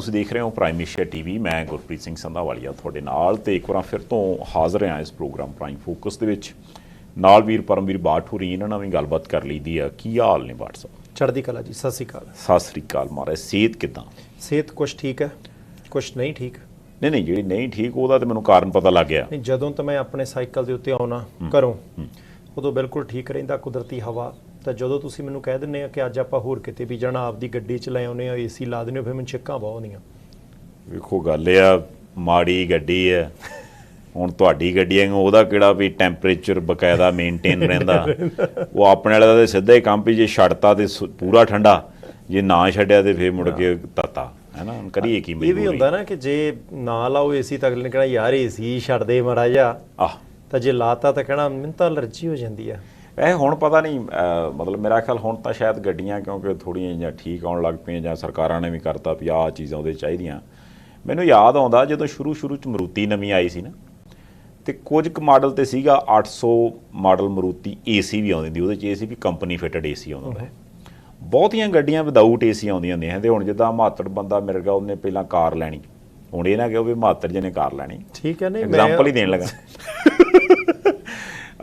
ਤੁਸੀਂ ਦੇਖ ਰਹੇ ਹੋ ਪ੍ਰਾਈਮ ਏਸ਼ੀਆ ਟੀਵੀ। ਮੈਂ ਗੁਰਪ੍ਰੀਤ ਸਿੰਘ ਸੰਧਾਵਾਲੀਆ ਤੁਹਾਡੇ ਨਾਲ ਤੇ ਇੱਕ ਵਾਰ ਫਿਰ ਤੋਂ ਹਾਜ਼ਰ ਹਾਂ ਇਸ ਪ੍ਰੋਗਰਾਮ ਪ੍ਰਾਈਮ ਫੋਕਸ ਦੇ ਵਿੱਚ। ਨਾਲ ਵੀਰ ਪਰਮਵੀਰ ਬਾਠ ਹੋਰੀ, ਇਹਨਾਂ ਨਾਲ ਵੀ ਗੱਲਬਾਤ ਕਰ ਲਈਦੀ ਆ। ਕੀ ਹਾਲ ਨੇ ਬਾਠ ਸਾਹਿਬ? ਚੜ੍ਹਦੀ ਕਲਾ ਜੀ, ਸਤਿ ਸ਼੍ਰੀ ਅਕਾਲ। ਸਤਿ ਸ੍ਰੀ ਅਕਾਲ ਮਹਾਰਾਜ। ਸਿਹਤ ਕਿੱਦਾਂ? ਸਿਹਤ ਕੁਛ ਠੀਕ ਹੈ, ਕੁਛ ਨਹੀਂ ਠੀਕ। ਨਹੀਂ ਜਿਹੜੀ ਨਹੀਂ ਠੀਕ ਉਹਦਾ ਤੇ ਮੈਨੂੰ ਕਾਰਨ ਪਤਾ ਲੱਗ ਗਿਆ। ਨਹੀਂ, ਜਦੋਂ ਤਾਂ ਮੈਂ ਆਪਣੇ ਸਾਈਕਲ ਦੇ ਉੱਤੇ ਆਉਣਾ ਘਰੋਂ ਉਦੋਂ ਬਿਲਕੁਲ ਠੀਕ ਰਹਿੰਦਾ, ਕੁਦਰਤੀ ਹਵਾ। ਤਾਂ ਜਦੋਂ ਤੁਸੀਂ ਮੈਨੂੰ ਕਹਿ ਦਿੰਦੇ ਆ ਕਿ ਅੱਜ ਆਪਾਂ ਹੋਰ ਕਿਤੇ ਵੀ ਜਾਣਾ, ਆਪਦੀ ਗੱਡੀ 'ਚ ਲੈ ਆਉਂਦੇ ਆ, ਏਸੀ ਲਾ ਦਿੰਦੇ ਹੋ, ਫਿਰ ਮੈਨੂੰ ਛਿੱਕਾਂ ਬਹੁਤ ਆਉਂਦੀਆਂ। ਵੇਖੋ ਗੱਲ ਇਹ ਆ, ਮਾੜੀ ਗੱਡੀ ਹੈ। ਹੁਣ ਤੁਹਾਡੀ ਗੱਡੀ ਹੈ, ਉਹਦਾ ਕਿਹੜਾ ਵੀ ਟੈਂਪਰੇਚਰ ਬਕਾਇਦਾ ਮੇਨਟੇਨ ਰਹਿੰਦਾ। ਉਹ ਆਪਣੇ ਵਾਲੇ ਦਾ ਤਾਂ ਸਿੱਧਾ ਹੀ ਕੰਮ ਵੀ ਜੇ ਛੱਡਤਾ ਤੇ ਪੂਰਾ ਠੰਡਾ, ਜੇ ਨਾ ਛੱਡਿਆ ਤੇ ਫਿਰ ਮੁੜ ਕੇ ਤੱਤਾ ਹੈ ਨਾ। ਕਰੀਏ ਕੀ? ਇਹ ਵੀ ਹੁੰਦਾ ਨਾ ਕਿ ਜੇ ਨਾ ਲਾਓ ਏਸੀ ਤਾਂ ਅਗਲੇ ਨੇ ਕਹਿਣਾ ਯਾਰ ਏਸੀ ਛੱਡ ਦੇ ਮਾੜਾ ਜਿਹਾ, ਤਾਂ ਜੇ ਲਾਤਾ ਤਾਂ ਕਹਿਣਾ ਮੈਨੂੰ ਤਾਂ ਅਲਰਜੀ ਹੋ ਜਾਂਦੀ ਆ। ਵੈਸੇ ਹੁਣ ਪਤਾ ਨਹੀਂ, ਮਤਲਬ ਮੇਰਾ ਖਿਆਲ ਹੁਣ ਤਾਂ ਸ਼ਾਇਦ ਗੱਡੀਆਂ ਕਿਉਂਕਿ ਥੋੜ੍ਹੀਆਂ ਜਿਹੀਆਂ ਠੀਕ ਆਉਣ ਲੱਗ ਪਈਆਂ, ਜਾਂ ਸਰਕਾਰਾਂ ਨੇ ਵੀ ਕਰਤਾ ਵੀ ਆਹ ਚੀਜ਼ਾਂ ਉਹਦੇ ਚਾਹੀਦੀਆਂ। ਮੈਨੂੰ ਯਾਦ ਆਉਂਦਾ ਜਦੋਂ ਸ਼ੁਰੂ 'ਚ ਮਰੂਤੀ ਨਵੀਂ ਆਈ ਸੀ ਨਾ, ਅਤੇ ਕੁਝ ਕੁ ਮਾਡਲ 'ਤੇ ਸੀਗਾ 800 ਮਾਡਲ ਮਰੂਤੀ ਏਸੀ ਵੀ ਆਉਂਦੀ ਹੁੰਦੀ, ਉਹਦੇ 'ਚ ਇਹ ਸੀ ਵੀ ਕੰਪਨੀ ਫਿਟਡ ਏਸੀ ਆਉਂਦਾ ਹੈ। ਬਹੁਤੀਆਂ ਗੱਡੀਆਂ ਵਿਦਾਊਟ ਏਸੀ ਆਉਂਦੀਆਂ ਹੁੰਦੀਆਂ। ਅਤੇ ਹੁਣ ਜਿੱਦਾਂ ਮਾਤੜ ਬੰਦਾ ਮਿਲ ਗਿਆ, ਉਹਨੇ ਪਹਿਲਾਂ ਕਾਰ ਲੈਣੀ। ਹੁਣ ਇਹ ਨਾ ਕਿ ਉਹ ਵੀ ਮਾਤੜ ਜੀ ਨੇ ਕਾਰ ਲੈਣੀ। ਠੀਕ ਹੈ, ਨਹੀਂ ਐਗਜ਼ਾਮਪਲ ਹੀ ਦੇਣ ਲੱਗਾ।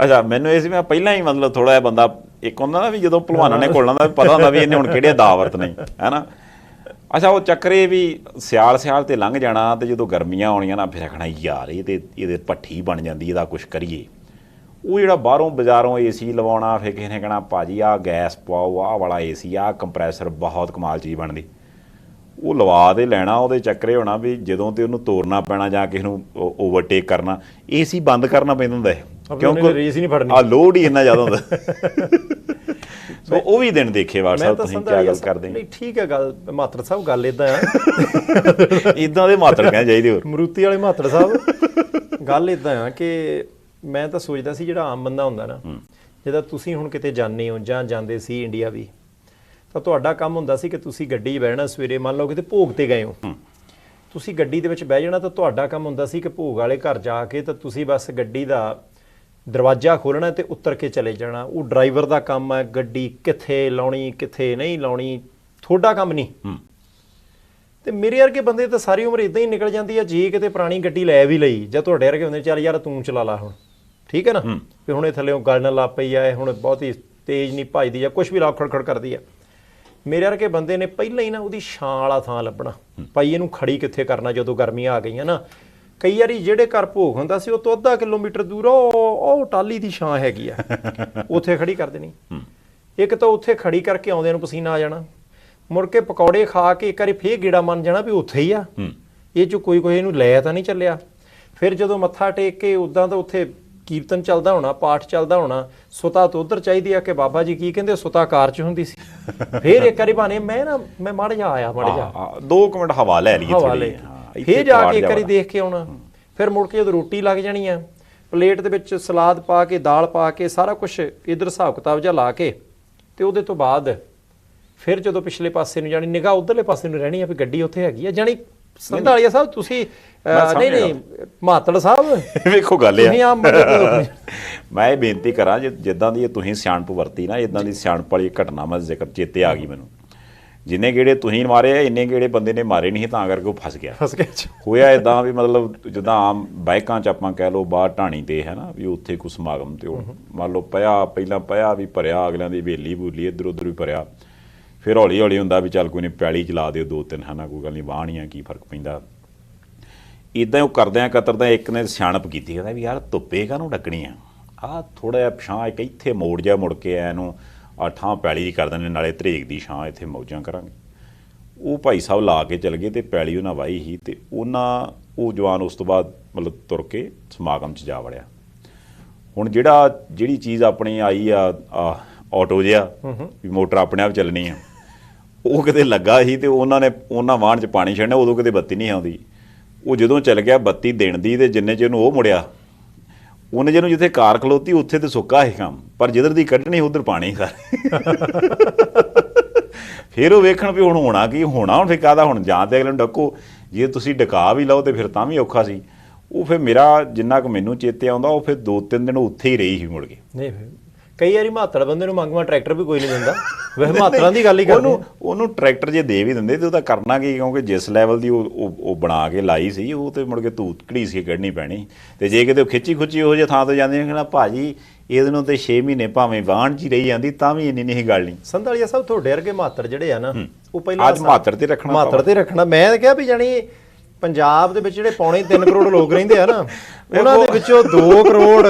ਅੱਛਾ, ਮੈਨੂੰ ਇਹ ਸੀ ਮੈਂ ਪਹਿਲਾਂ ਹੀ ਮਤਲਬ ਥੋੜ੍ਹਾ ਜਿਹਾ ਬੰਦਾ ਇੱਕ ਹੁੰਦਾ ਨਾ ਵੀ ਜਦੋਂ ਭਲਵਾਨਾਂ ਨੇ ਘੁਲਣਾ ਦਾ ਪਤਾ ਹੁੰਦਾ ਵੀ ਇਹਨੇ ਹੁਣ ਕਿਹੜੇ ਦਾ ਵਰਤਣੇ ਹੈ ਨਾ। ਅੱਛਾ, ਉਹ ਚੱਕਰੇ ਵੀ ਸਿਆਲ ਤੇ ਲੰਘ ਜਾਣਾ, ਅਤੇ ਜਦੋਂ ਗਰਮੀਆਂ ਆਉਣੀਆਂ ਨਾ ਫਿਰ ਆਖਣਾ ਯਾਰ ਇਹ ਤੇ ਇਹਦੇ ਭੱਠੀ ਬਣ ਜਾਂਦੀ, ਇਹਦਾ ਕੁਛ ਕਰੀਏ। ਉਹ ਜਿਹੜਾ ਬਾਹਰੋਂ ਬਾਜ਼ਾਰੋਂ ਏਸੀ ਲਵਾਉਣਾ, ਫਿਰ ਕਿਸੇ ਨੇ ਕਹਿਣਾ ਭਾਜੀ ਆਹ ਗੈਸ ਪਵਾਓ, ਆਹ ਵਾਲਾ ਏਸੀ, ਆਹ ਕੰਪਰੈਸਰ ਬਹੁਤ ਕਮਾਲ ਚੀਜ਼ ਬਣਦੀ। ਉਹ ਲਵਾ ਦੇ ਲੈਣਾ, ਉਹਦੇ ਚੱਕਰੇ ਹੋਣਾ ਵੀ ਜਦੋਂ ਤੇ ਉਹਨੂੰ ਤੋਰਨਾ ਪੈਣਾ ਜਾਂ ਕਿਸੇ ਨੂੰ ਓਵਰਟੇਕ ਕਰਨਾ, ਏਸੀ ਬੰਦ ਕਰਨਾ ਪੈਂਦਾ ਹੁੰਦਾ ਹੈ ਕਿਉਂਕਿ ਰੇਸ ਹੀ ਨਹੀਂ ਫੜਨੀ, ਆਹ ਲੋਡ ਹੀ ਇੰਨਾ ਜ਼ਿਆਦਾ ਹੁੰਦਾ। ਸੋ ਉਹ ਵੀ ਦਿਨ ਦੇਖੇ ਵਾਟਸਐਪ ਤੁਸੀਂ ਕਿਆ ਗੱਲ ਕਰਦੇ? ਨਹੀਂ ਠੀਕ ਹੈ ਗੱਲ ਮਾਤੜ ਸਾਹਿਬ, ਗੱਲ ਇੱਦਾਂ ਆ ਇੱਦਾਂ ਦੇ ਮਾਤੜ ਕਹਿਣੇ ਚਾਹੀਦੇ ਹੋਰ ਮਰੂਤੀ ਵਾਲੇ ਮਾਤੜ ਸਾਹਿਬ। ਗੱਲ ਇੱਦਾਂ ਆ ਕਿ ਮੈਂ ਤਾਂ ਸੋਚਦਾ ਸੀ ਜਿਹੜਾ ਆਮ ਬੰਦਾ ਹੁੰਦਾ ਨਾ, ਜਿੱਦਾਂ ਤੁਸੀਂ ਹੁਣ ਕਿਤੇ ਜਾਂਦੇ ਹੋ ਜਾਂ ਜਾਂਦੇ ਸੀ ਇੰਡੀਆ ਵੀ, ਤਾਂ ਤੁਹਾਡਾ ਕੰਮ ਹੁੰਦਾ ਸੀ ਕਿ ਤੁਸੀਂ ਗੱਡੀ 'ਚ ਬਹਿਣਾ। ਸਵੇਰੇ ਮੰਨ ਲਓ ਕਿਤੇ ਭੋਗ 'ਤੇ ਗਏ ਹੋ, ਤੁਸੀਂ ਗੱਡੀ ਦੇ ਵਿੱਚ ਬਹਿ ਜਾਣਾ, ਤਾਂ ਤੁਹਾਡਾ ਕੰਮ ਹੁੰਦਾ ਸੀ ਕਿ ਭੋਗ ਵਾਲੇ ਘਰ ਜਾ ਕੇ ਤਾਂ ਤੁਸੀਂ ਬਸ ਗੱਡੀ ਦਾ ਦਰਵਾਜ਼ਾ ਖੋਲ੍ਹਣਾ ਤੇ ਉਤਰ ਕੇ ਚਲੇ ਜਾਣਾ। ਉਹ ਡਰਾਈਵਰ ਦਾ ਕੰਮ ਹੈ ਗੱਡੀ ਕਿੱਥੇ ਲਾਉਣੀ ਕਿੱਥੇ ਨਹੀਂ ਲਾਉਣੀ, ਤੁਹਾਡਾ ਕੰਮ ਨਹੀਂ। ਤੇ ਮੇਰੇ ਵਰਗੇ ਬੰਦੇ ਤਾਂ ਸਾਰੀ ਉਮਰ ਇਦਾਂ ਹੀ ਨਿਕਲ ਜਾਂਦੀ ਆ। ਜੇ ਕਿਤੇ ਪੁਰਾਣੀ ਗੱਡੀ ਲੈ ਵੀ ਲਈ, ਜਾਂ ਤੁਹਾਡੇ ਵਰਗੇ ਹੁੰਦੇ ਚੱਲ ਯਾਰ ਤੂੰ ਚਲਾ ਲਾ ਹੁਣ, ਠੀਕ ਹੈ ਨਾ, ਵੀ ਹੁਣ ਇਹ ਥੱਲੇੋਂ ਗਲਣ ਲੱਗ ਪਈ ਆ, ਇਹ ਹੁਣ ਬਹੁਤੀ ਤੇਜ਼ ਨਹੀਂ ਭੱਜਦੀ ਆ, ਕੁਛ ਵੀ ਲਾ ਖੜਖੜ ਕਰਦੀ ਆ। ਮੇਰੇ ਵਰਗੇ ਬੰਦੇ ਨੇ ਪਹਿਲਾਂ ਹੀ ਨਾ ਉਹਦੀ ਛਾਂ ਵਾਲਾ ਥਾਂ ਲੱਭਣਾ, ਭਾਈ ਇਹਨੂੰ ਖੜੀ ਕਿੱਥੇ ਕਰਨਾ। ਜਦੋਂ ਗਰਮੀਆਂ ਆ ਗਈਆਂ ਨਾ, ਕਈ ਵਾਰੀ ਜਿਹੜੇ ਘਰ ਭੋਗ ਹੁੰਦਾ ਸੀ ਉਹ ਤੋਂ ਅੱਧਾ ਕਿਲੋਮੀਟਰ ਦੂਰ ਉਹ ਟਾਹਲੀ ਦੀ ਛਾਂ ਹੈਗੀ ਆ, ਉੱਥੇ ਖੜੀ ਕਰ ਦੇਣੀ। ਇੱਕ ਤਾਂ ਉੱਥੇ ਖੜੀ ਕਰਕੇ ਆਉਂਦਿਆਂ ਨੂੰ ਪਸੀਨਾ ਆ ਜਾਣਾ, ਮੁੜ ਕੇ ਪਕੌੜੇ ਖਾ ਕੇ ਇੱਕ ਵਾਰੀ ਫੇਰ ਗੇੜਾ ਮੰਨ ਜਾਣਾ ਵੀ ਉੱਥੇ ਹੀ ਆ, ਇਹ 'ਚ ਕੋਈ ਇਹਨੂੰ ਲੈ ਤਾਂ ਨਹੀਂ ਚੱਲਿਆ। ਫਿਰ ਜਦੋਂ ਮੱਥਾ ਟੇਕ ਕੇ ਉੱਦਾਂ ਤਾਂ ਉੱਥੇ ਕੀਰਤਨ ਚੱਲਦਾ ਹੋਣਾ, ਪਾਠ ਚੱਲਦਾ ਹੋਣਾ, ਸੁਤਾ ਤਾਂ ਉੱਧਰ ਚਾਹੀਦੀ ਆ ਕਿ ਬਾਬਾ ਜੀ ਕੀ ਕਹਿੰਦੇ, ਸੁਤਾ ਕਾਰ 'ਚ ਹੁੰਦੀ ਸੀ। ਫਿਰ ਇੱਕ ਵਾਰੀ ਬਾਨੇ ਮੈਂ ਮਾੜਾ ਜਿਹਾ ਆਇਆ, ਮਾੜਾ ਜਿਹਾ 2 ਮਿੰਟ ਹਵਾ ਲੈ ਲਈਏ ਥੋੜੀ, ਫਿਰ ਜਾ ਕੇ ਇੱਕ ਵਾਰੀ ਦੇਖ ਕੇ ਆਉਣਾ। ਫਿਰ ਮੁੜ ਕੇ ਜਦੋਂ ਰੋਟੀ ਲੱਗ ਜਾਣੀ ਆ, ਪਲੇਟ ਦੇ ਵਿੱਚ ਸਲਾਦ ਪਾ ਕੇ, ਦਾਲ ਪਾ ਕੇ, ਸਾਰਾ ਕੁਛ ਇੱਧਰ ਹਿਸਾਬ ਕਿਤਾਬ ਜਿਹਾ ਲਾ ਕੇ, ਤੇ ਉਹਦੇ ਤੋਂ ਬਾਅਦ ਫਿਰ ਜਦੋਂ ਪਿਛਲੇ ਪਾਸੇ ਨੂੰ ਜਾਣੀ, ਨਿਗਾਹ ਉੱਧਰਲੇ ਪਾਸੇ ਨੂੰ ਰਹਿਣੀ ਆ ਵੀ ਗੱਡੀ ਉੱਥੇ ਹੈਗੀ ਆ। ਜਾਣੀ ਸੰਧਾਲੀਆ ਸਾਹਿਬ ਤੁਸੀਂ ਨਹੀਂ ਮਾਤੜ ਸਾਹਿਬ ਵੇਖੋ ਗੱਲ ਆ, ਮੈਂ ਇਹ ਬੇਨਤੀ ਕਰਾਂ ਜਿੱਦਾਂ ਦੀ ਤੁਸੀਂ ਸਿਆਣਪ ਵਰਤੀ ਨਾ, ਇੱਦਾਂ ਦੀ ਸਿਆਣਪ ਵਾਲੀ ਘਟਨਾ ਮੈਂ ਜ਼ਿਕਰ ਚੇਤੇ ਆ ਗਈ ਮੈਨੂੰ। ਜਿੰਨੇ ਗੇੜੇ ਤੁਸੀਂ ਮਾਰੇ ਆ, ਇੰਨੇ ਗੇੜੇ ਬੰਦੇ ਨੇ ਮਾਰੇ ਨਹੀਂ, ਤਾਂ ਕਰਕੇ ਉਹ ਫਸ ਗਿਆ। ਹੋਇਆ ਇੱਦਾਂ ਵੀ ਮਤਲਬ ਜਿੱਦਾਂ ਆਮ ਬਾਈਕਾਂ 'ਚ ਆਪਾਂ ਕਹਿ ਲਓ ਬਾਹਰ ਢਾਣੀ 'ਤੇ ਹੈ ਨਾ, ਵੀ ਉੱਥੇ ਕੋਈ ਸਮਾਗਮ 'ਤੇ ਉਹ ਮੰਨ ਲਓ ਪਹਿਲਾਂ ਪਿਆ ਵੀ ਭਰਿਆ, ਅਗਲਿਆਂ ਦੀ ਹਵੇਲੀ ਬੂਲੀ ਇੱਧਰ ਉੱਧਰ ਵੀ ਭਰਿਆ। ਫਿਰ ਹੌਲੀ ਹੌਲੀ ਹੁੰਦਾ ਵੀ ਚੱਲ ਕੋਈ ਨਹੀਂ ਪੈਲੀ ਚਲਾ ਦਿਓ 2-3 ਹੈ ਨਾ, ਕੋਈ ਗੱਲ ਨਹੀਂ, ਵਾਹਣੀਆਂ ਕੀ ਫਰਕ ਪੈਂਦਾ। ਇੱਦਾਂ ਉਹ ਕਰਦਿਆਂ ਕਤਰਦਿਆਂ ਇੱਕ ਨੇ ਸਿਆਣਪ ਕੀਤੀ, ਕਹਿੰਦਾ ਵੀ ਯਾਰ ਧੁੱਪੇ ਕਾਹਨੂੰ ਡੱਕਣੀ ਆ, ਆਹ ਥੋੜ੍ਹਾ ਜਿਹਾ ਪਿਛਾਂ ਇੱਕ ਇੱਥੇ ਮੋੜ ਜਿਹਾ ਮੁੜ ਕੇ ਆਇਆ ਇਹਨੂੰ ਠਾਂ ਪੈਲੀ ਦੀ ਕਰ ਦਿੰਦੇ, ਨਾਲੇ ਧਰੇਕ ਦੀ ਛਾਂ, ਇੱਥੇ ਮੌਜਾਂ ਕਰਾਂਗੇ। ਉਹ ਭਾਈ ਸਾਹਿਬ ਲਾ ਕੇ ਚਲ ਗਏ, ਅਤੇ ਪੈਲੀ ਉਹਨਾਂ ਵਾਹੀ ਸੀ, ਅਤੇ ਉਹ ਜਵਾਨ ਉਸ ਤੋਂ ਬਾਅਦ ਮਤਲਬ ਤੁਰ ਕੇ ਸਮਾਗਮ 'ਚ ਜਾ ਵੜਿਆ। ਹੁਣ ਜਿਹੜੀ ਚੀਜ਼ ਆਪਣੀ ਆਈ ਆ ਆਟੋ ਜਿਹਾ ਵੀ ਮੋਟਰ ਆਪਣੇ ਆਪ ਚੱਲਣੀ ਆ, ਉਹ ਕਿਤੇ ਲੱਗਾ ਸੀ, ਅਤੇ ਉਹਨਾਂ ਵਾਹਣ 'ਚ ਪਾਣੀ ਛੱਡਣਾ, ਉਦੋਂ ਕਿਤੇ ਬੱਤੀ ਨਹੀਂ ਆਉਂਦੀ। ਉਹ ਜਦੋਂ ਚੱਲ ਗਿਆ ਬੱਤੀ ਦੇਣ ਦੀ, ਅਤੇ ਜਿੰਨੇ ਚਿਰ ਨੂੰ ਉਹ ਮੁੜਿਆ, ਉਹਨੇ ਜਿਹਨੂੰ ਜਿੱਥੇ ਕਾਰ ਖਲੋਤੀ ਉੱਥੇ ਤਾਂ ਸੁੱਕਾ ਸੀ ਕੰਮ, ਪਰ ਜਿੱਧਰ ਦੀ ਕੱਢਣੀ ਉੱਧਰ ਪਾਣੀ ਸਾਰੇ। ਫਿਰ ਉਹ ਵੇਖਣ ਵੀ ਹੁਣ ਹੋਣਾ ਕੀ ਹੋਣਾ, ਹੁਣ ਫਿਰ ਕਾਹਦਾ ਹੁਣ ਜਾਂ ਤਾਂ ਅਗਲੇ ਨੂੰ ਡੱਕੋ, ਜੇ ਤੁਸੀਂ ਡਕਾ ਵੀ ਲਓ ਤਾਂ ਫਿਰ ਤਾਂ ਵੀ ਔਖਾ ਸੀ। ਉਹ ਫਿਰ ਮੇਰਾ ਜਿੰਨਾ ਕੁ ਮੈਨੂੰ ਚੇਤੇ ਆਉਂਦਾ, ਉਹ ਫਿਰ 2-3 ਦਿਨ ਉੱਥੇ ਹੀ ਰਹੀ ਸੀ ਮੁੜ ਕੇ। ਨਹੀਂ ਕਈ ਵਾਰੀ ਮਾਤੜ ਬੰਦੇ ਨੂੰ ਮੰਗਵਾ ਟਰੈਕਟਰ ਵੀ ਕੋਈ ਨਹੀਂ ਦਿੰਦਾ। ਵੈਸੇ ਮਾਤੜਾਂ ਦੀ ਗੱਲ ਹੀ ਕਰਦੇ ਉਹਨੂੰ ਟਰੈਕਟਰ ਜੇ ਦੇ ਵੀ ਦਿੰਦੇ ਤੇ ਉਹਦਾ ਕਰਨਾ ਕੀ, ਕਿਉਂਕਿ ਜਿਸ ਲੈਵਲ ਦੀ ਉਹ ਬਣਾ ਕੇ ਲਾਈ ਸੀ ਉਹ ਤੇ ਮੁੜ ਕੇ ਧੂਤ ਘੜੀਸ ਕੇ ਕੱਢਣੀ ਪੈਣੀ। ਤੇ ਜੇ ਕਿਤੇ ਖਿੱਚੀ ਖੁੱਚੀ ਉਹੋ ਜਿਹੇ ਥਾਂ ਤੋਂ ਜਾਂਦੇ ਕਹਿੰਦਾ ਭਾਜੀ ਇਹਦੇ ਨੂੰ ਤੇ 6 ਮਹੀਨੇ ਭਾਵੇਂ ਵਾਹਣ 'ਚ ਹੀ ਰਹੀ ਜਾਂਦੀ ਤਾਂ ਵੀ ਇੰਨੀ ਨਹੀਂ ਗੱਲ ਨਹੀਂ। ਸੰਧਾਲੀਆ ਸਾਹਿਬ ਤੁਹਾਡੇ ਵਰਗੇ ਮਾਤੜ ਜਿਹੜੇ ਆ ਨਾ ਉਹ ਪਹਿਲਾਂ ਅੱਜ ਮਾਤੜ ਤੇ ਰੱਖਣਾ ਮੈਂ ਕਿਹਾ ਵੀ ਜਾਣੀ ਪੰਜਾਬ ਦੇ ਵਿੱਚ ਜਿਹੜੇ ਪੌਣੇ 3 ਕਰੋੜ ਲੋਕ ਰਹਿੰਦੇ ਆ ਨਾ ਉਹਨਾਂ ਦੇ ਵਿੱਚੋਂ 2 ਕਰੋੜ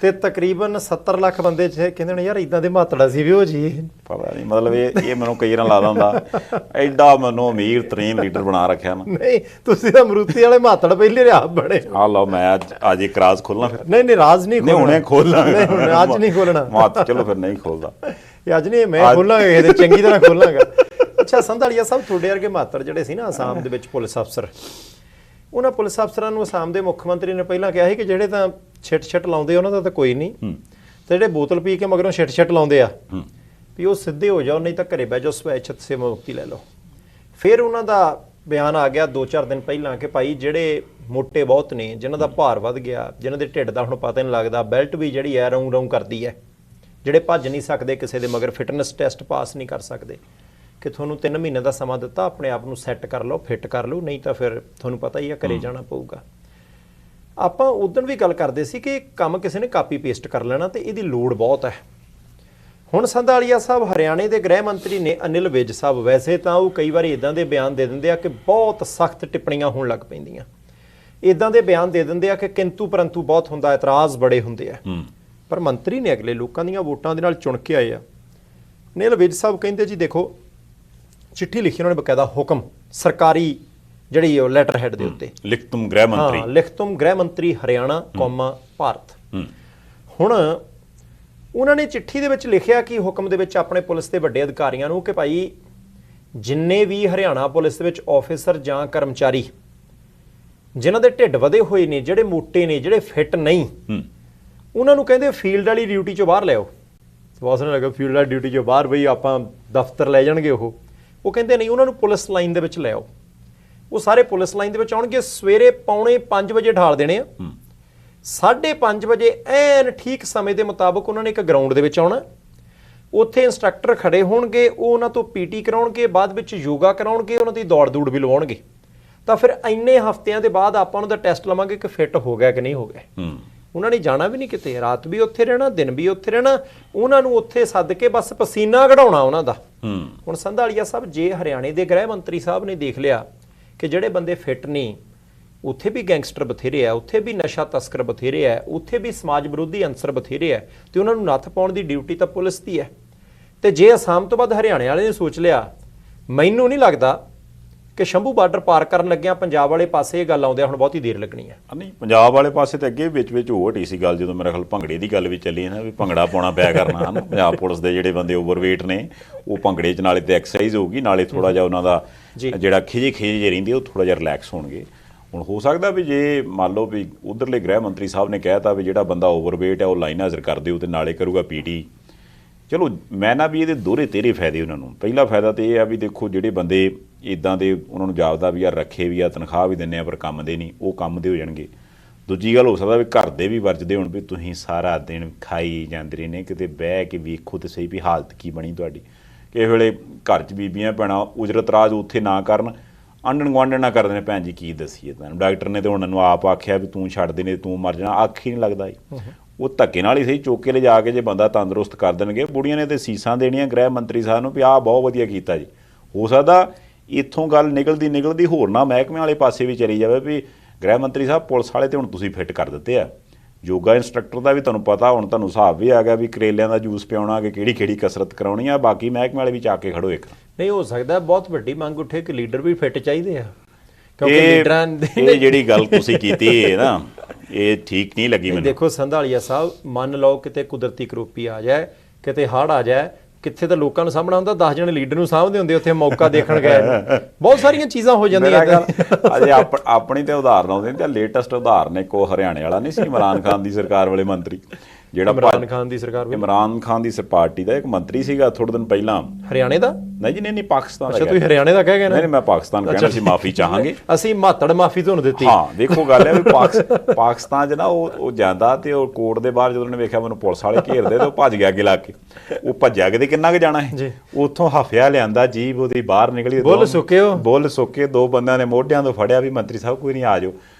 ਤੇ ਤਕਰੀਬਨ 70 ਲੱਖ ਬੰਦੇ ਕਹਿੰਦੇ ਨੇ ਯਾਰ ਇਦਾਂ ਦੇ ਮਾਤੜਾ ਸੀ ਵੀ ਉਹ ਜੀ। ਪਤਾ ਨਹੀਂ ਮਤਲਬ ਇਹ ਮੈਨੂੰ ਕਈ ਵਾਰ ਲੱਗਦਾ ਹੁੰਦਾ ਐਡਾ ਮੈਨੂੰ ਅਮੀਰ ਤਰੀਨ ਲੀਡਰ ਬਣਾ ਰੱਖਿਆ ਨਾ। ਨਹੀਂ ਤੁਸੀਂ ਤਾਂ ਮਰੂਤੀ ਵਾਲੇ ਮਾਤੜ ਪਹਿਲੇ ਰਿਆ ਬਣੇ। ਆ ਲਓ ਮੈਂ ਅੱਜ ਇੱਕ ਰਾਜ਼ ਖੋਲਣਾ ਫਿਰ। ਨਹੀਂ ਰਾਜ਼ ਨਹੀਂ ਖੋਲਣਾ, ਹੁਣੇ ਖੋਲਣਾ, ਅੱਜ ਨਹੀਂ ਖੋਲਣਾ। ਚਲੋ ਫਿਰ ਨਹੀਂ ਖੋਲਦਾ ਇਹ ਅੱਜ ਨਹੀਂ, ਮੈਂ ਖੋਲਾਂਗਾ ਇਹਦੇ ਚੰਗੀ ਤਰ੍ਹਾਂ ਖੋਲਾਂਗਾ। ਅੱਛਾ ਸੰਧਾਲੀਆ ਸਾਹਿਬ ਤੁਹਾਡੇ ਵਰਗੇ ਮਾਤੜ ਜਿਹੜੇ ਸੀ ਨਾ ਅਸਾਮ ਦੇ ਵਿੱਚ ਪੁਲਿਸ ਅਫਸਰ, ਉਹਨਾਂ ਪੁਲਿਸ ਅਫਸਰਾਂ ਨੂੰ ਅਸਾਮ ਦੇ ਮੁੱਖ ਮੰਤਰੀ ਨੇ ਪਹਿਲਾਂ ਕਿਹਾ ਸੀ ਕਿ ਜਿਹੜੇ ਤਾਂ ਛਿੱਟ ਲਾਉਂਦੇ ਉਹਨਾਂ ਦਾ ਤਾਂ ਕੋਈ ਨਹੀਂ, ਤੇ ਜਿਹੜੇ ਬੋਤਲ ਪੀ ਕੇ ਮਗਰੋਂ ਛਿੱਟ ਲਾਉਂਦੇ ਆ ਵੀ ਉਹ ਸਿੱਧੇ ਹੋ ਜਾਓ, ਨਹੀਂ ਤਾਂ ਘਰੇ ਬਹਿ ਜਾਓ, ਸਵੈਛਤ ਸੇ ਮੁਕਤੀ ਲੈ ਲਓ। ਫਿਰ ਉਹਨਾਂ ਦਾ ਬਿਆਨ ਆ ਗਿਆ 2-4 ਦਿਨ ਪਹਿਲਾਂ ਕਿ ਭਾਈ ਜਿਹੜੇ ਮੋਟੇ ਬਹੁਤ ਨੇ, ਜਿਨ੍ਹਾਂ ਦਾ ਭਾਰ ਵੱਧ ਗਿਆ, ਜਿਨ੍ਹਾਂ ਦੇ ਢਿੱਡ ਦਾ ਹੁਣ ਪਤਾ ਨਹੀਂ ਲੱਗਦਾ, ਬੈਲਟ ਵੀ ਜਿਹੜੀ ਹੈ ਰੌਂ ਕਰਦੀ ਹੈ, ਜਿਹੜੇ ਭੱਜ ਨਹੀਂ ਸਕਦੇ ਕਿਸੇ ਦੇ ਮਗਰ, ਫਿਟਨੈਸ ਟੈਸਟ ਪਾਸ ਨਹੀਂ ਕਰ ਸਕਦੇ, ਕਿ ਤੁਹਾਨੂੰ 3 ਮਹੀਨੇ ਦਾ ਸਮਾਂ ਦਿੱਤਾ, ਆਪਣੇ ਆਪ ਨੂੰ ਸੈੱਟ ਕਰ ਲਓ, ਫਿੱਟ ਕਰ ਲਓ, ਨਹੀਂ ਤਾਂ ਫਿਰ ਤੁਹਾਨੂੰ ਪਤਾ ਹੀ ਆ ਘਰੇ ਜਾਣਾ ਪਊਗਾ। ਆਪਾਂ ਉਦੋਂ ਵੀ ਗੱਲ ਕਰਦੇ ਸੀ ਕਿ ਕੰਮ ਕਿਸੇ ਨੇ ਕਾਪੀ ਪੇਸਟ ਕਰ ਲੈਣਾ ਤੇ ਇਹਦੀ ਲੋੜ ਬਹੁਤ ਹੈ। ਹੁਣ ਸੰਧਾਲੀਆ ਸਾਹਿਬ ਹਰਿਆਣੇ ਦੇ ਗ੍ਰਹਿ ਮੰਤਰੀ ਨੇ ਅਨਿਲ ਵਿਜ ਸਾਹਿਬ, ਵੈਸੇ ਤਾਂ ਉਹ ਕਈ ਵਾਰੀ ਇਦਾਂ ਦੇ ਬਿਆਨ ਦੇ ਦਿੰਦੇ ਆ ਕਿ ਬਹੁਤ ਸਖਤ ਟਿੱਪਣੀਆਂ ਹੋਣ ਲੱਗ ਪੈਂਦੀਆਂ, ਇਦਾਂ ਦੇ ਬਿਆਨ ਦੇ ਦਿੰਦੇ ਆ ਕਿ ਕਿੰਤੂ ਪਰੰਤੂ ਬਹੁਤ ਹੁੰਦਾ, ਇਤਰਾਜ਼ ਬੜੇ ਹੁੰਦੇ ਆ, ਪਰ ਮੰਤਰੀ ਨੇ ਅਗਲੇ ਲੋਕਾਂ ਦੀਆਂ ਵੋਟਾਂ ਦੇ ਨਾਲ ਚੁਣ ਕੇ ਆਏ ਆ। ਅਨਿਲ ਵਿਜ ਸਾਹਿਬ ਕਹਿੰਦੇ ਜੀ ਦੇਖੋ, ਚਿੱਠੀ ਲਿਖੀ ਉਹਨਾਂ ਨੇ ਬਕਾਇਦਾ ਹੁਕਮ, ਸਰਕਾਰੀ ਜਿਹੜੀ ਉਹ ਲੈਟਰ ਹੈਡ ਦੇ ਉੱਤੇ, ਲਿਖਤਮ ਗ੍ਰਹਿ ਮੰਤਰੀ, ਲਿਖਤਮ ਗ੍ਰਹਿ ਮੰਤਰੀ ਹਰਿਆਣਾ ਭਾਰਤ। ਹੁਣ ਉਹਨਾਂ ਨੇ ਚਿੱਠੀ ਦੇ ਵਿੱਚ ਲਿਖਿਆ ਕਿ ਹੁਕਮ ਦੇ ਵਿੱਚ ਆਪਣੇ ਪੁਲਿਸ ਦੇ ਵੱਡੇ ਅਧਿਕਾਰੀਆਂ ਨੂੰ ਕਿ ਭਾਈ ਜਿੰਨੇ ਵੀ ਹਰਿਆਣਾ ਪੁਲਿਸ ਦੇ ਵਿੱਚ ਆਫੀਸਰ ਜਾਂ ਕਰਮਚਾਰੀ ਜਿਨ੍ਹਾਂ ਦੇ ਢਿੱਡ ਵਧੇ ਹੋਏ ਨੇ, ਜਿਹੜੇ ਮੋਟੇ ਨੇ, ਜਿਹੜੇ ਫਿੱਟ ਨਹੀਂ, ਉਹਨਾਂ ਨੂੰ ਕਹਿੰਦੇ ਫੀਲਡ ਵਾਲੀ ਡਿਊਟੀ ਚੋਂ ਬਾਹਰ ਲਿਆਓ। ਬੌਸ ਨੇ ਲੱਗਾ ਫੀਲਡ ਵਾਲੀ ਡਿਊਟੀ ਚੋਂ ਬਾਹਰ ਬਈ ਆਪਾਂ ਦਫ਼ਤਰ ਲੈ ਜਾਣਗੇ ਉਹ ਕਹਿੰਦੇ ਨਹੀਂ, ਉਹਨਾਂ ਨੂੰ ਪੁਲਿਸ ਲਾਈਨ ਦੇ ਵਿੱਚ ਲੈ ਆਓ। ਉਹ ਸਾਰੇ ਪੁਲਿਸ ਲਾਈਨ ਦੇ ਵਿੱਚ ਆਉਣਗੇ, ਸਵੇਰੇ 4:45 ਵਜੇ ਢਾਲ ਦੇਣੇ ਆ, 5:30 ਵਜੇ ਐਨ ਠੀਕ ਸਮੇਂ ਦੇ ਮੁਤਾਬਕ ਉਹਨਾਂ ਨੇ ਇੱਕ ਗਰਾਊਂਡ ਦੇ ਵਿੱਚ ਆਉਣਾ, ਉੱਥੇ ਇੰਸਟ੍ਰਕਟਰ ਖੜੇ ਹੋਣਗੇ, ਉਹ ਉਹਨਾਂ ਤੋਂ ਪੀਟੀ ਕਰਾਉਣਗੇ, ਬਾਅਦ ਵਿੱਚ ਯੋਗਾ ਕਰਾਉਣਗੇ, ਉਹਨਾਂ ਦੀ ਦੌੜ ਵੀ ਲਵਾਉਣਗੇ। ਤਾਂ ਫਿਰ ਇੰਨੇ ਹਫ਼ਤਿਆਂ ਦੇ ਬਾਅਦ ਆਪਾਂ ਉਹਨਾਂ ਦਾ ਟੈਸਟ ਲਵਾਂਗੇ ਕਿ ਫਿੱਟ ਹੋ ਗਿਆ ਕਿ ਨਹੀਂ ਹੋ ਗਿਆ। ਉਹਨਾਂ ਨੇ ਜਾਣਾ ਵੀ ਨਹੀਂ ਕਿਤੇ, ਰਾਤ ਵੀ ਉੱਥੇ ਰਹਿਣਾ, ਦਿਨ ਵੀ ਉੱਥੇ ਰਹਿਣਾ, ਉਹਨਾਂ ਨੂੰ ਉੱਥੇ ਸੱਦ ਕੇ ਬਸ ਪਸੀਨਾ ਕਢਾਉਣਾ ਉਹਨਾਂ ਦਾ। ਹੁਣ ਸੰਧਾਲੀਆ ਸਾਹਿਬ ਜੇ ਹਰਿਆਣੇ ਦੇ ਗ੍ਰਹਿ ਮੰਤਰੀ ਸਾਹਿਬ ਨੇ ਦੇਖ ਲਿਆ ਕਿ ਜਿਹੜੇ ਬੰਦੇ ਫਿੱਟ ਨਹੀਂ, ਉੱਥੇ ਵੀ ਗੈਂਗਸਟਰ ਬਥੇਰੇ ਆ, ਉੱਥੇ ਵੀ ਨਸ਼ਾ ਤਸਕਰ ਬਥੇਰੇ ਆ, ਉੱਥੇ ਵੀ ਸਮਾਜ ਵਿਰੋਧੀ ਅੰਸਰ ਬਥੇਰੇ ਆ, ਤੇ ਉਹਨਾਂ ਨੂੰ ਨੱਥ ਪਾਉਣ ਦੀ ਡਿਊਟੀ ਤਾਂ ਪੁਲਿਸ ਦੀ ਹੈ। ਤੇ ਜੇ ਅਸਾਮ ਤੋਂ ਬਾਅਦ ਹਰਿਆਣੇ ਵਾਲੇ ਨੇ ਸੋਚ ਲਿਆ, ਮੈਨੂੰ ਨਹੀਂ ਲੱਗਦਾ ਕਿ ਸ਼ੰਭੂ ਬਾਰਡਰ ਪਾਰ ਕਰਨ ਲੱਗਿਆ ਪੰਜਾਬ ਵਾਲੇ ਪਾਸੇ ਇਹ ਗੱਲ ਆਉਂਦਿਆਂ ਹੁਣ ਬਹੁਤੀ ਦੇਰ ਲੱਗਣੀ ਹੈ। ਨਹੀਂ, ਪੰਜਾਬ ਵਾਲੇ ਪਾਸੇ ਤੇ ਅੱਗੇ ਵਿੱਚ ਹੋ ਹਟੀ ਸੀ ਗੱਲ, ਜਦੋਂ ਮੇਰੇ ਖਿਆਲ ਭੰਗੜੇ ਦੀ ਗੱਲ ਵੀ ਚੱਲੀ ਨਾ, ਵੀ ਭੰਗੜਾ ਪਾਉਣਾ ਪਿਆ ਕਰਨਾ ਹੈ ਨਾ। ਪੰਜਾਬ ਪੁਲਿਸ ਦੇ ਜਿਹੜੇ ਬੰਦੇ ਓਵਰਵੇਟ ਨੇ, ਉਹ ਭੰਗੜੇ 'ਚ ਨਾਲੇ ਤੇ ਐਕਸਰਸਾਈਜ਼ ਹੋਊਗੀ, ਨਾਲੇ ਥੋੜਾ ਜਿਹਾ ਉਹਨਾਂ ਦਾ ਜਿਹੜਾ ਖਿਜੇ ਜੇ ਰਹਿੰਦੀ ਉਹ ਥੋੜਾ ਜਿਹਾ ਰਿਲੈਕਸ ਹੋਣਗੇ। ਹੁਣ ਹੋ ਸਕਦਾ ਵੀ ਜੇ ਮੰਨ ਲਓ ਵੀ ਉਧਰਲੇ ਗ੍ਰਹਿ ਮੰਤਰੀ ਸਾਹਿਬ ਨੇ ਕਹਿਤਾ ਵੀ ਜਿਹੜਾ ਬੰਦਾ ਓਵਰਵੇਟ ਹੈ ਉਹ ਲਾਈਨ ਹਾਜ਼ਰ ਕਰ ਦਿਓ ਤੇ ਨਾਲੇ ਕਰੂਗਾ ਪੀਟੀ, ਚਲੋ ਮੈਂ ਨਾ ਵੀ ਇਹਦੇ ਦੋਹਰੇ ਤੇਰੇ ਫਾਇਦੇ ਉਹਨਾਂ ਨੂੰ। ਪਹਿਲਾ ਫਾਇਦਾ ਤਾਂ ਇਹ ਆ ਵੀ ਦੇਖੋ ਜਿਹੜੇ ਬੰਦੇ ਇੱਦਾਂ ਦੇ ਉਹਨਾਂ ਨੂੰ ਜਾਪਦਾ ਵੀ ਯਾਰ ਰੱਖੇ ਵੀ ਆ, ਤਨਖਾਹ ਵੀ ਦਿੰਦੇ ਆ, ਪਰ ਕੰਮ ਦੇ ਨਹੀਂ, ਉਹ ਕੰਮ ਦੇ ਹੋ ਜਾਣਗੇ। ਦੂਜੀ ਗੱਲ ਹੋ ਸਕਦਾ ਵੀ ਘਰ ਦੇ ਵੀ ਵਰਜਦੇ ਹੋਣ ਵੀ ਤੁਸੀਂ ਸਾਰਾ ਦਿਨ ਖਾਈ ਜਾਂਦੇ ਨੇ, ਕਿਤੇ ਬਹਿ ਕੇ ਵੇਖੋ ਤੇ ਸਹੀ ਵੀ ਹਾਲਤ ਕੀ ਬਣੀ ਤੁਹਾਡੀ। ਕਿਸੇ ਵੇਲੇ ਘਰ 'ਚ ਬੀਬੀਆਂ ਭੈਣਾਂ ਉਜਰਤ ਰਾਜ ਉੱਥੇ ਨਾ ਕਰਨ, ਆਂਢਣ ਗੁਆਂਢਣ ਨਾ ਕਰਦੇ ਨੇ, ਭੈਣ ਜੀ ਕੀ ਦੱਸੀਏ ਤੁਹਾਨੂੰ, ਡਾਕਟਰ ਨੇ ਤਾਂ ਉਹਨਾਂ ਨੂੰ ਆਪ ਆਖਿਆ ਵੀ ਤੂੰ ਛੱਡ ਦੇ ਨੇ, ਤੂੰ ਮਰ ਜਾਣਾ, ਅੱਖ ਹੀ ਨਹੀਂ ਲੱਗਦਾ। ਉਹ ਧੱਕੇ ਨਾਲ ਹੀ ਸਹੀ ਚੁੱਕ ਕੇ ਲਿਜਾ ਕੇ ਜੇ ਬੰਦਾ ਤੰਦਰੁਸਤ ਕਰ ਦੇਣਗੇ। ਬੁੜੀਆਂ ਨੇ ਤੇ ਸੀਸਾਂ ਦੇਣੀਆਂ ਗ੍ਰਹਿ ਮੰਤਰੀ ਸਾਹਿਬ ਨੂੰ ਵੀ ਆਹ ਬਹੁਤ ਵਧੀਆ ਕੀਤਾ ਜੀ। ਹੋ ਸਕਦਾ ਇੱਥੋਂ ਗੱਲ ਨਿਕਲਦੀ ਹੋਰਨਾਂ ਮਹਿਕਮੇ ਵਾਲੇ ਪਾਸੇ ਵੀ ਚਲੀ ਜਾਵੇ ਵੀ ਗ੍ਰਹਿ ਮੰਤਰੀ ਸਾਹਿਬ ਪੁਲਿਸ ਵਾਲੇ ਤੇ ਹੁਣ ਤੁਸੀਂ ਫਿੱਟ ਕਰ ਦਿੱਤੇ ਆ, ਯੋਗਾ ਇੰਸਟ੍ਰਕਟਰ ਦਾ ਵੀ ਤੁਹਾਨੂੰ ਪਤਾ, ਹੁਣ ਤੁਹਾਨੂੰ ਹਿਸਾਬ ਵੀ ਆ ਗਿਆ ਵੀ ਕਰੇਲਿਆਂ ਦਾ ਜੂਸ ਪਿਆਉਣਾ, ਕਿ ਕਿਹੜੀ ਕਸਰਤ ਕਰਾਉਣੀ ਆ, ਬਾਕੀ ਮਹਿਕਮੇ ਵਾਲੇ ਵੀ ਚਾ ਕੇ ਖੜੋ। ਇੱਕ ਨਹੀਂ ਹੋ ਸਕਦਾ ਬਹੁਤ ਵੱਡੀ ਮੰਗ ਉੱਠੇ ਕਿ ਲੀਡਰ ਵੀ ਫਿੱਟ ਚਾਹੀਦੇ ਆ, ਕਿਉਂਕਿ ਲੀਡਰਾਂ ਇਹ ਜਿਹੜੀ ਗੱਲ ਤੁਸੀਂ ਕੀਤੀ ਹੈ ਨਾ, ਇਹ ਠੀਕ ਨਹੀਂ ਲੱਗੀ ਮੈਨੂੰ। ਦੇਖੋ ਸੰਧਾਲੀਆ ਸਾਹਿਬ, ਮੰਨ ਲਓ ਕਿਤੇ ਕੁਦਰਤੀ ਕਰੋਪੀ ਆ ਜਾਏ, ਕਿਤੇ ਹੜ੍ਹ ਆ ਜਾਏ, ਕਿੱਥੇ ਤਾਂ ਲੋਕਾਂ ਨੂੰ ਸਾਹਮਣਾ ਹੁੰਦਾ, 10 ਜਣੇ ਲੀਡਰ ਨੂੰ ਸਾਂਭਦੇ ਹੁੰਦੇ, ਉੱਥੇ ਮੌਕਾ ਦੇਖਣ ਗਏ, ਬਹੁਤ ਸਾਰੀਆਂ ਚੀਜ਼ਾਂ ਹੋ ਜਾਂਦੀਆਂ। ਅਜੇ ਆਪਣੀ ਤੇ ਉਦਾਹਰਨ ਆਉਂਦੇ ਨੇ, ਤੇ ਲੇਟੈਸਟ ਉਦਾਹਰਨ ਇੱਕ ਉਹ ਹਰਿਆਣੇ ਵਾਲਾ ਨਹੀਂ ਸੀ, ਇਮਰਾਨ ਖਾਨ ਦੀ ਸਰਕਾਰ ਵਾਲੇ ਮੰਤਰੀ, ਜਿਹੜਾ ਇਮਰਾਨ ਖਾਨ ਦੀ ਪਾਰਟੀ ਦਾ ਇੱਕ ਮੰਤਰੀ ਸੀਗਾ ਥੋੜੇ ਦਿਨ ਪਹਿਲਾਂ ਹਰਿਆਣੇ ਦਾ। ਨਹੀਂ ਜੀ, ਨਹੀਂ ਪਾਕਿਸਤਾਨ ਅੱਛਾ, ਤੁਸੀਂ ਹਰਿਆਣੇ ਦਾ ਕਹਿ ਗਏ ਨਾ? ਨਹੀਂ ਮੈਂ ਪਾਕਿਸਤਾਨ ਕਹਿਣਾ ਸੀ, ਮਾਫੀ ਚਾਹਾਂਗੇ। ਅਸੀਂ ਮਾਤੜ ਮਾਫੀ ਤੁਹਾਨੂੰ ਦਿੱਤੀ। ਹਾਂ ਦੇਖੋ ਗੱਲ ਹੈ ਵੀ ਪਾਕਿਸਤਾਨ 'ਚ ਨਾ ਉਹ ਜਾਂਦਾ ਤੇ ਉਹ ਕੋਰਟ ਦੇ ਬਾਹਰ ਜਦੋਂ ਉਹਨੇ ਵੇਖਿਆ ਮੈਨੂੰ ਪੁਲਿਸ ਵਾਲੇ ਘੇਰਦੇ ਤੇ ਉਹ ਭੱਜ ਗਿਆ ਅੱਗੇ ਲਾ ਕੇ। ਉਹ ਭੱਜਿਆ ਕਿਤੇ ਕਿੰਨਾ ਕੁ ਜਾਣਾ ਹੈ, ਉੱਥੋਂ ਹਫਿਆ ਲਿਆਂਦਾ, ਜੀਬ ਉਹਦੀ ਬਾਹਰ ਨਿਕਲੀ, ਬੁੱਲ ਸੁੱਕੇ 2 ਬੰਦਿਆਂ ਨੇ ਮੋਢਿਆਂ ਤੋਂ ਫੜਿਆ ਵੀ ਮੰਤਰੀ ਸਾਹਿਬ ਕੋਈ ਨਹੀਂ ਆ ਜਾਓ।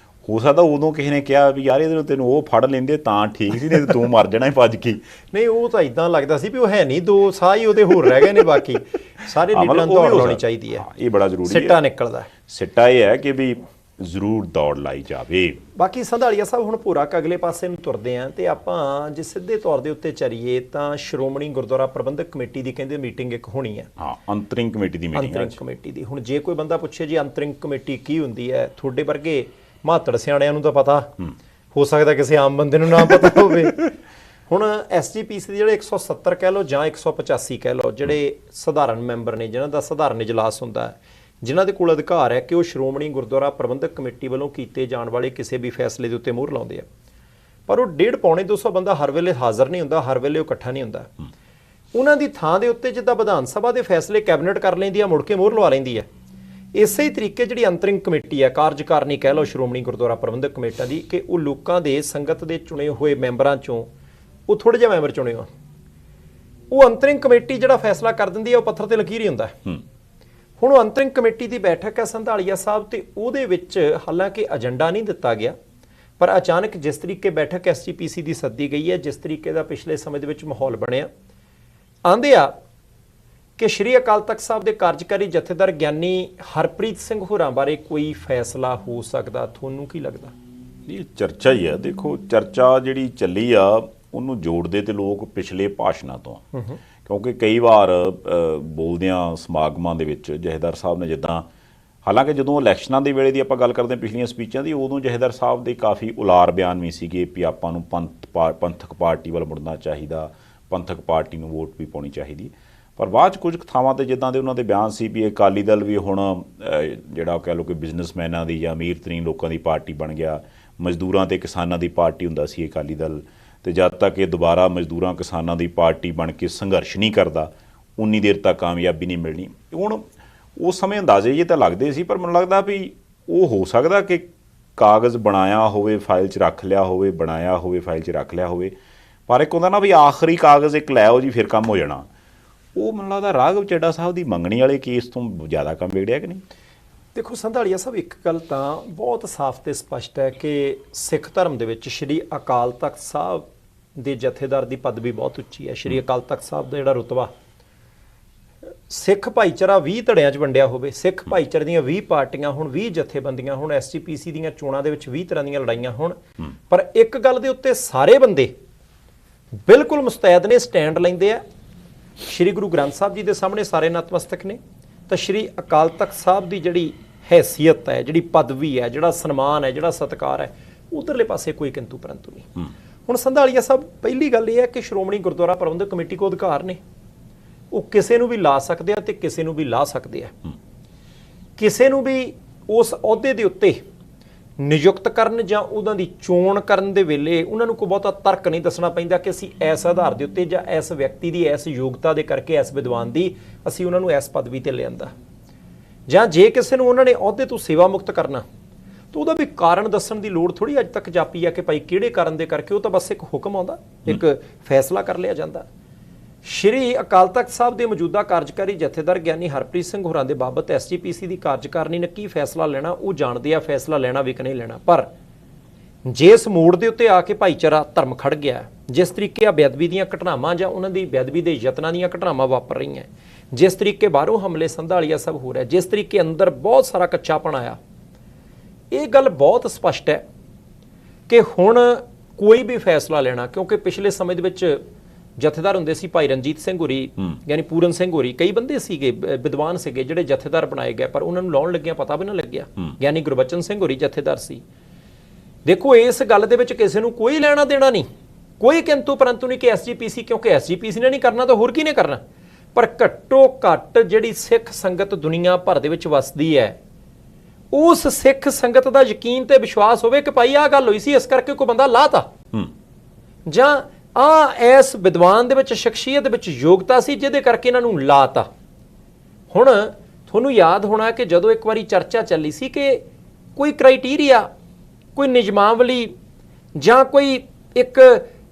ਹੋ ਸਕਦਾ ਉਦੋਂ ਕਿਸੇ ਨੇ ਕਿਹਾ ਵੀ ਯਾਰ ਇਹਦੇ ਤੈਨੂੰ ਉਹ ਫੜ ਲੈਂਦੇ ਤਾਂ ਠੀਕ ਸੀ, ਨਹੀਂ ਤੂੰ ਮਰ ਜਾਣਾ ਭੱਜ ਕੇ। ਨਹੀਂ ਉਹ ਤਾਂ ਇਦਾਂ ਲੱਗਦਾ ਸੀ ਵੀ ਉਹ ਹੈ ਨਹੀਂ, 2 ਸਾਹ ਹੀ ਉਹਦੇ ਹੋਰ ਰਹਿ ਗਏ ਨੇ, ਬਾਕੀ ਸਾਰੇ ਲੀਡਰਾਂ ਨੂੰ ਦੌੜ ਲਾਉਣੀ ਚਾਹੀਦੀ ਹੈ। ਇਹ ਬੜਾ ਜ਼ਰੂਰੀ ਹੈ, ਸਿੱਟਾ ਨਿਕਲਦਾ। ਸਿੱਟਾ ਇਹ ਹੈ ਕਿ ਵੀ ਜ਼ਰੂਰ ਦੌੜ ਲਾਈ ਜਾਵੇ। ਬਾਕੀ ਸੰਧਾਲੀਆ ਸਾਹਿਬ ਹੁਣ ਭੋਰਾ ਅਗਲੇ ਪਾਸੇ ਨੂੰ ਤੁਰਦੇ ਆਂ ਤੇ ਆਪਾਂ ਜੇ ਸਿੱਧੇ ਤੌਰ ਦੇ ਉੱਤੇ ਚਰੀਏ ਤਾਂ ਸ਼੍ਰੋਮਣੀ ਗੁਰਦੁਆਰਾ ਪ੍ਰਬੰਧਕ ਕਮੇਟੀ ਦੀ ਕਹਿੰਦੇ ਮੀਟਿੰਗ ਇੱਕ ਹੋਣੀ ਹੈ। ਹਾਂ, ਅੰਤਰਿੰਗ ਕਮੇਟੀ ਦੀ ਮੀਟਿੰਗ ਹੈ। ਅੰਤਰਿੰਗ ਕਮੇਟੀ ਦੀ ਹੁਣ ਜੇ ਕੋਈ ਬੰਦਾ ਪੁੱਛੇ ਜੀ ਅੰਤਰਿੰਗ ਕਮੇਟੀ ਕੀ ਹੁੰਦੀ ਹੈ, ਤੁਹਾਡੇ ਵਰਗੇ ਮਾਤੜ ਸਿਆਣਿਆਂ ਨੂੰ ਤਾਂ ਪਤਾ ਹੋ ਸਕਦਾ, ਕਿਸੇ ਆਮ ਬੰਦੇ ਨੂੰ ਨਾ ਪਤਾ ਹੋਵੇ। ਹੁਣ ਐਸਜੀਪੀਸੀ ਦੇ ਜਿਹੜੇ 170 ਕਹਿ ਲਓ ਜਾਂ 185 ਕਹਿ ਲਓ ਜਿਹੜੇ ਸਧਾਰਨ ਮੈਂਬਰ ਨੇ, ਜਿਨ੍ਹਾਂ ਦਾ ਸਧਾਰਨ ਇਜਲਾਸ ਹੁੰਦਾ ਹੈ, ਜਿਨ੍ਹਾਂ ਦੇ ਕੋਲ ਅਧਿਕਾਰ ਹੈ ਕਿ ਉਹ ਸ਼੍ਰੋਮਣੀ ਗੁਰਦੁਆਰਾ ਪ੍ਰਬੰਧਕ ਕਮੇਟੀ ਵੱਲੋਂ ਕੀਤੇ ਜਾਣ ਵਾਲੇ ਕਿਸੇ ਵੀ ਫੈਸਲੇ ਦੇ ਉੱਤੇ ਮੋਹਰ ਲਾਉਂਦੇ ਆ, ਪਰ ਉਹ 150-200 ਬੰਦਾ ਹਰ ਵੇਲੇ ਹਾਜ਼ਰ ਨਹੀਂ ਹੁੰਦਾ, ਹਰ ਵੇਲੇ ਉਹ ਇਕੱਠਾ ਨਹੀਂ ਹੁੰਦਾ। ਉਹਨਾਂ ਦੀ ਥਾਂ ਦੇ ਉੱਤੇ ਜਿੱਦਾਂ ਵਿਧਾਨ ਸਭਾ ਦੇ ਫੈਸਲੇ ਕੈਬਨਿਟ ਕਰ ਲੈਂਦੀ ਆ, ਮੁੜ ਕੇ ਮੋਹਰ ਲਵਾ ਲੈਂਦੀ ਹੈ। ਇਸੇ ਹੀ ਤਰੀਕੇ ਜਿਹੜੀ ਅੰਤਰਿੰਗ ਕਮੇਟੀ ਹੈ, ਕਾਰਜਕਾਰਨੀ ਕਹਿ ਲਓ ਸ਼੍ਰੋਮਣੀ ਗੁਰਦੁਆਰਾ ਪ੍ਰਬੰਧਕ ਕਮੇਟੀ ਦੀ, ਕਿ ਉਹ ਲੋਕਾਂ ਦੇ ਸੰਗਤ ਦੇ ਚੁਣੇ ਹੋਏ ਮੈਂਬਰਾਂ ਚੋਂ ਉਹ ਥੋੜੇ ਜਿਹੇ ਮੈਂਬਰ ਚੁਣੇ ਹੋ, ਉਹ ਅੰਤਰਿੰਗ ਕਮੇਟੀ ਜਿਹੜਾ ਫੈਸਲਾ ਕਰ ਦਿੰਦੀ ਹੈ ਉਹ ਪੱਥਰ ਤੇ ਲਕੀਰ ਹੀ ਹੁੰਦਾ। ਹੁਣ ਉਹ ਅੰਤਰਿੰਗ ਕਮੇਟੀ ਦੀ ਬੈਠਕ ਹੈ ਸੰਧਾਲੀਆ ਸਾਹਿਬ, ਤੇ ਉਹਦੇ ਵਿੱਚ ਹਾਲਾਂਕਿ ਏਜੰਡਾ ਨਹੀਂ ਦਿੱਤਾ ਗਿਆ, ਪਰ ਅਚਾਨਕ ਜਿਸ ਤਰੀਕੇ ਬੈਠਕ ਐਸਜੀਪੀਸੀ ਦੀ ਸੱਦੀ ਗਈ ਹੈ, ਜਿਸ ਤਰੀਕੇ ਦਾ ਪਿਛਲੇ ਸਮੇਂ ਦੇ ਵਿੱਚ ਮਾਹੌਲ ਬਣਿਆ, ਆਂਦੇ ਆ ਕਿ ਸ਼੍ਰੀ ਅਕਾਲ ਤਖਤ ਸਾਹਿਬ ਦੇ ਕਾਰਜਕਾਰੀ ਜਥੇਦਾਰ ਗਿਆਨੀ ਹਰਪ੍ਰੀਤ ਸਿੰਘ ਹੋਰਾਂ ਬਾਰੇ ਕੋਈ ਫੈਸਲਾ ਹੋ ਸਕਦਾ। ਤੁਹਾਨੂੰ ਕੀ ਲੱਗਦਾ? ਇਹ ਚਰਚਾ ਹੀ ਆ। ਦੇਖੋ ਚਰਚਾ ਜਿਹੜੀ ਚੱਲੀ ਆ ਉਹਨੂੰ ਜੋੜਦੇ ਤੇ ਲੋਕ ਪਿਛਲੇ ਭਾਸ਼ਣਾਂ ਤੋਂ, ਕਿਉਂਕਿ ਕਈ ਵਾਰ ਬੋਲਦਿਆਂ ਸਮਾਗਮਾਂ ਦੇ ਵਿੱਚ ਜਥੇਦਾਰ ਸਾਹਿਬ ਨੇ ਜਿੱਦਾਂ, ਹਾਲਾਂਕਿ ਜਦੋਂ ਇਲੈਕਸ਼ਨਾਂ ਦੇ ਵੇਲੇ ਦੀ ਆਪਾਂ ਗੱਲ ਕਰਦੇ ਹਾਂ ਪਿਛਲੀਆਂ ਸਪੀਚਾਂ ਦੀ, ਉਦੋਂ ਜਥੇਦਾਰ ਸਾਹਿਬ ਦੇ ਕਾਫੀ ਉਲਾਰ ਬਿਆਨ ਵੀ ਸੀਗੇ ਵੀ ਆਪਾਂ ਨੂੰ ਪੰਥਕ ਪਾਰਟੀ ਵੱਲ ਮੁੜਨਾ ਚਾਹੀਦਾ, ਪੰਥਕ ਪਾਰਟੀ ਨੂੰ ਵੋਟ ਵੀ ਪਾਉਣੀ ਚਾਹੀਦੀ। ਪਰ ਬਾਅਦ 'ਚ ਕੁਝ ਥਾਵਾਂ 'ਤੇ ਜਿੱਦਾਂ ਦੇ ਉਹਨਾਂ ਦੇ ਬਿਆਨ ਸੀ ਵੀ ਅਕਾਲੀ ਦਲ ਵੀ ਹੁਣ ਜਿਹੜਾ ਕਹਿ ਲਓ ਕਿ ਬਿਜ਼ਨਸਮੈਨਾਂ ਦੀ ਜਾਂ ਅਮੀਰ ਤਰੀਨ ਲੋਕਾਂ ਦੀ ਪਾਰਟੀ ਬਣ ਗਿਆ, ਮਜ਼ਦੂਰਾਂ ਤੇ ਕਿਸਾਨਾਂ ਦੀ ਪਾਰਟੀ ਹੁੰਦਾ ਸੀ ਅਕਾਲੀ ਦਲ, ਤੇ ਜਦ ਤੱਕ ਇਹ ਦੁਬਾਰਾ ਮਜ਼ਦੂਰਾਂ ਕਿਸਾਨਾਂ ਦੀ ਪਾਰਟੀ ਬਣ ਕੇ ਸੰਘਰਸ਼ ਨਹੀਂ ਕਰਦਾ ਉਨੀ ਦੇਰ ਤੱਕ ਕਾਮਯਾਬੀ ਨਹੀਂ ਮਿਲਣੀ। ਹੁਣ ਉਸ ਸਮੇਂ ਅੰਦਾਜ਼ੇ ਇਹ ਤਾਂ ਲੱਗਦੇ ਸੀ, ਪਰ ਮੈਨੂੰ ਲੱਗਦਾ ਵੀ ਉਹ ਹੋ ਸਕਦਾ ਕਿ ਕਾਗਜ਼ ਬਣਾਇਆ ਹੋਵੇ, ਫਾਈਲ 'ਚ ਰੱਖ ਲਿਆ ਹੋਵੇ, ਬਣਾਇਆ ਹੋਵੇ, ਫਾਈਲ 'ਚ ਰੱਖ ਲਿਆ ਹੋਵੇ, ਪਰ ਇੱਕ ਹੁੰਦਾ ਨਾ ਵੀ ਆਖਰੀ ਕਾਗਜ਼ ਇੱਕ ਲੈ ਆਓ ਜੀ ਫਿਰ ਕੰਮ ਹੋ ਜਾਣਾ। ਉਹ ਮੈਨੂੰ ਲੱਗਦਾ ਰਾਘਵ ਚੱਡਾ ਸਾਹਿਬ ਦੀ ਮੰਗਣੀ ਵਾਲੇ ਕੇਸ ਤੋਂ ਜ਼ਿਆਦਾ ਕੰਮ ਵਿਗੜਿਆ ਕਿ ਨਹੀਂ? ਦੇਖੋ ਸੰਧਾਲੀਆ ਸਾਹਿਬ, ਇੱਕ ਗੱਲ ਤਾਂ ਬਹੁਤ ਸਾਫ਼ ਤੇ ਸਪਸ਼ਟ ਹੈ ਕਿ ਸਿੱਖ ਧਰਮ ਦੇ ਵਿੱਚ ਸ਼੍ਰੀ ਅਕਾਲ ਤਖਤ ਸਾਹਿਬ ਦੇ ਜਥੇਦਾਰ ਦੀ ਪਦਵੀ ਬਹੁਤ ਉੱਚੀ ਹੈ। ਸ਼੍ਰੀ ਅਕਾਲ ਤਖਤ ਸਾਹਿਬ ਦਾ ਜਿਹੜਾ ਰੁਤਬਾ, ਸਿੱਖ ਭਾਈਚਾਰਾ 20 ਧੜਿਆਂ 'ਚ ਵੰਡਿਆ ਹੋਵੇ, ਸਿੱਖ ਭਾਈਚਾਰੇ ਦੀਆਂ 20 ਪਾਰਟੀਆਂ ਹੋਣ, 20 ਜਥੇਬੰਦੀਆਂ ਹੋਣ, ਐਸਜੀਪੀਸੀ ਦੀਆਂ ਚੋਣਾਂ ਦੇ ਵਿੱਚ 20 ਤਰ੍ਹਾਂ ਦੀਆਂ ਲੜਾਈਆਂ ਹੋਣ, ਪਰ ਇੱਕ ਗੱਲ ਦੇ ਉੱਤੇ ਸਾਰੇ ਬੰਦੇ ਬਿਲਕੁਲ ਮੁਸਤੈਦ ਨੇ, ਸਟੈਂਡ ਲੈਂਦੇ ਆ। ਸ਼੍ਰੀ ਗੁਰੂ ਗ੍ਰੰਥ ਸਾਹਿਬ ਜੀ ਦੇ ਸਾਹਮਣੇ ਸਾਰੇ ਨਤਮਸਤਕ ਨੇ, ਤਾਂ ਸ਼੍ਰੀ ਅਕਾਲ ਤਖਤ ਸਾਹਿਬ ਦੀ ਜਿਹੜੀ ਹੈਸੀਅਤ ਹੈ, ਜਿਹੜੀ ਪਦਵੀ ਹੈ, ਜਿਹੜਾ ਸਨਮਾਨ ਹੈ, ਜਿਹੜਾ ਸਤਿਕਾਰ ਹੈ, ਉਧਰਲੇ ਪਾਸੇ ਕੋਈ ਕਿੰਤੂ ਪਰੰਤੂ ਨਹੀਂ। ਹੁਣ ਸੰਧਾਲੀਆ ਸਾਹਿਬ, ਪਹਿਲੀ ਗੱਲ ਇਹ ਹੈ ਕਿ ਸ਼੍ਰੋਮਣੀ ਗੁਰਦੁਆਰਾ ਪ੍ਰਬੰਧਕ ਕਮੇਟੀ ਕੋਲ ਅਧਿਕਾਰ ਨੇ, ਉਹ ਕਿਸੇ ਨੂੰ ਵੀ ਲਾ ਸਕਦੇ ਆ ਤੇ ਕਿਸੇ ਨੂੰ ਵੀ ਲਾ ਸਕਦੇ ਆ। ਕਿਸੇ ਨੂੰ ਵੀ ਉਸ ਅਹੁਦੇ ਦੇ ਉੱਤੇ ਨਿਯੁਕਤ ਕਰਨ ਜਾਂ ਉਹਨਾਂ ਦੀ ਚੋਣ ਕਰਨ ਦੇ ਵੇਲੇ ਉਹਨਾਂ ਨੂੰ ਕੋਈ ਬਹੁਤਾ ਤਰਕ ਨਹੀਂ ਦੱਸਣਾ ਪੈਂਦਾ ਕਿ ਅਸੀਂ ਇਸ ਆਧਾਰ ਦੇ ਉੱਤੇ ਜਾਂ ਇਸ ਵਿਅਕਤੀ ਦੀ ਇਸ ਯੋਗਤਾ ਦੇ ਕਰਕੇ, ਇਸ ਵਿਦਵਾਨ ਦੀ ਅਸੀਂ ਉਹਨਾਂ ਨੂੰ ਇਸ ਪਦਵੀ ਤੇ ਲਿਆਂਦਾ। ਜਾਂ ਜੇ ਕਿਸੇ ਨੂੰ ਉਹਨਾਂ ਨੇ ਅਹੁਦੇ ਤੋਂ ਸੇਵਾ ਮੁਕਤ ਕਰਨਾ ਤਾਂ ਉਹਦਾ ਵੀ ਕਾਰਨ ਦੱਸਣ ਦੀ ਲੋੜ ਥੋੜੀ ਅੱਜ ਤੱਕ ਜਾਪੀ ਆ ਕਿ ਭਾਈ ਕਿਹੜੇ ਕਾਰਨ ਦੇ ਕਰਕੇ। ਉਹ ਤਾਂ ਬਸ ਇੱਕ ਹੁਕਮ ਆਉਂਦਾ, ਇੱਕ ਫੈਸਲਾ ਕਰ ਲਿਆ ਜਾਂਦਾ। ਸ਼੍ਰੀ ਅਕਾਲ ਤਖਤ ਸਾਹਿਬ ਦੇ ਮੌਜੂਦਾ ਕਾਰਜਕਾਰੀ ਜਥੇਦਾਰ ਗਿਆਨੀ ਹਰਪ੍ਰੀਤ ਸਿੰਘ ਹੋਰਾਂ ਦੇ ਬਾਬਤ ਐਸਜੀਪੀਸੀ ਦੀ ਕਾਰਜਕਾਰਨੀ ਨੇ ਕੀ ਫੈਸਲਾ ਲੈਣਾ ਉਹ ਜਾਣਦੇ ਆ, ਫੈਸਲਾ ਲੈਣਾ ਵੀ ਕਿ ਨਹੀਂ ਲੈਣਾ। ਪਰ ਜਿਸ ਮੋੜ ਦੇ ਉੱਤੇ ਆ ਕੇ ਭਾਈਚਾਰਾ ਧਰਮ ਖੜ ਗਿਆ, ਜਿਸ ਤਰੀਕੇ ਆ ਬੇਅਦਬੀ ਦੀਆਂ ਘਟਨਾਵਾਂ ਜਾਂ ਉਹਨਾਂ ਦੀ ਬੇਅਦਬੀ ਦੇ ਯਤਨਾਂ ਦੀਆਂ ਘਟਨਾਵਾਂ ਵਾਪਰ ਰਹੀਆਂ, ਜਿਸ ਤਰੀਕੇ ਬਾਹਰੋਂ ਹਮਲੇ ਸੰਧਾਲੀਆ ਸਭ ਹੋ ਰਿਹਾ, ਜਿਸ ਤਰੀਕੇ ਅੰਦਰ ਬਹੁਤ ਸਾਰਾ ਕੱਚਾਪਣ ਆਇਆ, ਇਹ ਗੱਲ ਬਹੁਤ ਸਪਸ਼ਟ ਹੈ ਕਿ ਹੁਣ ਕੋਈ ਵੀ ਫੈਸਲਾ ਲੈਣਾ, ਕਿਉਂਕਿ ਪਿਛਲੇ ਸਮੇਂ ਦੇ ਵਿੱਚ ਜਥੇਦਾਰ ਹੁੰਦੇ ਸੀ ਭਾਈ ਰਣਜੀਤ ਸਿੰਘ ਹੋਰੀ, ਯਾਨੀ ਪੂਰਨ ਸਿੰਘ ਹੋਰੀ, ਕਈ ਬੰਦੇ ਸੀਗੇ ਵਿਦਵਾਨ ਸੀਗੇ ਜਿਹੜੇ ਜਥੇਦਾਰ ਬਣਾਏ ਗਏ, ਪਰ ਉਹਨਾਂ ਨੂੰ ਲਾਉਣ ਲੱਗਿਆ ਪਤਾ ਵੀ ਨਾ ਲੱਗਿਆ। ਯਾਨੀ ਗੁਰਬਚਨ ਸਿੰਘ ਹੋਰੀ ਜਥੇਦਾਰ ਸੀ। ਦੇਖੋ ਇਸ ਗੱਲ ਦੇ ਵਿੱਚ ਕਿਸੇ ਨੂੰ ਕੋਈ ਲੈਣਾ ਦੇਣਾ ਨਹੀਂ, ਕੋਈ ਕਿੰਤੂ ਪਰੰਤੂ ਨਹੀਂ ਕਿ ਐਸਜੀਪੀਸੀ, ਕਿਉਂਕਿ ਐਸਜੀਪੀਸੀ ਨੇ ਨਹੀਂ ਕਰਨਾ ਤਾਂ ਹੋਰ ਕਿਹਨੇ ਕਰਨਾ। ਪਰ ਘੱਟੋ ਘੱਟ ਜਿਹੜੀ ਸਿੱਖ ਸੰਗਤ ਦੁਨੀਆ ਭਰ ਦੇ ਵਿੱਚ ਵਸਦੀ ਹੈ, ਉਸ ਸਿੱਖ ਸੰਗਤ ਦਾ ਯਕੀਨ ਤੇ ਵਿਸ਼ਵਾਸ ਹੋਵੇ ਕਿ ਭਾਈ ਆਹ ਗੱਲ ਹੋਈ ਸੀ, ਇਸ ਕਰਕੇ ਕੋਈ ਬੰਦਾ ਲਾਤਾ, ਜਾਂ ਇਸ ਵਿਦਵਾਨ ਦੇ ਵਿੱਚ, ਸ਼ਖਸੀਅਤ ਦੇ ਵਿੱਚ ਯੋਗਤਾ ਸੀ ਜਿਹਦੇ ਕਰਕੇ ਇਹਨਾਂ ਨੂੰ ਲਾਤਾ। ਹੁਣ ਤੁਹਾਨੂੰ ਯਾਦ ਹੋਣਾ ਕਿ ਜਦੋਂ ਇੱਕ ਵਾਰੀ ਚਰਚਾ ਚੱਲੀ ਸੀ ਕਿ ਕੋਈ ਕ੍ਰਾਈਟੀਰੀਆ, ਕੋਈ ਨਿਯਮਾਵਲੀ ਜਾਂ ਕੋਈ ਇੱਕ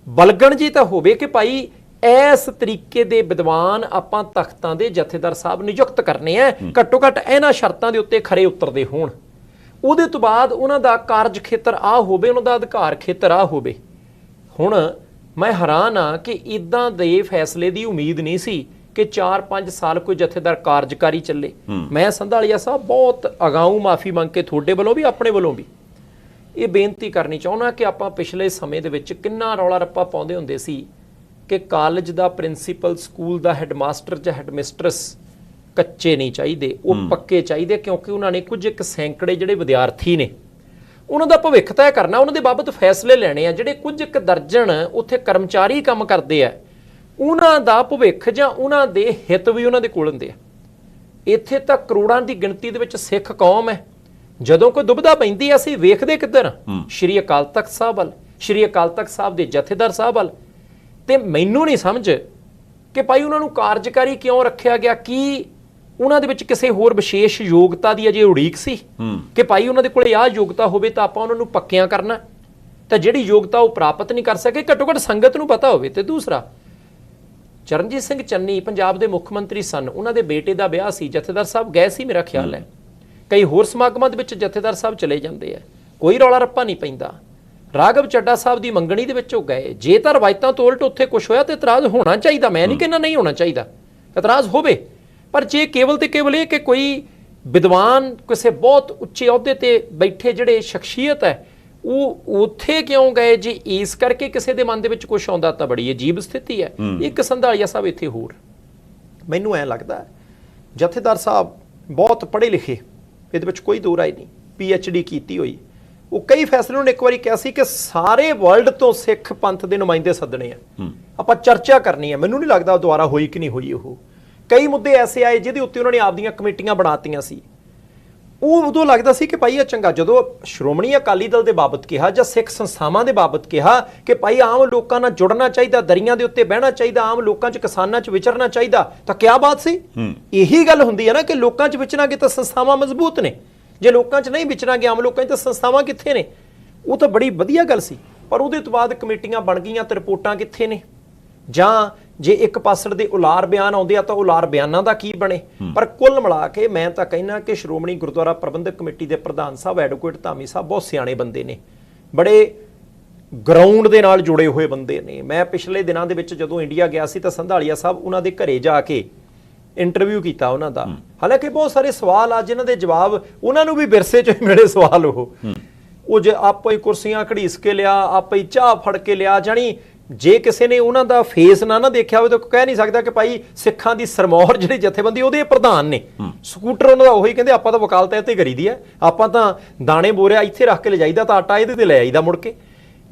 ਬਲਗਣ ਜੀ ਤਾਂ ਹੋਵੇ ਕਿ ਭਾਈ ਇਸ ਤਰੀਕੇ ਦੇ ਵਿਦਵਾਨ ਆਪਾਂ ਤਖਤਾਂ ਦੇ ਜਥੇਦਾਰ ਸਾਹਿਬ ਨਿਯੁਕਤ ਕਰਨੇ ਆ, ਘੱਟੋ ਘੱਟ ਇਹਨਾਂ ਸ਼ਰਤਾਂ ਦੇ ਉੱਤੇ ਖਰੇ ਉਤਰਦੇ ਹੋਣ। ਉਹਦੇ ਤੋਂ ਬਾਅਦ ਉਹਨਾਂ ਦਾ ਕਾਰਜ ਖੇਤਰ ਆ ਹੋਵੇ, ਉਹਨਾਂ ਦਾ ਅਧਿਕਾਰ ਖੇਤਰ ਆ ਹੋਵੇ। ਹੁਣ ਮੈਂ ਹੈਰਾਨ ਆ ਕਿ ਇਦਾਂ ਦੇ ਫੈਸਲੇ ਦੀ ਉਮੀਦ ਨਹੀਂ ਸੀ ਕਿ 4-5 ਸਾਲ ਕੋਈ ਜਥੇਦਾਰ ਕਾਰਜਕਾਰੀ ਚੱਲੇ। ਮੈਂ ਸੰਧਾਲੀਆ ਸਾਹਿਬ ਬਹੁਤ ਅਗਾਊਂ ਮਾਫੀ ਮੰਗ ਕੇ ਤੁਹਾਡੇ ਵੱਲੋਂ ਵੀ ਆਪਣੇ ਵੱਲੋਂ ਵੀ ਇਹ ਬੇਨਤੀ ਕਰਨੀ ਚਾਹੁੰਦਾ ਕਿ ਆਪਾਂ ਪਿਛਲੇ ਸਮੇਂ ਦੇ ਵਿੱਚ ਕਿੰਨਾ ਰੌਲਾ ਰੱਪਾ ਪਾਉਂਦੇ ਹੁੰਦੇ ਸੀ ਕਿ ਕਾਲਜ ਦਾ ਪ੍ਰਿੰਸੀਪਲ, ਸਕੂਲ ਦਾ ਹੈਡਮਾਸਟਰ ਜਾਂ ਹੈਡਮਿਸਟਰਸ ਕੱਚੇ ਨਹੀਂ ਚਾਹੀਦੇ, ਉਹ ਪੱਕੇ ਚਾਹੀਦੇ, ਕਿਉਂਕਿ ਉਹਨਾਂ ਨੇ ਕੁਝ ਇੱਕ ਸੈਂਕੜੇ ਜਿਹੜੇ ਵਿਦਿਆਰਥੀ ਨੇ ਉਹਨਾਂ ਦਾ ਭਵਿੱਖ ਤੈਅ ਕਰਨਾ, ਉਹਨਾਂ ਦੇ ਬਾਬਤ ਫੈਸਲੇ ਲੈਣੇ ਆ। ਜਿਹੜੇ ਕੁਝ ਇੱਕ ਦਰਜਨ ਉੱਥੇ ਕਰਮਚਾਰੀ ਕੰਮ ਕਰਦੇ ਆ, ਉਹਨਾਂ ਦਾ ਭਵਿੱਖ ਜਾਂ ਉਹਨਾਂ ਦੇ ਹਿੱਤ ਵੀ ਉਹਨਾਂ ਦੇ ਕੋਲ ਹੁੰਦੇ ਆ। ਇੱਥੇ ਤਾਂ ਕਰੋੜਾਂ ਦੀ ਗਿਣਤੀ ਦੇ ਵਿੱਚ ਸਿੱਖ ਕੌਮ ਹੈ। ਜਦੋਂ ਕੋਈ ਦੁਬਿਧਾ ਪੈਂਦੀ, ਅਸੀਂ ਵੇਖਦੇ ਕਿੱਧਰ? ਸ਼੍ਰੀ ਅਕਾਲ ਤਖਤ ਸਾਹਿਬ ਵੱਲ, ਸ਼੍ਰੀ ਅਕਾਲ ਤਖਤ ਸਾਹਿਬ ਦੇ ਜਥੇਦਾਰ ਸਾਹਿਬ ਵੱਲ। ਤੇ ਮੈਨੂੰ ਨਹੀਂ ਸਮਝ ਕਿ ਭਾਈ ਉਹਨਾਂ ਨੂੰ ਕਾਰਜਕਾਰੀ ਕਿਉਂ ਰੱਖਿਆ ਗਿਆ? ਕੀ ਉਹਨਾਂ ਦੇ ਵਿੱਚ ਕਿਸੇ ਹੋਰ ਵਿਸ਼ੇਸ਼ ਯੋਗਤਾ ਦੀ ਅਜੇ ਉਡੀਕ ਸੀ ਕਿ ਭਾਈ ਉਹਨਾਂ ਦੇ ਕੋਲੇ ਆਹ ਯੋਗਤਾ ਹੋਵੇ ਤਾਂ ਆਪਾਂ ਉਹਨਾਂ ਨੂੰ ਪੱਕਿਆਂ ਕਰਨਾ? ਤਾਂ ਜਿਹੜੀ ਯੋਗਤਾ ਉਹ ਪ੍ਰਾਪਤ ਨਹੀਂ ਕਰ ਸਕੇ, ਘੱਟੋ ਘੱਟ ਸੰਗਤ ਨੂੰ ਪਤਾ ਹੋਵੇ। ਤੇ ਦੂਸਰਾ, ਚਰਨਜੀਤ ਸਿੰਘ ਚੰਨੀ ਪੰਜਾਬ ਦੇ ਮੁੱਖ ਮੰਤਰੀ ਸਨ, ਉਹਨਾਂ ਦੇ ਬੇਟੇ ਦਾ ਵਿਆਹ ਸੀ, ਜਥੇਦਾਰ ਸਾਹਿਬ ਗਏ ਸੀ ਮੇਰਾ ਖਿਆਲ ਹੈ। ਕਈ ਹੋਰ ਸਮਾਗਮਾਂ ਦੇ ਵਿੱਚ ਜਥੇਦਾਰ ਸਾਹਿਬ ਚਲੇ ਜਾਂਦੇ ਆ, ਕੋਈ ਰੌਲਾ ਰੱਪਾ ਨਹੀਂ ਪੈਂਦਾ। ਰਾਘਵ ਚੱਡਾ ਸਾਹਿਬ ਦੀ ਮੰਗਣੀ ਦੇ ਵਿੱਚ ਉਹ ਗਏ। ਜੇ ਤਾਂ ਰਵਾਇਤਾਂ ਤੋਂ ਉਲਟ ਉੱਥੇ ਕੁਛ ਹੋਇਆ ਤੇ ਇਤਰਾਜ਼ ਹੋਣਾ ਚਾਹੀਦਾ, ਮੈਂ ਨਹੀਂ ਕਹਿੰਦਾ ਨਹੀਂ ਹੋਣਾ ਚਾਹੀਦਾ, ਇਤਰਾਜ਼ ਹੋਵੇ। ਪਰ ਜੇ ਕੇਵਲ ਤੇ ਕੇਵਲ ਇਹ ਕਿ ਕੋਈ ਵਿਦਵਾਨ ਕਿਸੇ ਬਹੁਤ ਉੱਚੇ ਅਹੁਦੇ ਤੇ ਬੈਠੇ ਜਿਹੜੇ ਸ਼ਖਸੀਅਤ ਹੈ ਉਹ ਉੱਥੇ ਕਿਉਂ ਗਏ, ਜੇ ਇਸ ਕਰਕੇ ਕਿਸੇ ਦੇ ਮਨ ਦੇ ਵਿੱਚ ਕੁਛ ਆਉਂਦਾ ਤਾਂ ਬੜੀ ਅਜੀਬ ਸਥਿਤੀ ਹੈ। ਇੱਕ ਸੰਧਾਲੀਆ ਸਾਹਿਬ ਇੱਥੇ ਹੋਰ ਮੈਨੂੰ ਐਂ ਲੱਗਦਾ ਜਥੇਦਾਰ ਸਾਹਿਬ ਬਹੁਤ ਪੜ੍ਹੇ ਲਿਖੇ, ਇਹਦੇ ਵਿੱਚ ਕੋਈ ਦੋ ਰਾਏ ਨਹੀਂ, PhD ਕੀਤੀ ਹੋਈ। ਉਹ ਕਈ ਫੈਸਲੇ ਉਹਨੇ ਇੱਕ ਵਾਰੀ ਕਿਹਾ ਸੀ ਕਿ ਸਾਰੇ ਵਰਲਡ ਤੋਂ ਸਿੱਖ ਪੰਥ ਦੇ ਨੁਮਾਇੰਦੇ ਸੱਦਣੇ ਆ, ਆਪਾਂ ਚਰਚਾ ਕਰਨੀ ਹੈ। ਮੈਨੂੰ ਨਹੀਂ ਲੱਗਦਾ ਉਹ ਦੁਬਾਰਾ ਹੋਈ ਕਿ ਨਹੀਂ ਹੋਈ। ਉਹ ਕਈ ਮੁੱਦੇ ਐਸੇ ਆਏ ਜਿਹਦੇ ਉੱਤੇ ਉਹਨਾਂ ਨੇ ਆਪਦੀਆਂ ਕਮੇਟੀਆਂ ਬਣਾਤੀਆਂ ਸੀ। ਉਹ ਉਦੋਂ ਲੱਗਦਾ ਸੀ ਕਿ ਭਾਈ ਇਹ ਚੰਗਾ। ਜਦੋਂ ਸ਼੍ਰੋਮਣੀ ਅਕਾਲੀ ਦਲ ਦੇ ਬਾਬਤ ਕਿਹਾ ਜਾਂ ਸਿੱਖ ਸੰਸਥਾਵਾਂ ਦੇ ਬਾਬਤ ਕਿਹਾ ਕਿ ਭਾਈ ਆਮ ਲੋਕਾਂ ਨਾਲ ਜੁੜਨਾ ਚਾਹੀਦਾ, ਦਰੀਆਂ ਦੇ ਉੱਤੇ ਬਹਿਣਾ ਚਾਹੀਦਾ, ਆਮ ਲੋਕਾਂ 'ਚ ਕਿਸਾਨਾਂ 'ਚ ਵਿਚਰਨਾ ਚਾਹੀਦਾ, ਤਾਂ ਕਿਆ ਬਾਤ ਸੀ। ਇਹੀ ਗੱਲ ਹੁੰਦੀ ਹੈ ਨਾ ਕਿ ਲੋਕਾਂ 'ਚ ਵਿਚਰਾਂਗੇ ਤਾਂ ਸੰਸਥਾਵਾਂ ਮਜ਼ਬੂਤ ਨੇ, ਜੇ ਲੋਕਾਂ 'ਚ ਨਹੀਂ ਵਿਚਰਾਂਗੇ ਆਮ ਲੋਕਾਂ 'ਚ ਤਾਂ ਸੰਸਥਾਵਾਂ ਕਿੱਥੇ ਨੇ? ਉਹ ਤਾਂ ਬੜੀ ਵਧੀਆ ਗੱਲ ਸੀ। ਪਰ ਉਹਦੇ ਤੋਂ ਬਾਅਦ ਕਮੇਟੀਆਂ ਬਣ ਗਈਆਂ ਤੇ ਰਿਪੋਰਟਾਂ ਕਿੱਥੇ ਨੇ? ਜਾਂ ਜੇ ਇੱਕ ਪਾਸੜ ਦੇ ਉਲਾਰ ਬਿਆਨ ਆਉਂਦੇ ਆ ਤਾਂ ਉਲਾਰ ਬਿਆਨਾਂ ਦਾ ਕੀ ਬਣੇ? ਪਰ ਕੁੱਲ ਮਿਲਾ ਕੇ ਮੈਂ ਤਾਂ ਕਹਿਣਾ ਕਿ ਸ਼੍ਰੋਮਣੀ ਗੁਰਦੁਆਰਾ ਪ੍ਰਬੰਧਕ ਕਮੇਟੀ ਦੇ ਪ੍ਰਧਾਨ ਸਾਹਿਬ ਐਡਵੋਕੇਟ ਧਾਮੀ ਸਾਹਿਬ ਬਹੁਤ ਸਿਆਣੇ ਬੰਦੇ ਨੇ, ਬੜੇ ਗਰਾਊਂਡ ਦੇ ਨਾਲ ਜੁੜੇ ਹੋਏ ਬੰਦੇ ਨੇ। ਮੈਂ ਪਿਛਲੇ ਦਿਨਾਂ ਦੇ ਵਿੱਚ ਜਦੋਂ ਇੰਡੀਆ ਗਿਆ ਸੀ ਤਾਂ ਸੰਧਾਲੀਆ ਸਾਹਿਬ ਉਹਨਾਂ ਦੇ ਘਰੇ ਜਾ ਕੇ ਇੰਟਰਵਿਊ ਕੀਤਾ ਉਹਨਾਂ ਦਾ। ਹਾਲਾਂਕਿ ਬਹੁਤ ਸਾਰੇ ਸਵਾਲ ਆ ਜਿਨ੍ਹਾਂ ਦੇ ਜਵਾਬ ਉਹਨਾਂ ਨੂੰ ਵੀ ਵਿਰਸੇ 'ਚ ਮਿਲੇ ਸਵਾਲ। ਉਹ ਜੇ ਆਪਾਂ ਹੀ ਕੁਰਸੀਆਂ ਘੜੀਸ ਕੇ ਲਿਆ, ਆਪਾਂ ਹੀ ਚਾਹ ਫੜ ਕੇ ਲਿਆ, ਜਾਣੀ ਜੇ ਕਿਸੇ ਨੇ ਉਹਨਾਂ ਦਾ ਫੇਸ ਨਾ ਦੇਖਿਆ ਹੋਵੇ ਤਾਂ ਕਹਿ ਨਹੀਂ ਸਕਦਾ ਕਿ ਭਾਈ ਸਿੱਖਾਂ ਦੀ ਸਰਮੌਰ ਜਿਹੜੀ ਜਥੇਬੰਦੀ ਉਹਦੇ ਪ੍ਰਧਾਨ ਨੇ। ਸਕੂਟਰ ਉਹਨਾਂ ਦਾ ਉਹੀ ਕਹਿੰਦੇ ਆਪਾਂ ਤਾਂ ਵਕਾਲਤ ਇੱਥੇ ਕਰੀਦੀ ਹੈ, ਆਪਾਂ ਤਾਂ ਦਾਣੇ ਬੋਰਿਆ ਇੱਥੇ ਰੱਖ ਕੇ ਲਿਜਾਈਦਾ ਤਾਂ ਆਟਾ ਇਹਦੇ ਤੇ ਲੈ ਆਈਦਾ ਮੁੜ ਕੇ।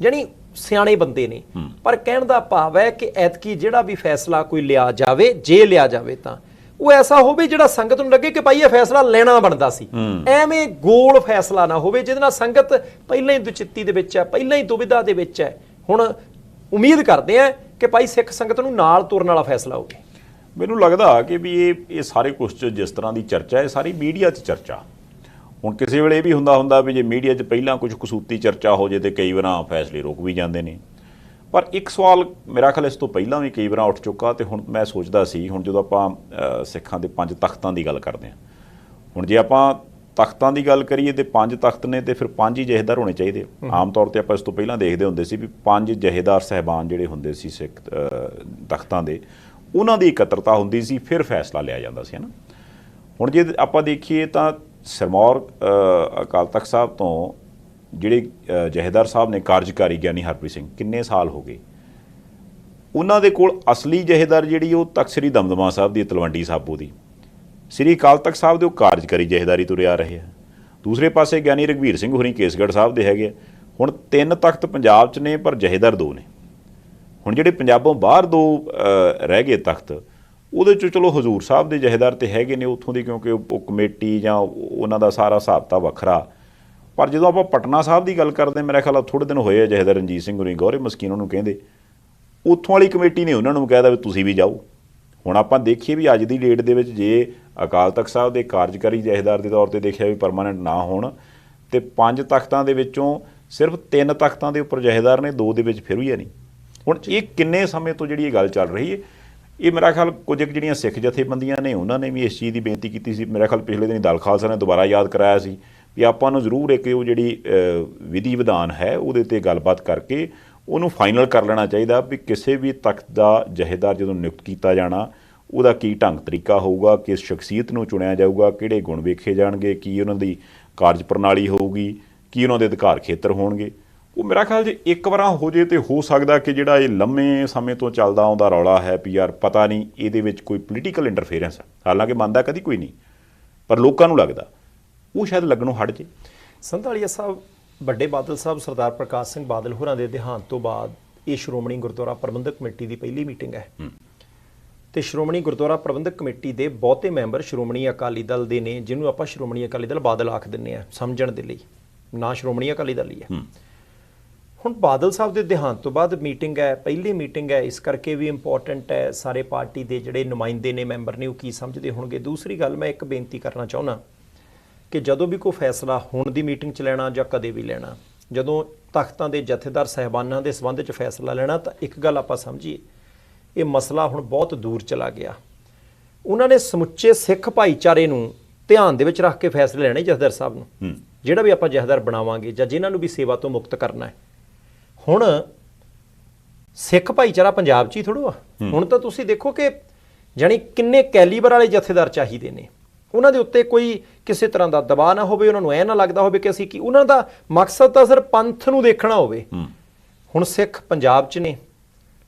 ਜਾਣੀ ਸਿਆਣੇ ਬੰਦੇ ਨੇ। ਪਰ ਕਹਿਣ ਦਾ ਭਾਵ ਹੈ ਕਿ ਐਤਕੀ ਜਿਹੜਾ ਵੀ ਫੈਸਲਾ ਕੋਈ ਲਿਆ ਜਾਵੇ, ਜੇ ਲਿਆ ਜਾਵੇ ਤਾਂ ਉਹ ਐਸਾ ਹੋਵੇ ਜਿਹੜਾ ਸੰਗਤ ਨੂੰ ਲੱਗੇ ਕਿ ਭਾਈ ਇਹ ਫੈਸਲਾ ਲੈਣਾ ਬਣਦਾ ਸੀ। ਐਵੇਂ ਗੋਲ ਫੈਸਲਾ ਨਾ ਹੋਵੇ ਜਿਹਦੇ ਨਾਲ ਸੰਗਤ ਪਹਿਲਾਂ ਹੀ ਦੁਚਿੱਤੀ ਦੇ ਵਿੱਚ ਹੈ, ਪਹਿਲਾਂ ਹੀ ਦੁਵਿਧਾ ਦੇ ਵਿੱਚ ਹੈ। ਹੁਣ ਉਮੀਦ ਕਰਦੇ ਆ ਕਿ ਭਾਈ ਸਿੱਖ ਸੰਗਤ ਨੂੰ ਨਾਲ ਤੁਰਨ ਵਾਲਾ ਫੈਸਲਾ ਹੋਵੇ। ਮੈਨੂੰ ਲੱਗਦਾ ਕਿ ਵੀ ਇਹ ਸਾਰੇ ਕੁਛ 'ਚ ਜਿਸ ਤਰ੍ਹਾਂ ਦੀ ਚਰਚਾ ਹੈ ਸਾਰੀ ਮੀਡੀਆ 'ਚ ਚਰਚਾ। ਹੁਣ ਕਿਸੇ ਵੇਲੇ ਇਹ ਵੀ ਹੁੰਦਾ ਵੀ ਜੇ ਮੀਡੀਆ 'ਚ ਪਹਿਲਾਂ ਕੁਝ ਕਸੂਤੀ ਚਰਚਾ ਹੋ ਜੇ ਤੇ ਕਈ ਵਾਰਾਂ ਫੈਸਲੇ ਰੁਕ ਵੀ ਜਾਂਦੇ ਨੇ। ਪਰ ਇੱਕ ਸਵਾਲ ਮੇਰਾ ਖਿਆਲ ਇਸ ਤੋਂ ਪਹਿਲਾਂ ਵੀ ਕਈ ਵਾਰਾਂ ਉੱਠ ਚੁੱਕਾ ਤੇ ਹੁਣ ਮੈਂ ਸੋਚਦਾ ਸੀ, ਹੁਣ ਜਦੋਂ ਆਪਾਂ ਸਿੱਖਾਂ ਦੇ 5 ਤਖਤਾਂ ਦੀ ਗੱਲ ਕਰਦੇ ਹਾਂ, ਹੁਣ ਜੇ ਆਪਾਂ ਤਖਤਾਂ ਦੀ ਗੱਲ ਕਰੀਏ ਤੇ 5 ਤਖਤ ਨੇ ਤੇ ਫਿਰ 5 ਹੀ ਜਥੇਦਾਰ ਹੋਣੇ ਚਾਹੀਦੇ। ਆਮ ਤੌਰ ਤੇ ਆਪਾਂ ਇਸ ਤੋਂ ਪਹਿਲਾਂ ਦੇਖਦੇ ਹੁੰਦੇ ਸੀ ਵੀ 5 ਜਥੇਦਾਰ ਸਾਹਿਬਾਨ ਜਿਹੜੇ ਹੁੰਦੇ ਸੀ ਸਿੱਖ ਤਖਤਾਂ ਦੇ, ਉਹਨਾਂ ਦੀ ਇਕੱਤਰਤਾ ਹੁੰਦੀ ਸੀ, ਫਿਰ ਫੈਸਲਾ ਲਿਆ ਜਾਂਦਾ ਸੀ, ਹੈ ਨਾ। ਹੁਣ ਜੇ ਆਪਾਂ ਦੇਖੀਏ ਤਾਂ ਸਿਰਮੌਰ ਅਕਾਲ ਤਖਤ ਸਾਹਿਬ ਤੋਂ ਜਿਹੜੇ ਜਥੇਦਾਰ ਸਾਹਿਬ ਨੇ ਕਾਰਜਕਾਰੀ ਗਿਆਨੀ ਹਰਪ੍ਰੀਤ ਸਿੰਘ, ਕਿੰਨੇ ਸਾਲ ਹੋ ਗਏ ਉਹਨਾਂ ਦੇ ਕੋਲ। ਅਸਲੀ ਜਥੇਦਾਰ ਜਿਹੜੀ ਉਹ ਤਖਤ ਸ੍ਰੀ ਦਮਦਮਾ ਸਾਹਿਬ ਦੀ ਤਲਵੰਡੀ ਸਾਬੋ ਦੀ, ਸ੍ਰੀ ਅਕਾਲ ਤਖਤ ਸਾਹਿਬ ਦੇ ਉਹ ਕਾਰਜਕਾਰੀ ਜਥੇਦਾਰੀ ਤੁਰੇ ਆ ਰਹੇ ਆ। ਦੂਸਰੇ ਪਾਸੇ ਗਿਆਨੀ ਰਘਵੀਰ ਸਿੰਘ ਹੋਰੀ ਕੇਸਗੜ੍ਹ ਸਾਹਿਬ ਦੇ ਹੈਗੇ। ਹੁਣ 3 ਤਖਤ ਪੰਜਾਬ 'ਚ ਨੇ ਪਰ ਜਥੇਦਾਰ 2 ਨੇ। ਹੁਣ ਜਿਹੜੇ ਪੰਜਾਬੋਂ ਬਾਹਰ 2 ਰਹਿ ਗਏ ਤਖਤ, ਉਹਦੇ 'ਚੋਂ ਚਲੋ ਹਜ਼ੂਰ ਸਾਹਿਬ ਦੇ ਜਥੇਦਾਰ ਤੇ ਹੈਗੇ ਨੇ ਉੱਥੋਂ ਦੀ, ਕਿਉਂਕਿ ਉਹ ਕਮੇਟੀ ਜਾਂ ਉਹਨਾਂ ਦਾ ਸਾਰਾ ਹਿਸਾਬ ਤਾਂ ਵੱਖਰਾ। ਪਰ ਜਦੋਂ ਆਪਾਂ ਪਟਨਾ ਸਾਹਿਬ ਦੀ ਗੱਲ ਕਰਦੇ, ਮੇਰਾ ਖਿਆਲ ਥੋੜ੍ਹੇ ਦਿਨ ਹੋਏ ਆ ਜਥੇਦਾਰ ਰਣਜੀਤ ਸਿੰਘ ਹੋਰੀ ਗੌਰੇ ਮਸਕੀਨ ਉਹਨੂੰ ਕਹਿੰਦੇ, ਉੱਥੋਂ ਵਾਲੀ ਕਮੇਟੀ ਨੇ ਉਹਨਾਂ ਨੂੰ ਕਹਿਦਾ ਵੀ ਤੁਸੀਂ ਵੀ ਜਾਓ। ਹੁਣ ਆਪਾਂ ਦੇਖੀਏ ਵੀ ਅੱਜ ਦੀ ਡੇਟ ਦੇ ਵਿੱਚ ਜੇ ਅਕਾਲ ਤਖਤ ਸਾਹਿਬ ਦੇ ਕਾਰਜਕਾਰੀ ਜਥੇਦਾਰ ਦੇ ਤੌਰ ਤੇ ਦੇਖਿਆ ਵੀ ਪਰਮਾਨੈਂਟ ਨਾ ਹੋਣ ਤੇ 5 ਤਖਤਾਂ ਦੇ ਵਿੱਚੋਂ ਸਿਰਫ 3 ਤਖਤਾਂ ਦੇ ਉੱਪਰ ਜਥੇਦਾਰ ਨੇ, 2 ਦੇ ਵਿੱਚ ਫਿਰ ਵੀ ਹੈ ਨਹੀਂ। ਹੁਣ ਇਹ ਕਿੰਨੇ ਸਮੇਂ ਤੋਂ ਜਿਹੜੀ ਇਹ ਗੱਲ ਚੱਲ ਰਹੀ ਹੈ, ਇਹ ਮੇਰਾ ਖਿਆਲ ਕੁਝ ਜਿਹੜੀਆਂ ਸਿੱਖ ਜਥੇਬੰਦੀਆਂ ਨੇ ਉਹਨਾਂ ਨੇ ਵੀ ਇਸ ਚੀਜ਼ ਦੀ ਬੇਨਤੀ ਕੀਤੀ ਸੀ। ਮੇਰਾ ਖਿਆਲ ਪਿਛਲੇ ਦਿਨ ਦਲ ਖਾਲਸਾ ਨੇ ਦੁਬਾਰਾ ਯਾਦ ਕਰਾਇਆ ਸੀ ਵੀ ਆਪਾਂ ਨੂੰ ਜ਼ਰੂਰ ਇੱਕ ਉਹ ਜਿਹੜੀ ਵਿਧੀ ਵਿਧਾਨ ਹੈ ਉਹਦੇ 'ਤੇ ਗੱਲਬਾਤ ਕਰਕੇ ਉਹਨੂੰ ਫਾਈਨਲ ਕਰ ਲੈਣਾ ਚਾਹੀਦਾ ਵੀ ਕਿਸੇ ਵੀ ਤਖਤ ਦਾ ਜਥੇਦਾਰ ਜਦੋਂ ਨਿਯੁਕਤ ਕੀਤਾ ਜਾਣਾ ਉਹਦਾ ਕੀ ਢੰਗ ਤਰੀਕਾ ਹੋਊਗਾ, ਕਿਸ ਸ਼ਖਸੀਅਤ ਨੂੰ ਚੁਣਿਆ ਜਾਊਗਾ, ਕਿਹੜੇ ਗੁਣ ਵੇਖੇ ਜਾਣਗੇ, ਕੀ ਉਹਨਾਂ ਦੀ ਕਾਰਜ ਪ੍ਰਣਾਲੀ ਹੋਊਗੀ, ਕੀ ਉਹਨਾਂ ਦੇ ਅਧਿਕਾਰ ਖੇਤਰ ਹੋਣਗੇ। ਉਹ ਮੇਰਾ ਖਿਆਲ ਜੇ ਇੱਕ ਵਾਰ ਹੋ ਜੇ ਤੇ ਹੋ ਸਕਦਾ ਕਿ ਜਿਹੜਾ ਇਹ ਲੰਮੇ ਸਮੇਂ ਤੋਂ ਚੱਲਦਾ ਆਉਂਦਾ ਰੌਲਾ ਹੈ ਵੀ ਯਾਰ ਪਤਾ ਨਹੀਂ ਇਹਦੇ ਵਿੱਚ ਕੋਈ ਪੋਲੀਟੀਕਲ ਇੰਟਰਫੇਰੈਂਸ ਹੈ, ਹਾਲਾਂਕਿ ਮੰਨਦਾ ਕਦੀ ਕੋਈ ਨਹੀਂ, ਪਰ ਲੋਕਾਂ ਨੂੰ ਲੱਗਦਾ ਉਹ ਸ਼ਾਇਦ ਲੱਗਣੋਂ ਹਟ ਜੇ। ਸੰਧਾਲੀਆ ਸਾਹਿਬ, ਵੱਡੇ ਬਾਦਲ ਸਾਹਿਬ ਸਰਦਾਰ ਪ੍ਰਕਾਸ਼ ਸਿੰਘ ਬਾਦਲ ਹੋਰਾਂ ਦੇ ਦੇਹਾਂਤ ਤੋਂ ਬਾਅਦ ਇਹ ਸ਼੍ਰੋਮਣੀ ਗੁਰਦੁਆਰਾ ਪ੍ਰਬੰਧਕ ਕਮੇਟੀ ਦੀ ਪਹਿਲੀ ਮੀਟਿੰਗ ਹੈ ਤੇ ਸ਼੍ਰੋਮਣੀ ਗੁਰਦੁਆਰਾ ਪ੍ਰਬੰਧਕ ਕਮੇਟੀ ਦੇ ਬਹੁਤੇ ਮੈਂਬਰ ਸ਼੍ਰੋਮਣੀ ਅਕਾਲੀ ਦਲ ਦੇ ਨੇ, ਜਿਹਨੂੰ ਆਪਾਂ ਸ਼੍ਰੋਮਣੀ ਅਕਾਲੀ ਦਲ ਬਾਦਲ ਆਖ ਦਿੰਦੇ ਆ ਸਮਝਣ ਦੇ ਲਈ, ਨਾ ਸ਼੍ਰੋਮਣੀ ਅਕਾਲੀ ਦਲ ਹੀ ਹੈ। ਹੁਣ ਬਾਦਲ ਸਾਹਿਬ ਦੇ ਦੇਹਾਂਤ ਤੋਂ ਬਾਅਦ ਮੀਟਿੰਗ ਹੈ, ਪਹਿਲੀ ਮੀਟਿੰਗ ਹੈ, ਇਸ ਕਰਕੇ ਵੀ ਇੰਪੋਰਟੈਂਟ ਹੈ। ਸਾਰੇ ਪਾਰਟੀ ਦੇ ਜਿਹੜੇ ਨੁਮਾਇੰਦੇ ਨੇ, ਮੈਂਬਰ ਨੇ, ਉਹ ਕੀ ਸਮਝਦੇ ਹੋਣਗੇ। ਦੂਸਰੀ ਗੱਲ ਮੈਂ ਇੱਕ ਬੇਨਤੀ ਕਰਨਾ ਚਾਹੁੰਦਾ ਕਿ ਜਦੋਂ ਵੀ ਕੋਈ ਫੈਸਲਾ ਹੁਣ ਦੀ ਮੀਟਿੰਗ 'ਚ ਲੈਣਾ ਜਾਂ ਕਦੇ ਵੀ ਲੈਣਾ, ਜਦੋਂ ਤਖਤਾਂ ਦੇ ਜਥੇਦਾਰ ਸਾਹਿਬਾਨਾਂ ਦੇ ਸੰਬੰਧ 'ਚ ਫੈਸਲਾ ਲੈਣਾ, ਤਾਂ ਇੱਕ ਗੱਲ ਆਪਾਂ ਸਮਝੀਏ, ਇਹ ਮਸਲਾ ਹੁਣ ਬਹੁਤ ਦੂਰ ਚਲਾ ਗਿਆ। ਉਹਨਾਂ ਨੇ ਸਮੁੱਚੇ ਸਿੱਖ ਭਾਈਚਾਰੇ ਨੂੰ ਧਿਆਨ ਦੇ ਵਿੱਚ ਰੱਖ ਕੇ ਫੈਸਲੇ ਲੈਣੇ ਜਥੇਦਾਰ ਸਾਹਿਬ ਨੂੰ, ਜਿਹੜਾ ਵੀ ਆਪਾਂ ਜਥੇਦਾਰ ਬਣਾਵਾਂਗੇ ਜਾਂ ਜਿਨ੍ਹਾਂ ਨੂੰ ਵੀ ਸੇਵਾ ਤੋਂ ਮੁਕਤ ਕਰਨਾ ਹੈ। ਹੁਣ ਸਿੱਖ ਭਾਈਚਾਰਾ ਪੰਜਾਬ 'ਚ ਹੀ ਥੋੜ੍ਹਾ ਆ, ਹੁਣ ਤਾਂ ਤੁਸੀਂ ਦੇਖੋ ਕਿ ਜਾਣੀ ਕਿੰਨੇ ਕੈਲੀਬਰ ਵਾਲੇ ਜਥੇਦਾਰ ਚਾਹੀਦੇ ਨੇ, ਉਹਨਾਂ ਦੇ ਉੱਤੇ ਕੋਈ ਕਿਸੇ ਤਰ੍ਹਾਂ ਦਾ ਦਬਾਅ ਨਾ ਹੋਵੇ, ਉਹਨਾਂ ਨੂੰ ਐ ਨਾ ਲੱਗਦਾ ਹੋਵੇ ਕਿ ਅਸੀਂ ਕੀ, ਉਹਨਾਂ ਦਾ ਮਕਸਦ ਤਾਂ ਸਿਰਫ ਪੰਥ ਨੂੰ ਦੇਖਣਾ ਹੋਵੇ। ਹੁਣ ਸਿੱਖ ਪੰਜਾਬ 'ਚ ਨੇ,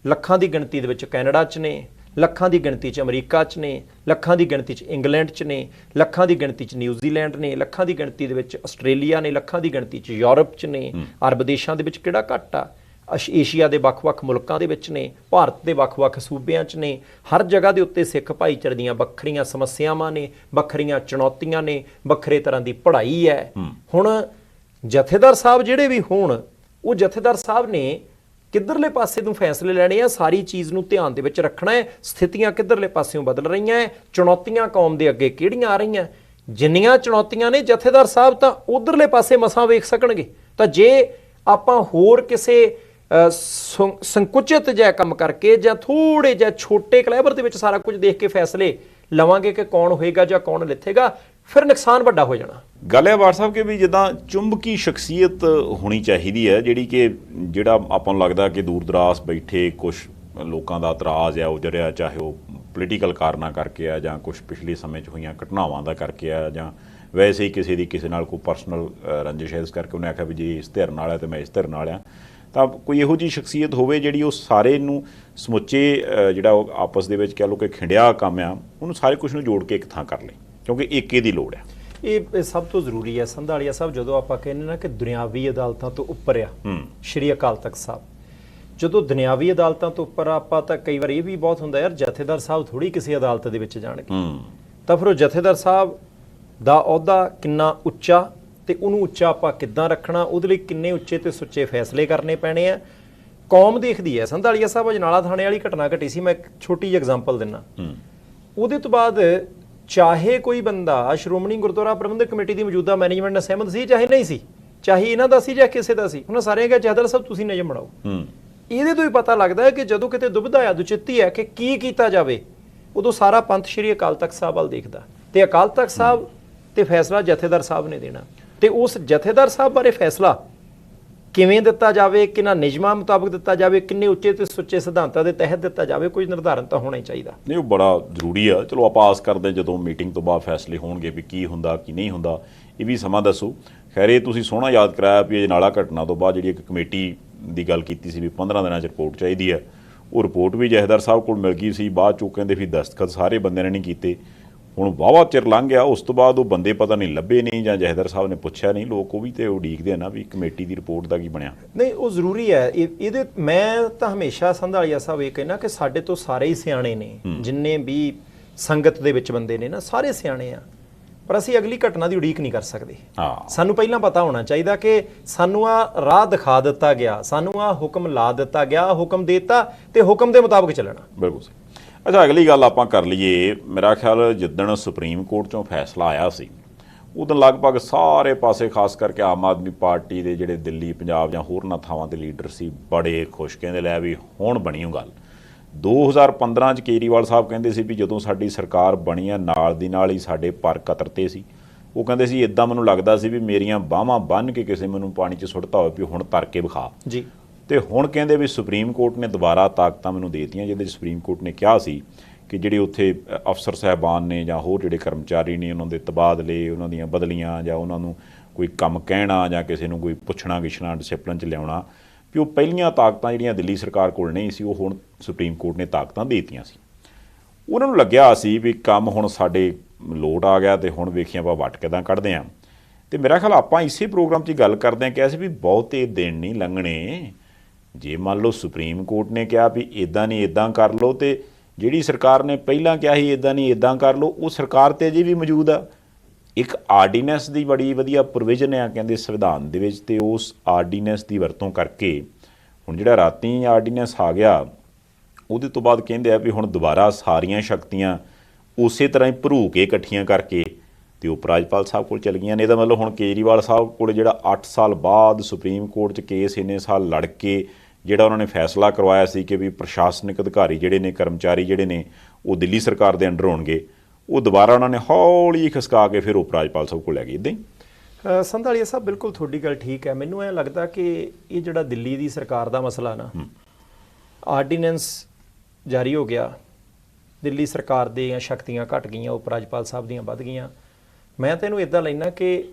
ਲੱਖਾਂ ਦੀ ਗਿਣਤੀ ਦੇ ਵਿੱਚ ਕੈਨੇਡਾ 'ਚ ਨੇ, ਲੱਖਾਂ ਦੀ ਗਿਣਤੀ 'ਚ ਅਮਰੀਕਾ 'ਚ ਨੇ, ਲੱਖਾਂ ਦੀ ਗਿਣਤੀ 'ਚ ਇੰਗਲੈਂਡ 'ਚ ਨੇ, ਲੱਖਾਂ ਦੀ ਗਿਣਤੀ 'ਚ ਨਿਊਜ਼ੀਲੈਂਡ ਨੇ, ਲੱਖਾਂ ਦੀ ਗਿਣਤੀ ਦੇ ਵਿੱਚ ਆਸਟ੍ਰੇਲੀਆ ਨੇ, ਲੱਖਾਂ ਦੀ ਗਿਣਤੀ 'ਚ ਯੂਰਪ 'ਚ ਨੇ, ਅਰਬ ਦੇਸ਼ਾਂ ਦੇ ਵਿੱਚ ਕਿਹੜਾ ਘੱਟ ਆ, ਏਸ਼ੀਆ ਦੇ ਵੱਖ-ਵੱਖ ਮੁਲਕਾਂ ਦੇ ਵਿੱਚ ਨੇ, ਭਾਰਤ ਦੇ ਵੱਖ-ਵੱਖ ਸੂਬਿਆਂ 'ਚ ਨੇ। ਹਰ ਜਗ੍ਹਾ ਦੇ ਉੱਤੇ ਸਿੱਖ ਭਾਈਚਾਰੇ ਦੀਆਂ ਵੱਖਰੀਆਂ ਸਮੱਸਿਆਵਾਂ ਨੇ, ਵੱਖਰੀਆਂ ਚੁਣੌਤੀਆਂ ਨੇ, ਵੱਖਰੇ ਤਰ੍ਹਾਂ ਦੀ ਪੜ੍ਹਾਈ ਹੈ। ਹੁਣ ਜਥੇਦਾਰ ਸਾਹਿਬ ਜਿਹੜੇ ਵੀ ਹੋਣ, ਉਹ ਜਥੇਦਾਰ ਸਾਹਿਬ ਨੇ ਕਿੱਧਰਲੇ ਪਾਸੇ ਨੂੰ ਫੈਸਲੇ ਲੈਣੇ ਆ, ਸਾਰੀ ਚੀਜ਼ ਨੂੰ ਧਿਆਨ ਦੇ ਵਿੱਚ ਰੱਖਣਾ ਹੈ। ਸਥਿਤੀਆਂ ਕਿੱਧਰਲੇ ਪਾਸਿਓਂ ਬਦਲ ਰਹੀਆਂ ਹੈ, ਚੁਣੌਤੀਆਂ ਕੌਮ ਦੇ ਅੱਗੇ ਕਿਹੜੀਆਂ ਆ ਰਹੀਆਂ, ਜਿੰਨੀਆਂ ਚੁਣੌਤੀਆਂ ਨੇ ਜਥੇਦਾਰ ਸਾਹਿਬ ਤਾਂ ਉਧਰਲੇ ਪਾਸੇ ਮਸਾਂ ਵੇਖ ਸਕਣਗੇ। ਤਾਂ ਜੇ ਆਪਾਂ ਹੋਰ ਕਿਸੇ ਸੰਕੁਚਿਤ ਜਿਹਾ ਕੰਮ ਕਰਕੇ ਜਾਂ ਥੋੜੇ ਜਿਹਾ ਛੋਟੇ ਕਲੈਬਰ ਦੇ ਵਿੱਚ ਸਾਰਾ ਕੁਝ ਦੇਖ ਕੇ ਫੈਸਲੇ ਲਵਾਂਗੇ ਕਿ ਕੌਣ ਹੋਏਗਾ ਜਾਂ ਕੌਣ ਲਿਥੇਗਾ, ਫਿਰ ਨੁਕਸਾਨ ਵੱਡਾ ਹੋ ਜਾਣਾ। ਗੱਲ ਹੈ ਵਾਰ ਸਾਹਿਬ ਕਿ ਵੀ ਜਿੱਦਾਂ ਚੁੰਬਕੀ ਸ਼ਖਸੀਅਤ ਹੋਣੀ ਚਾਹੀਦੀ ਹੈ, ਜਿਹੜੀ ਕਿ ਜਿਹੜਾ ਆਪਾਂ ਨੂੰ ਲੱਗਦਾ ਕਿ ਦੂਰ ਦਰਾਸ ਬੈਠੇ ਕੁਝ ਲੋਕਾਂ ਦਾ ਇਤਰਾਜ਼ ਹੈ ਉਜਰਿਆ, ਚਾਹੇ ਉਹ ਪੋਲੀਟੀਕਲ ਕਾਰਨਾਂ ਕਰਕੇ ਆ ਜਾਂ ਕੁਝ ਪਿਛਲੇ ਸਮੇਂ 'ਚ ਹੋਈਆਂ ਘਟਨਾਵਾਂ ਦਾ ਕਰਕੇ ਆ, ਜਾਂ ਵੈਸੇ ਹੀ ਕਿਸੇ ਦੀ ਕਿਸੇ ਨਾਲ ਕੋਈ ਪਰਸਨਲ ਰੰਜਿਸ਼ ਹੈ, ਇਸ ਕਰਕੇ ਉਹਨੇ ਆਖਿਆ ਵੀ ਜੇ ਇਸ ਧਿਰ ਨਾਲ ਹੈ ਤਾਂ ਮੈਂ ਇਸ ਧਿਰ ਨਾਲ ਆ। ਤਾਂ ਕੋਈ ਇਹੋ ਜਿਹੀ ਸ਼ਖਸੀਅਤ ਹੋਵੇ ਜਿਹੜੀ ਉਹ ਸਾਰੇ ਨੂੰ ਸਮੁੱਚੇ ਜਿਹੜਾ ਉਹ ਆਪਸ ਦੇ ਵਿੱਚ ਕਹਿ ਲਓ ਕਿ ਖਿੰਡਿਆ ਕੰਮ ਆ, ਉਹਨੂੰ ਸਾਰੇ ਕੁਝ ਨੂੰ ਜੋੜ ਕੇ ਇੱਕ ਥਾਂ ਕਰ ਲਏ, ਕਿਉਂਕਿ ਏਕੇ ਦੀ ਲੋੜ ਹੈ। ਇਹ ਸਭ ਤੋਂ ਜ਼ਰੂਰੀ ਹੈ। ਸੰਧਾਲੀਆ ਸਾਹਿਬ, ਜਦੋਂ ਆਪਾਂ ਕਹਿੰਦੇ ਨਾ ਕਿ ਦੁਨਿਆਵੀ ਅਦਾਲਤਾਂ ਤੋਂ ਉੱਪਰ ਆ ਸ਼੍ਰੀ ਅਕਾਲ ਤਖਤ ਸਾਹਿਬ, ਜਦੋਂ ਦੁਨਿਆਵੀ ਅਦਾਲਤਾਂ ਤੋਂ ਉੱਪਰ ਆਪਾਂ ਤਾਂ ਕਈ ਵਾਰ ਇਹ ਵੀ ਬਹੁਤ ਹੁੰਦਾ ਯਾਰ ਜਥੇਦਾਰ ਸਾਹਿਬ ਥੋੜੀ ਕਿਸੇ ਅਦਾਲਤ ਦੇ ਵਿੱਚ ਜਾਣਗੇ, ਤਾਂ ਫਿਰ ਉਹ ਜਥੇਦਾਰ ਸਾਹਿਬ ਦਾ ਅਹੁਦਾ ਕਿੰਨਾ ਉੱਚਾ ਤੇ ਉਹਨੂੰ ਉੱਚਾ ਆਪਾਂ ਕਿੱਦਾਂ ਰੱਖਣਾ, ਉਹਦੇ ਲਈ ਕਿੰਨੇ ਉੱਚੇ ਤੇ ਸੁੱਚੇ ਫੈਸਲੇ ਕਰਨੇ ਪੈਣੇ ਆ। ਕੌਮ ਦੇਖਦੀ ਹੈ। ਸੰਧਾਲੀਆ ਸਾਹਿਬ, ਅਜਨਾਲਾ ਥਾਣੇ ਵਾਲੀ ਘਟਨਾ ਘਟੀ ਸੀ, ਮੈਂ ਇੱਕ ਛੋਟੀ ਜਿਹੀ ਐਗਜ਼ਾਮਪਲ ਦਿੰਨਾ। ਉਹਦੇ ਤੋਂ ਬਾਅਦ ਚਾਹੇ ਕੋਈ ਬੰਦਾ ਸ਼੍ਰੋਮਣੀ ਗੁਰਦੁਆਰਾ ਪ੍ਰਬੰਧਕ ਕਮੇਟੀ ਦੀ ਮੌਜੂਦਾ ਮੈਨੇਜਮੈਂਟ ਨਾਲ ਸਹਿਮਤ ਸੀ, ਚਾਹੇ ਨਹੀਂ ਸੀ, ਚਾਹੇ ਇਹਨਾਂ ਦਾ ਸੀ ਜਾਂ ਕਿਸੇ ਦਾ ਸੀ, ਉਹਨਾਂ ਸਾਰਿਆਂ ਕਿਹਾ ਜਥੇਦਾਰ ਸਾਹਿਬ ਤੁਸੀਂ ਨਿਯਮ ਬਣਾਓ। ਇਹਦੇ ਤੋਂ ਹੀ ਪਤਾ ਲੱਗਦਾ ਹੈ ਕਿ ਜਦੋਂ ਕਿਤੇ ਦੁਬਿਧਾ ਆ, ਦੁਚਿੱਤੀ ਹੈ ਕਿ ਕੀ ਕੀਤਾ ਜਾਵੇ, ਉਦੋਂ ਸਾਰਾ ਪੰਥ ਸ਼੍ਰੀ ਅਕਾਲ ਤਖਤ ਸਾਹਿਬ ਵੱਲ ਦੇਖਦਾ, ਤੇ ਅਕਾਲ ਤਖਤ ਸਾਹਿਬ ਤੇ ਫੈਸਲਾ ਜਥੇਦਾਰ ਸਾਹਿਬ ਨੇ ਦੇਣਾ, ਤੇ ਉਸ ਜਥੇਦਾਰ ਸਾਹਿਬ ਬਾਰੇ ਫੈਸਲਾ ਕਿਵੇਂ ਦਿੱਤਾ ਜਾਵੇ, ਕਿਹਨਾਂ ਨਿਯਮਾਂ ਮੁਤਾਬਕ ਦਿੱਤਾ ਜਾਵੇ, ਕਿੰਨੇ ਉੱਚੇ ਤੇ ਸੁੱਚੇ ਸਿਧਾਂਤਾਂ ਦੇ ਤਹਿਤ ਦਿੱਤਾ ਜਾਵੇ, ਕੁਝ ਨਿਰਧਾਰਨ ਤਾਂ ਹੋਣਾ ਹੀ ਚਾਹੀਦਾ। ਨਹੀਂ, ਉਹ ਬੜਾ ਜ਼ਰੂਰੀ ਆ। ਚਲੋ ਆਪਾਂ ਆਸ ਕਰਦੇ ਜਦੋਂ ਮੀਟਿੰਗ ਤੋਂ ਬਾਅਦ ਫੈਸਲੇ ਹੋਣਗੇ ਵੀ ਕੀ ਹੁੰਦਾ ਕੀ ਨਹੀਂ ਹੁੰਦਾ, ਇਹ ਵੀ ਸਮਾਂ ਦੱਸੋ। ਖੈਰ, ਇਹ ਤੁਸੀਂ ਸੋਹਣਾ ਯਾਦ ਕਰਾਇਆ ਵੀ ਅਜਨਾਲਾ ਘਟਨਾ ਤੋਂ ਬਾਅਦ ਜਿਹੜੀ ਇੱਕ ਕਮੇਟੀ ਦੀ ਗੱਲ ਕੀਤੀ ਸੀ ਵੀ 15 ਦਿਨਾਂ 'ਚ ਰਿਪੋਰਟ ਚਾਹੀਦੀ ਹੈ, ਉਹ ਰਿਪੋਰਟ ਵੀ ਜਥੇਦਾਰ ਸਾਹਿਬ ਕੋਲ ਮਿਲ ਗਈ ਸੀ। ਬਾਅਦ 'ਚੋਂ ਕਹਿੰਦੇ ਵੀ ਦਸਤਖਤ ਸਾਰੇ ਬੰਦਿਆਂ ਨੇ ਨਹੀਂ ਕੀਤੇ। ਹੁਣ ਵਾਹਵਾ ਚਿਰ ਲੰਘ ਗਿਆ, ਉਸ ਤੋਂ ਬਾਅਦ ਉਹ ਬੰਦੇ ਪਤਾ ਨਹੀਂ ਲੱਭੇ ਨਹੀਂ ਜਾਂ ਜਥੇਦਾਰ ਸਾਹਿਬ ਨੇ ਪੁੱਛਿਆ ਨਹੀਂ। ਲੋਕ ਉਹ ਵੀ ਤੇ ਉਡੀਕਦੇ ਆ ਨਾ ਵੀ ਕਮੇਟੀ ਦੀ ਰਿਪੋਰਟ ਦਾ ਕੀ ਬਣਿਆ। ਨਹੀਂ, ਉਹ ਜ਼ਰੂਰੀ ਹੈ। ਇਹਦੇ ਮੈਂ ਤਾਂ ਹਮੇਸ਼ਾ ਸੰਧਾਲੀਆ ਸਾਹਿਬ ਇਹ ਕਹਿਣਾ ਕਿ ਸਾਡੇ ਤੋਂ ਸਾਰੇ ਹੀ ਸਿਆਣੇ ਨੇ, ਜਿੰਨੇ ਵੀ ਸੰਗਤ ਦੇ ਵਿੱਚ ਬੰਦੇ ਨੇ ਨਾ, ਸਾਰੇ ਸਿਆਣੇ ਆ, ਪਰ ਅਸੀਂ ਅਗਲੀ ਘਟਨਾ ਦੀ ਉਡੀਕ ਨਹੀਂ ਕਰ ਸਕਦੇ। ਸਾਨੂੰ ਪਹਿਲਾਂ ਪਤਾ ਹੋਣਾ ਚਾਹੀਦਾ ਕਿ ਸਾਨੂੰ ਆ ਰਾਹ ਦਿਖਾ ਦਿੱਤਾ ਗਿਆ, ਸਾਨੂੰ ਆ ਹੁਕਮ ਲਾ ਦਿੱਤਾ ਗਿਆ, ਹੁਕਮ ਦੇਤਾ ਤੇ ਹੁਕਮ ਦੇ ਮੁਤਾਬਕ ਚੱਲਣਾ। ਬਿਲਕੁਲ ਸਹੀ। ਅੱਛਾ, ਅਗਲੀ ਗੱਲ ਆਪਾਂ ਕਰ ਲਈਏ। ਮੇਰਾ ਖਿਆਲ ਜਿੱਦਣ ਸੁਪਰੀਮ ਕੋਰਟ 'ਚੋਂ ਫੈਸਲਾ ਆਇਆ ਸੀ ਉਦੋਂ ਲਗਭਗ ਸਾਰੇ ਪਾਸੇ, ਖਾਸ ਕਰਕੇ ਆਮ ਆਦਮੀ ਪਾਰਟੀ ਦੇ ਜਿਹੜੇ ਦਿੱਲੀ, ਪੰਜਾਬ ਜਾਂ ਹੋਰਨਾਂ ਥਾਵਾਂ ਦੇ ਲੀਡਰ ਸੀ, ਬੜੇ ਖੁਸ਼, ਕਹਿੰਦੇ ਲੈ ਵੀ ਹੁਣ ਬਣੀ ਉਹ ਗੱਲ। 2015 'ਚ ਕੇਜਰੀਵਾਲ ਸਾਹਿਬ ਕਹਿੰਦੇ ਸੀ ਵੀ ਜਦੋਂ ਸਾਡੀ ਸਰਕਾਰ ਬਣੀ ਆ ਨਾਲ ਦੀ ਨਾਲ ਹੀ ਸਾਡੇ ਪਰ ਕਤਰਤੇ ਸੀ। ਉਹ ਕਹਿੰਦੇ ਸੀ ਇੱਦਾਂ ਮੈਨੂੰ ਲੱਗਦਾ ਸੀ ਵੀ ਮੇਰੀਆਂ ਬਾਹਾਂ ਬੰਨ੍ਹ ਕੇ ਕਿਸੇ ਮੈਨੂੰ ਪਾਣੀ 'ਚ ਸੁੱਟਤਾ ਹੋਵੇ ਵੀ ਹੁਣ ਤਰ ਕੇ ਵਿਖਾ ਜੀ। ਤੇ ਹੁਣ ਕਹਿੰਦੇ ਵੀ ਸੁਪਰੀਮ ਕੋਰਟ ਨੇ ਦੁਬਾਰਾ ਤਾਕਤਾਂ ਮੈਨੂੰ ਦੇ ਦਿੱਤੀਆਂ, ਜਿਹਦੇ 'ਚ ਸੁਪਰੀਮ ਕੋਰਟ ਨੇ ਕਿਹਾ ਸੀ ਕਿ ਜਿਹੜੇ ਉੱਥੇ ਅਫਸਰ ਸਾਹਿਬਾਨ ਨੇ ਜਾਂ ਹੋਰ ਜਿਹੜੇ ਕਰਮਚਾਰੀ ਨੇ ਉਹਨਾਂ ਦੇ ਤਬਾਦਲੇ, ਉਹਨਾਂ ਦੀਆਂ ਬਦਲੀਆਂ ਜਾਂ ਉਹਨਾਂ ਨੂੰ ਕੋਈ ਕੰਮ ਕਹਿਣਾ ਜਾਂ ਕਿਸੇ ਨੂੰ ਕੋਈ ਪੁੱਛਣਾ ਗਿੱਛਣਾ, ਡਿਸਿਪਲਿਨ 'ਚ ਲਿਆਉਣਾ, ਵੀ ਉਹ ਪਹਿਲੀਆਂ ਤਾਕਤਾਂ ਜਿਹੜੀਆਂ ਦਿੱਲੀ ਸਰਕਾਰ ਕੋਲ ਨਹੀਂ ਸੀ ਉਹ ਹੁਣ ਸੁਪਰੀਮ ਕੋਰਟ ਨੇ ਤਾਕਤਾਂ ਦੇ ਦਿੱਤੀਆਂ ਸੀ। ਉਹਨਾਂ ਨੂੰ ਲੱਗਿਆ ਸੀ ਵੀ ਕੰਮ ਹੁਣ ਸਾਡੇ ਲੋਟ ਆ ਗਿਆ ਤੇ ਹੁਣ ਵੇਖੀਆਂ ਆਪਾਂ ਵੱਟ ਕਿੱਦਾਂ ਕੱਢਦੇ ਹਾਂ। ਤੇ ਮੇਰਾ ਖਿਆਲ ਆਪਾਂ ਇਸੇ ਪ੍ਰੋਗਰਾਮ 'ਚ ਗੱਲ ਕਰਦੇ ਹਾਂ, ਕਿਹਾ ਸੀ ਵੀ ਬਹੁਤੇ ਦਿਨ ਨਹੀਂ ਲੰਘਣੇ। ਜੇ ਮੰਨ ਲਓ ਸੁਪਰੀਮ ਕੋਰਟ ਨੇ ਕਿਹਾ ਵੀ ਇੱਦਾਂ ਨਹੀਂ ਇੱਦਾਂ ਕਰ ਲਓ, ਤੇ ਜਿਹੜੀ ਸਰਕਾਰ ਨੇ ਪਹਿਲਾਂ ਕਿਹਾ ਸੀ ਇੱਦਾਂ ਨਹੀਂ ਇੱਦਾਂ ਕਰ ਲਓ, ਉਹ ਸਰਕਾਰ ਤੇ ਅਜੇ ਵੀ ਮੌਜੂਦ ਆ। ਇੱਕ ਆਰਡੀਨੈਂਸ ਦੀ ਬੜੀ ਵਧੀਆ ਪ੍ਰੋਵੀਜ਼ਨ ਆ ਕਹਿੰਦੇ ਸੰਵਿਧਾਨ ਦੇ ਵਿੱਚ, ਤੇ ਉਸ ਆਰਡੀਨੈਂਸ ਦੀ ਵਰਤੋਂ ਕਰਕੇ ਹੁਣ ਜਿਹੜਾ ਰਾਤੀ ਆਰਡੀਨੈਂਸ ਆ ਗਿਆ ਉਹਦੇ ਤੋਂ ਬਾਅਦ ਕਹਿੰਦੇ ਆ ਵੀ ਹੁਣ ਦੁਬਾਰਾ ਸਾਰੀਆਂ ਸ਼ਕਤੀਆਂ ਉਸੇ ਤਰ੍ਹਾਂ ਹੀ ਭਰੂ ਕੇ ਇਕੱਠੀਆਂ ਕਰਕੇ ਤੇ ਉਪ ਰਾਜਪਾਲ ਸਾਹਿਬ ਕੋਲ ਚਲ ਗਈਆਂ ਨੇ। ਇਹਦਾ ਮਤਲਬ ਹੁਣ ਕੇਜਰੀਵਾਲ ਸਾਹਿਬ ਕੋਲ ਜਿਹੜਾ 8 ਸਾਲ ਬਾਅਦ ਸੁਪਰੀਮ ਕੋਰਟ 'ਚ ਕੇਸ ਇੰਨੇ ਸਾਲ ਲੜ ਕੇ ਜਿਹੜਾ ਉਹਨਾਂ ਨੇ ਫੈਸਲਾ ਕਰਵਾਇਆ ਸੀ ਕਿ ਵੀ ਪ੍ਰਸ਼ਾਸਨਿਕ ਅਧਿਕਾਰੀ ਜਿਹੜੇ ਨੇ, ਕਰਮਚਾਰੀ ਜਿਹੜੇ ਨੇ ਉਹ ਦਿੱਲੀ ਸਰਕਾਰ ਦੇ ਅੰਡਰ ਹੋਣਗੇ, ਉਹ ਦੁਬਾਰਾ ਉਹਨਾਂ ਨੇ ਹੌਲੀ ਖਿਸਕਾ ਕੇ ਫਿਰ ਉਪ ਰਾਜਪਾਲ ਸਾਹਿਬ ਕੋਲ ਲੈ ਗਏ। ਇੱਦਾਂ ਹੀ ਸੰਧਾਲੀਆ ਸਾਹਿਬ, ਬਿਲਕੁਲ ਤੁਹਾਡੀ ਗੱਲ ਠੀਕ ਹੈ। ਮੈਨੂੰ ਇਹ ਲੱਗਦਾ ਕਿ ਇਹ ਜਿਹੜਾ ਦਿੱਲੀ ਦੀ ਸਰਕਾਰ ਦਾ ਮਸਲਾ ਨਾ, ਆਰਡੀਨੈਂਸ ਜਾਰੀ ਹੋ ਗਿਆ, ਦਿੱਲੀ ਸਰਕਾਰ ਦੀਆਂ ਸ਼ਕਤੀਆਂ ਘਟ ਗਈਆਂ, ਉਪ ਰਾਜਪਾਲ ਸਾਹਿਬ ਦੀਆਂ ਵੱਧ ਗਈਆਂ। ਮੈਂ ਤਾਂ ਇਹਨੂੰ ਇੱਦਾਂ ਲੈਣਾ ਕਿ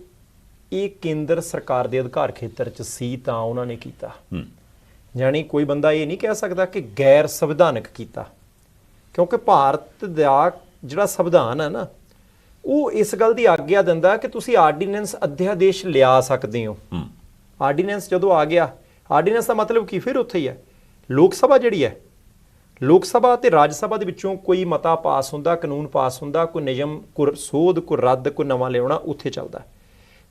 ਇਹ ਕੇਂਦਰ ਸਰਕਾਰ ਦੇ ਅਧਿਕਾਰ ਖੇਤਰ 'ਚ ਸੀ ਤਾਂ ਉਹਨਾਂ ਨੇ ਕੀਤਾ। ਯਾਨੀ ਕੋਈ ਬੰਦਾ ਇਹ ਨਹੀਂ ਕਹਿ ਸਕਦਾ ਕਿ ਗੈਰ ਸੰਵਿਧਾਨਕ ਕੀਤਾ, ਕਿਉਂਕਿ ਭਾਰਤ ਦਾ ਜਿਹੜਾ ਸੰਵਿਧਾਨ ਹੈ ਨਾ ਉਹ ਇਸ ਗੱਲ ਦੀ ਆਗਿਆ ਦਿੰਦਾ ਕਿ ਤੁਸੀਂ ਆਰਡੀਨੈਂਸ ਅਧਿਆਦੇਸ਼ ਲਿਆ ਸਕਦੇ ਹੋ। ਆਰਡੀਨੈਂਸ ਜਦੋਂ ਆ ਗਿਆ, ਆਰਡੀਨੈਂਸ ਦਾ ਮਤਲਬ ਕੀ ਫਿਰ ਉੱਥੇ ਹੀ ਹੈ। ਲੋਕ ਸਭਾ ਜਿਹੜੀ ਹੈ, ਲੋਕ ਸਭਾ ਤੇ ਰਾਜ ਸਭਾ ਦੇ ਵਿੱਚੋਂ ਕੋਈ ਮਤਾ ਪਾਸ ਹੁੰਦਾ, ਕਾਨੂੰਨ ਪਾਸ ਹੁੰਦਾ, ਕੋਈ ਨਿਯਮ, ਕੋਈ ਸੋਧ, ਕੋਈ ਰੱਦ, ਕੋਈ ਨਵਾਂ ਲਿਆਉਣਾ ਉੱਥੇ ਚੱਲਦਾ।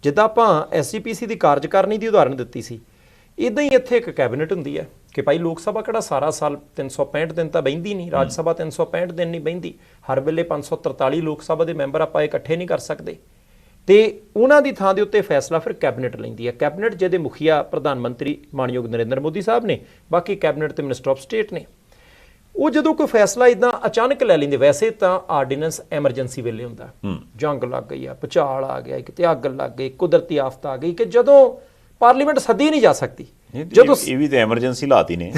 ਜਿੱਦਾਂ ਆਪਾਂ ਐਸਜੀਪੀਸੀ ਦੀ ਕਾਰਜਕਾਰਨੀ ਦੀ ਉਦਾਹਰਨ ਦਿੱਤੀ ਸੀ, ਇੱਦਾਂ ਹੀ ਇੱਥੇ ਇੱਕ ਕੈਬਨਿਟ ਹੁੰਦੀ ਹੈ ਕਿ ਭਾਈ ਲੋਕ ਸਭਾ ਕਿਹੜਾ ਸਾਰਾ ਸਾਲ 365 ਦਿਨ ਤਾਂ ਬਹਿੰਦੀ ਨਹੀਂ, ਰਾਜ ਸਭਾ 365 ਦਿਨ ਨਹੀਂ ਬਹਿੰਦੀ, ਹਰ ਵੇਲੇ 543 ਲੋਕ ਸਭਾ ਦੇ ਮੈਂਬਰ ਆਪਾਂ ਇਕੱਠੇ ਨਹੀਂ ਕਰ ਸਕਦੇ। ਤੇ ਉਹਨਾਂ ਦੀ ਥਾਂ ਦੇ ਉੱਤੇ ਫੈਸਲਾ ਫਿਰ ਕੈਬਨਿਟ ਲੈਂਦੀ ਹੈ। ਕੈਬਨਿਟ ਜਿਹਦੇ ਮੁਖੀਆ ਪ੍ਰਧਾਨ ਮੰਤਰੀ ਮਾਨਯੋਗ ਨਰਿੰਦਰ ਮੋਦੀ ਸਾਹਿਬ ਨੇ, ਬਾਕੀ ਕੈਬਨਿਟ ਤੇ ਮਿਨਿਸਟਰ ਆਫ ਸਟੇਟ ਨੇ। ਉਹ ਜਦੋਂ ਕੋਈ ਫੈਸਲਾ ਇਦਾਂ ਅਚਾਨਕ ਲੈ ਲੈਂਦੇ, ਵੈਸੇ ਤਾਂ ਆਰਡੀਨੈਂਸ ਐਮਰਜੈਂਸੀ ਵੇਲੇ ਹੁੰਦਾ, ਜੰਗ ਲੱਗ ਗਈ ਆ, ਭੁਚਾਲ ਆ ਗਿਆ, ਕਿਤੇ ਅੱਗ ਲੱਗ ਗਈ, ਕੁਦਰਤੀ ਆਫਤ ਆ ਗਈ, ਕਿ ਜਦੋਂ ਪਾਰਲੀਮੈਂਟ ਸੱਦੀ ਨਹੀਂ ਜਾ ਸਕਦੀ, ਜਦੋਂ ਇਹ ਵੀ ਤਾਂ ਐਮਰਜੈਂਸੀ ਲਾਤੀ ਨੇ।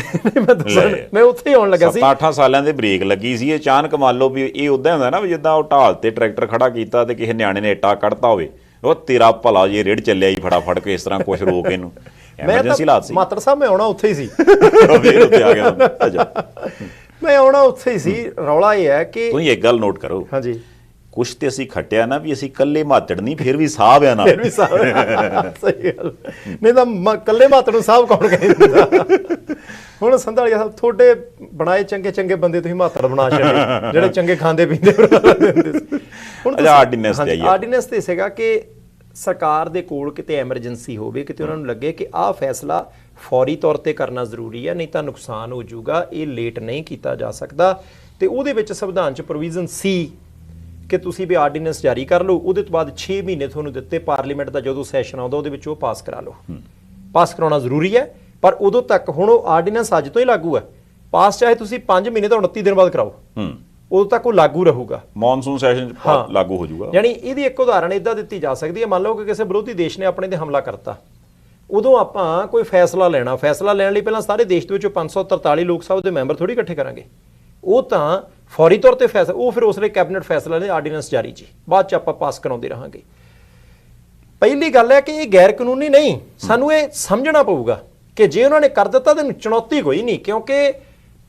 ਮੈਂ ਉੱਥੇ ਹੀ ਆਉਣ ਲੱਗਾ ਸੀ। 7-8 ਸਾਲਾਂ ਦੇ ਬ੍ਰੇਕ ਲੱਗੀ ਸੀ, ਅਚਾਨਕ ਮੰਨ ਲਓ ਵੀ ਇਹ ਉਦਾਂ ਹੁੰਦਾ ਨਾ ਵੀ ਜਿੱਦਾਂ ਉਹ ਢਾਲ ਤੇ ਟਰੈਕਟਰ ਖੜਾ ਕੀਤਾ ਤੇ ਕਿਸੇ ਨਿਆਣੇ ਨੇ ਇੱਟਾ ਕੱਢਤਾ ਹੋਵੇ, ਉਹ ਤੇਰਾ ਭਲਾ ਜੇ ਰੇੜ ਚੱਲਿਆ ਹੀ ਫਟਾਫਟ ਕੇ ਇਸ ਤਰ੍ਹਾਂ ਕੁਛ ਰੋਕ ਇਹਨੂੰ, ਐਮਰਜੈਂਸੀ ਲਾਤੀ। ਮਾਤਰ ਸਾਹਿਬ ਮੈਂ ਆਉਣਾ ਉੱਥੇ ਹੀ ਸੀ। ਫਿਰ ਉੱਥੇ ਆ ਗਿਆ ਮੈਂ ਆਉਣਾ ਉੱਥੇ ਹੀ ਸੀ। ਰੌਲਾ ਇਹ ਹੈ ਕਿ ਤੁਸੀਂ ਇੱਕ ਗੱਲ ਨੋਟ ਕਰੋ, ਹਾਂਜੀ, ਕੁਛ ਤੇ ਅਸੀਂ ਖੱਟਿਆ ਨਾ ਵੀ ਅਸੀਂ ਕੱਲੇ ਮਾਤੜ ਨਹੀਂ, ਫਿਰ ਵੀ ਸਾਹਬ ਆ ਨਾ, ਫਿਰ ਵੀ ਸਾਹਬ। ਸਹੀ ਗੱਲ, ਨਹੀਂ ਤਾਂ ਕੱਲੇ ਮਾਤੜ ਨੂੰ ਸਾਹਬ ਕੌਣ ਕਹਿੰਦਾ। ਹੁਣ ਸੰਧਾਲੀਆ ਸਾਹਿਬ, ਤੁਹਾਡੇ ਬਣਾਏ ਚੰਗੇ ਚੰਗੇ ਬੰਦੇ ਤੁਸੀਂ ਮਾਤੜ ਬਣਾ ਛੱਡੇ, ਜਿਹੜੇ ਚੰਗੇ ਖਾਂਦੇ ਪੀਂਦੇ ਸੀ। ਹੁਣ ਆਰਡੀਨੈਂਸ ਤੇ ਸੀਗਾ ਕਿ ਸਰਕਾਰ ਦੇ ਕੋਲ ਕਿਤੇ ਐਮਰਜੈਂਸੀ ਹੋਵੇ, ਕਿਤੇ ਉਹਨਾਂ ਨੂੰ ਲੱਗੇ ਕਿ ਆਹ ਫੈਸਲਾ ਫੌਰੀ ਤੌਰ ਤੇ ਕਰਨਾ ਜ਼ਰੂਰੀ ਹੈ, ਨਹੀਂ ਤਾਂ ਨੁਕਸਾਨ ਹੋ ਜਾਊਗਾ, ਇਹ ਲੇਟ ਨਹੀਂ ਕੀਤਾ ਜਾ ਸਕਦਾ। ਤੇ ਉਹਦੇ ਵਿੱਚ ਸੰਵਿਧਾਨ 'ਚ ਪ੍ਰੋਵੀਜ਼ਨ ਸੀ ਕਿ ਤੁਸੀਂ ਵੀ ਆਰਡੀਨੈਂਸ ਜਾਰੀ ਕਰ ਲਓ, ਉਹਦੇ ਤੋਂ ਬਾਅਦ 6 ਮਹੀਨੇ ਤੁਹਾਨੂੰ ਦਿੱਤੇ, ਪਾਰਲੀਮੈਂਟ ਦਾ ਜਦੋਂ ਸੈਸ਼ਨ ਆਉਂਦਾ ਉਹਦੇ ਵਿੱਚ ਉਹ ਪਾਸ ਕਰਾ ਲਓ। ਪਾਸ ਕਰਾਉਣਾ ਜ਼ਰੂਰੀ ਹੈ, ਪਰ ਉਦੋਂ ਤੱਕ ਹੁਣ ਉਹ ਆਰਡੀਨੈਂਸ ਅੱਜ ਤੋਂ ਹੀ ਲਾਗੂ ਹੈ। ਪਾਸ ਚਾਹੇ ਤੁਸੀਂ 5 ਮਹੀਨੇ ਤੋਂ 29 ਦਿਨ ਬਾਅਦ ਕਰਾਓ, ਉਦੋਂ ਤੱਕ ਉਹ ਲਾਗੂ ਰਹੂਗਾ, ਮੌਨਸੂਨ ਸੈਸ਼ਨ ਲਾਗੂ ਹੋ ਜਾਊਗਾ। ਯਾਨੀ ਇਹਦੀ ਇੱਕ ਉਦਾਹਰਣ ਇਦਾਂ ਦਿੱਤੀ ਜਾ ਸਕਦੀ ਹੈ, ਮੰਨ ਲਓ ਕਿ ਕਿਸੇ ਵਿਰੋਧੀ ਦੇਸ਼ ਨੇ ਆਪਣੇ ਤੇ ਹਮਲਾ ਕਰਤਾ, ਉਦੋਂ ਆਪਾਂ ਕੋਈ ਫੈਸਲਾ ਲੈਣਾ, ਫੈਸਲਾ ਲੈਣ ਲਈ ਪਹਿਲਾਂ ਸਾਰੇ ਦੇਸ਼ ਦੇ ਵਿੱਚੋਂ 543 ਲੋਕ ਸਭਾ ਦੇ ਮੈਂਬਰ ਥੋੜੀ ਇਕੱਠੇ ਕਰਾਂਗੇ, ਉਹ ਤਾਂ ਫੌਰੀ ਤੌਰ ਤੇ ਫੈਸਲਾ, ਉਹ ਫਿਰ ਉਸ ਲਈ ਕੈਬਨਿਟ ਫੈਸਲਾ ਨੇ ਆਰਡੀਨੈਂਸ ਜਾਰੀ ਜੀ, ਬਾਅਦ ਚ ਆਪਾਂ ਪਾਸ ਕਰਾਉਂਦੇ ਰਹਾਂਗੇ। ਪਹਿਲੀ ਗੱਲ ਹੈ ਕਿ ਇਹ ਗੈਰ ਕਾਨੂੰਨੀ ਨਹੀਂ, ਸਾਨੂੰ ਇਹ ਸਮਝਣਾ ਪਊਗਾ ਕਿ ਜੇ ਉਹਨਾਂ ਨੇ ਕਰ ਦਿੱਤਾ ਤਾਂ ਚੁਣੌਤੀ ਕੋਈ ਨਹੀਂ, ਕਿਉਂਕਿ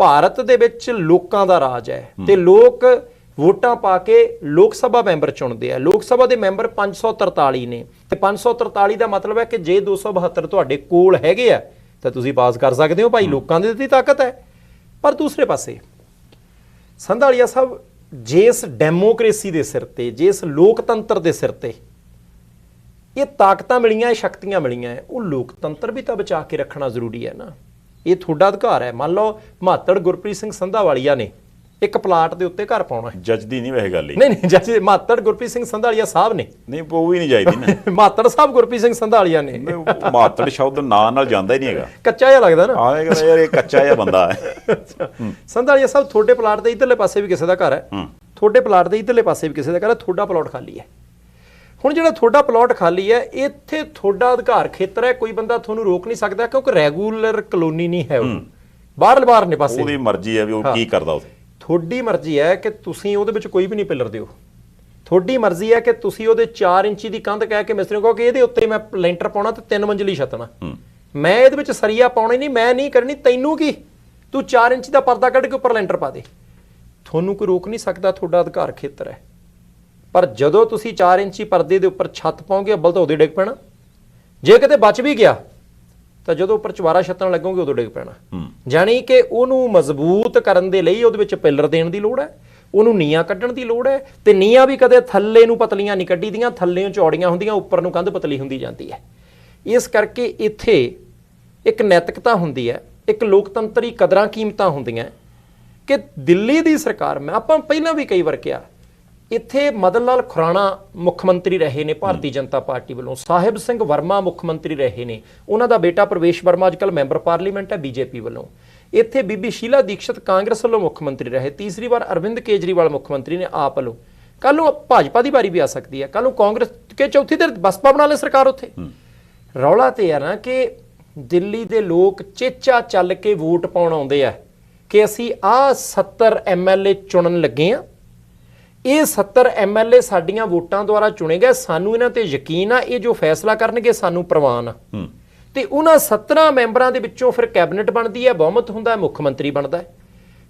ਭਾਰਤ ਦੇ ਵਿੱਚ ਲੋਕਾਂ ਦਾ ਰਾਜ ਹੈ ਤੇ ਲੋਕ ਵੋਟਾਂ ਪਾ ਕੇ ਲੋਕ ਸਭਾ ਮੈਂਬਰ ਚੁਣਦੇ ਆ। ਲੋਕ ਸਭਾ ਦੇ ਮੈਂਬਰ 543 ਨੇ ਤੇ 543 ਦਾ ਮਤਲਬ ਹੈ ਕਿ ਜੇ 272 ਤੁਹਾਡੇ ਕੋਲ ਹੈਗੇ ਆ ਤਾਂ ਤੁਸੀਂ ਪਾਸ ਕਰ ਸਕਦੇ ਹੋ, ਭਾਈ ਲੋਕਾਂ ਦੀ ਦਿੱਤੀ ਤਾਕਤ ਹੈ। ਪਰ ਦੂਸਰੇ ਪਾਸੇ ਸੰਧਾਲੀਆ ਸਾਹਿਬ, ਜਿਸ ਡੈਮੋਕ੍ਰੇਸੀ ਦੇ ਸਿਰ ਤੇ, ਜਿਸ ਲੋਕਤੰਤਰ ਦੇ ਸਿਰ ਤੇ ਇਹ ਤਾਕਤਾਂ ਮਿਲੀਆਂ, ਇਹ ਸ਼ਕਤੀਆਂ ਮਿਲੀਆਂ, ਉਹ ਲੋਕਤੰਤਰ ਵੀ ਤਾਂ ਬਚਾ ਕੇ ਰੱਖਣਾ ਜ਼ਰੂਰੀ ਹੈ ਨਾ। ਇਹ ਤੁਹਾਡਾ ਅਧਿਕਾਰ ਹੈ। ਮੰਨ ਲਓ ਮਹਾਤੜ ਗੁਰਪ੍ਰੀਤ ਸਿੰਘ ਸੰਧਾਵਾਲੀਆ ਨੇ ਇੱਕ ਪਲਾਟ ਦੇ ਉੱਤੇ ਘਰ ਪਾਉਣਾ ਹੈ। ਜੱਜ ਦੀ ਨਹੀਂ ਵੈਸੇ ਗੱਲ ਹੀ। ਨਹੀਂ ਜੱਜ ਮਾਤੜ ਗੁਰਪ੍ਰੀਤ ਸਿੰਘ ਸੰਧਾਲੀਆ ਸਾਹਿਬ ਨੇ। ਨਹੀਂ ਉਹ ਵੀ ਨਹੀਂ ਜਾਈਦੀ ਨਾ। ਮਾਤੜ ਸਾਹਿਬ ਗੁਰਪ੍ਰੀਤ ਸਿੰਘ ਸੰਧਾਲੀਆ ਨੇ। ਮਾਤੜ ਸ਼ਬਦ ਨਾਂ ਨਾਲ ਜਾਂਦਾ ਹੀ ਨਹੀਂ ਹੈਗਾ। ਕੱਚਾ ਜਿਹਾ ਲੱਗਦਾ ਨਾ। ਹਾਂ ਯਾਰ ਇਹ ਕੱਚਾ ਜਿਹਾ ਬੰਦਾ ਹੈ। ਸੰਧਾਲੀਆ ਸਾਹਿਬ ਤੁਹਾਡੇ ਪਲਾਟ ਦੇ ਇਧਰਲੇ ਪਾਸੇ ਵੀ ਕਿਸੇ ਦਾ ਘਰ ਹੈ, ਤੁਹਾਡੇ ਪਲਾਟ ਦੇ ਇਧਰਲੇ ਪਾਸੇ ਵੀ ਕਿਸੇ ਦਾ ਘਰ ਹੈ, ਤੁਹਾਡਾ ਪਲਾਟ ਖਾਲੀ ਹੈ। ਹੁਣ ਜਿਹੜਾ ਤੁਹਾਡਾ ਪਲਾਟ ਖਾਲੀ ਹੈ, ਇੱਥੇ ਤੁਹਾਡਾ ਅਧਿਕਾਰ ਖੇਤਰ ਹੈ, ਕੋਈ ਬੰਦਾ ਤੁਹਾਨੂੰ ਰੋਕ ਨਹੀਂ ਸਕਦਾ ਕਿਉਂਕਿ ਰੈਗੂਲਰ ਕਲੋਨੀ ਨਹੀਂ ਹੈ। ਉਹ ਬਾਹਰ ਨੇ ਪਾਸੇ ਉਹਦੀ ਮਰਜ਼ੀ ਹੈ ਵੀ ਉਹ ਕੀ ਕਰਦਾ ਉੱਥੇ। ਤੁਹਾਡੀ ਮਰਜ਼ੀ ਹੈ ਕਿ ਤੁਸੀਂ ਉਹਦੇ ਵਿੱਚ ਕੋਈ ਵੀ ਨਹੀਂ ਪਿੱਲਰ ਦਿਓ। ਤੁਹਾਡੀ ਮਰਜ਼ੀ ਹੈ ਕਿ ਤੁਸੀਂ ਉਹਦੇ 4 ਇੰਚੀ ਦੀ ਕੰਧ ਕਹਿ ਕੇ ਮਿਸਤਰੀ ਨੂੰ ਕਹੋ ਕਿ ਇਹਦੇ ਉੱਤੇ ਮੈਂ ਲੈਂਟਰ ਪਾਉਣਾ ਤੇ 3 ਮੰਜ਼ਲੀ ਛੱਤਣਾ, ਮੈਂ ਇਹਦੇ ਵਿੱਚ ਸਰੀਆ ਪਾਉਣਾ ਨਹੀਂ, ਮੈਂ ਨਹੀਂ ਕਰਨੀ, ਤੈਨੂੰ ਕੀ, ਤੂੰ 4 ਇੰਚੀ ਦਾ ਪਰਦਾ ਕੱਢ ਕੇ ਉੱਪਰ ਲੈਂਟਰ ਪਾ ਦੇ। ਤੁਹਾਨੂੰ ਕੋਈ ਰੋਕ ਨਹੀਂ ਸਕਦਾ, ਤੁਹਾਡਾ ਅਧਿਕਾਰ ਖੇਤਰ ਹੈ। ਪਰ ਜਦੋਂ ਤੁਸੀਂ 4 ਇੰਚੀ ਪਰਦੇ ਦੇ ਉੱਪਰ ਛੱਤ ਪਾਓਗੇ, ਅੱਬਲ ਤਾਂ ਉਹਦੇ ਡਿੱਗ ਪੈਣਾ। ਜੇ ਕਿਤੇ ਬਚ ਵੀ ਗਿਆ ਤਾਂ ਜਦੋਂ ਉੱਪਰ ਚਵਾਰਾ ਛੱਤਣ ਲੱਗੋਗੇ ਉਦੋਂ ਡਿੱਗ ਪੈਣਾ। ਜਾਣੀ ਕਿ ਉਹਨੂੰ ਮਜ਼ਬੂਤ ਕਰਨ ਦੇ ਲਈ ਉਹਦੇ ਵਿੱਚ ਪਿੱਲਰ ਦੇਣ ਦੀ ਲੋੜ ਹੈ, ਉਹਨੂੰ ਨੀਆਂ ਕੱਢਣ ਦੀ ਲੋੜ ਹੈ। ਤੇ ਨੀਆਂ ਵੀ ਕਦੇ ਥੱਲੇ ਨੂੰ ਪਤਲੀਆਂ ਨਹੀਂ ਕੱਢੀ ਦੀਆਂ, ਥੱਲੇੋਂ ਚੌੜੀਆਂ ਹੁੰਦੀਆਂ, ਉੱਪਰ ਨੂੰ ਕੰਧ ਪਤਲੀ ਹੁੰਦੀ ਜਾਂਦੀ ਹੈ। ਇਸ ਕਰਕੇ ਇੱਥੇ ਇੱਕ ਨੈਤਿਕਤਾ ਹੁੰਦੀ ਹੈ, ਇੱਕ ਲੋਕਤੰਤਰੀ ਕਦਰਾਂ ਕੀਮਤਾਂ ਹੁੰਦੀਆਂ ਕਿ ਦਿੱਲੀ ਦੀ ਸਰਕਾਰ, ਮੈਂ ਆਪਾਂ ਪਹਿਲਾਂ ਵੀ ਕਈ ਵਾਰ ਕਿਹਾ, ਇੱਥੇ ਮਦਨ ਲਾਲ ਖੁਰਾਣਾ ਮੁੱਖ ਮੰਤਰੀ ਰਹੇ ਨੇ ਭਾਰਤੀ ਜਨਤਾ ਪਾਰਟੀ ਵੱਲੋਂ, ਸਾਹਿਬ ਸਿੰਘ ਵਰਮਾ ਮੁੱਖ ਮੰਤਰੀ ਰਹੇ ਨੇ, ਉਹਨਾਂ ਦਾ ਬੇਟਾ ਪ੍ਰਵੇਸ਼ ਵਰਮਾ ਅੱਜਕੱਲ੍ਹ ਮੈਂਬਰ ਪਾਰਲੀਮੈਂਟ ਹੈ ਬੀਜੇਪੀ ਵੱਲੋਂ। ਇੱਥੇ ਬੀਬੀ ਸ਼ੀਲਾ ਦੀਕਸ਼ਤ ਕਾਂਗਰਸ ਵੱਲੋਂ ਮੁੱਖ ਮੰਤਰੀ ਰਹੇ, ਤੀਸਰੀ ਵਾਰ ਅਰਵਿੰਦ ਕੇਜਰੀਵਾਲ ਮੁੱਖ ਮੰਤਰੀ ਨੇ ਆਪ ਵੱਲੋਂ। ਕੱਲ੍ਹ ਨੂੰ ਭਾਜਪਾ ਦੀ ਵਾਰੀ ਵੀ ਆ ਸਕਦੀ ਹੈ, ਕੱਲ੍ਹ ਨੂੰ ਕਾਂਗਰਸ ਕੇ ਚੌਥੀ ਤੇ ਬਸਪਾ ਬਣਾ ਲੈ ਸਰਕਾਰ ਉੱਥੇ। ਰੌਲਾ ਤੇ ਆ ਨਾ ਕਿ ਦਿੱਲੀ ਦੇ ਲੋਕ ਚੇਚਾ ਚੱਲ ਕੇ ਵੋਟ ਪਾਉਣ ਆਉਂਦੇ ਆ ਕਿ ਅਸੀਂ ਆਹ 70 MLA ਚੁਣਨ ਲੱਗੇ ਆ, ਇਹ 70 MLA ਸਾਡੀਆਂ ਵੋਟਾਂ ਦੁਆਰਾ ਚੁਣੇ ਗਏ, ਸਾਨੂੰ ਇਹਨਾਂ ਤੇ ਯਕੀਨ ਆ, ਇਹ ਜੋ ਫੈਸਲਾ ਕਰਨਗੇ ਸਾਨੂੰ ਪ੍ਰਵਾਨ ਆ। ਤੇ ਉਹਨਾਂ 17 ਮੈਂਬਰਾਂ ਦੇ ਵਿੱਚੋਂ ਫਿਰ ਕੈਬਨਿਟ ਬਣਦੀ ਹੈ, ਬਹੁਮਤ ਹੁੰਦਾ ਹੈ, ਮੁੱਖ ਮੰਤਰੀ ਬਣਦਾ ਹੈ।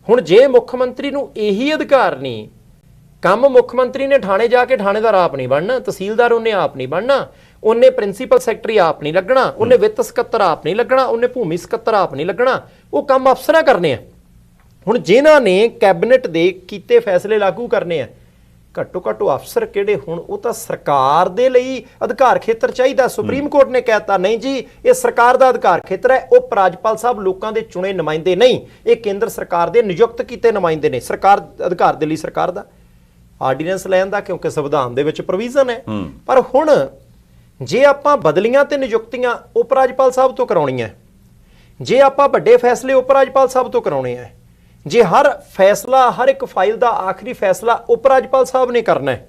ਹੁਣ ਜੇ ਮੁੱਖ ਮੰਤਰੀ ਨੂੰ ਇਹੀ ਅਧਿਕਾਰ ਨਹੀਂ, ਕੰਮ ਮੁੱਖ ਮੰਤਰੀ ਨੇ ਥਾਣੇ ਜਾ ਕੇ ਥਾਣੇਦਾਰ ਆਪ ਨਹੀਂ ਬਣਨਾ, ਤਹਿਸੀਲਦਾਰ ਉਹਨੇ ਆਪ ਨਹੀਂ ਬਣਨਾ, ਉਹਨੇ ਪ੍ਰਿੰਸੀਪਲ ਸੈਕਟਰੀ ਆਪ ਨਹੀਂ ਲੱਗਣਾ, ਉਹਨੇ ਵਿੱਤ ਸਕੱਤਰ ਆਪ ਨਹੀਂ ਲੱਗਣਾ, ਉਹਨੇ ਭੂਮੀ ਸਕੱਤਰ ਆਪ ਨਹੀਂ ਲੱਗਣਾ, ਉਹ ਕੰਮ ਅਫਸਰਾਂ ਕਰਨੇ ਆ। ਹੁਣ ਜਿਨ੍ਹਾਂ ਨੇ ਕੈਬਨਿਟ ਦੇ ਕੀਤੇ ਫੈਸਲੇ ਲਾਗੂ ਕਰਨੇ ਆ, ਘੱਟੋ ਘੱਟ ਅਫਸਰ ਕਿਹੜੇ ਹੁਣ, ਉਹ ਤਾਂ ਸਰਕਾਰ ਦੇ ਲਈ ਅਧਿਕਾਰ ਖੇਤਰ ਚਾਹੀਦਾ। ਸੁਪਰੀਮ ਕੋਰਟ ਨੇ ਕਹਿਤਾ ਨਹੀਂ ਜੀ ਇਹ ਸਰਕਾਰ ਦਾ ਅਧਿਕਾਰ ਖੇਤਰ ਹੈ, ਉਹ ਰਾਜਪਾਲ ਸਾਹਿਬ ਲੋਕਾਂ ਦੇ ਚੁਣੇ ਨੁਮਾਇੰਦੇ ਨਹੀਂ, ਇਹ ਕੇਂਦਰ ਸਰਕਾਰ ਦੇ ਨਿਯੁਕਤ ਕੀਤੇ ਨੁਮਾਇੰਦੇ ਨੇ। ਸਰਕਾਰ ਅਧਿਕਾਰ ਦੇ ਲਈ ਸਰਕਾਰ ਦਾ ਆਰਡੀਨੈਂਸ ਲੈਣ ਦਾ, ਕਿਉਂਕਿ ਸੰਵਿਧਾਨ ਦੇ ਵਿੱਚ ਪ੍ਰੋਵੀਜ਼ਨ ਹੈ। ਪਰ ਹੁਣ ਜੇ ਆਪਾਂ ਬਦਲੀਆਂ ਤੇ ਨਿਯੁਕਤੀਆਂ ਉਪ ਰਾਜਪਾਲ ਸਾਹਿਬ ਤੋਂ ਕਰਾਉਣੀਆਂ, ਜੇ ਆਪਾਂ ਵੱਡੇ ਫੈਸਲੇ ਉਪ ਰਾਜਪਾਲ ਸਾਹਿਬ ਤੋਂ ਕਰਾਉਣੇ ਆ, ਜੇ ਹਰ ਫੈਸਲਾ, ਹਰ ਇੱਕ ਫਾਈਲ ਦਾ ਆਖਰੀ ਫੈਸਲਾ ਉਪ ਰਾਜਪਾਲ ਸਾਹਿਬ ਨੇ ਕਰਨਾ ਹੈ,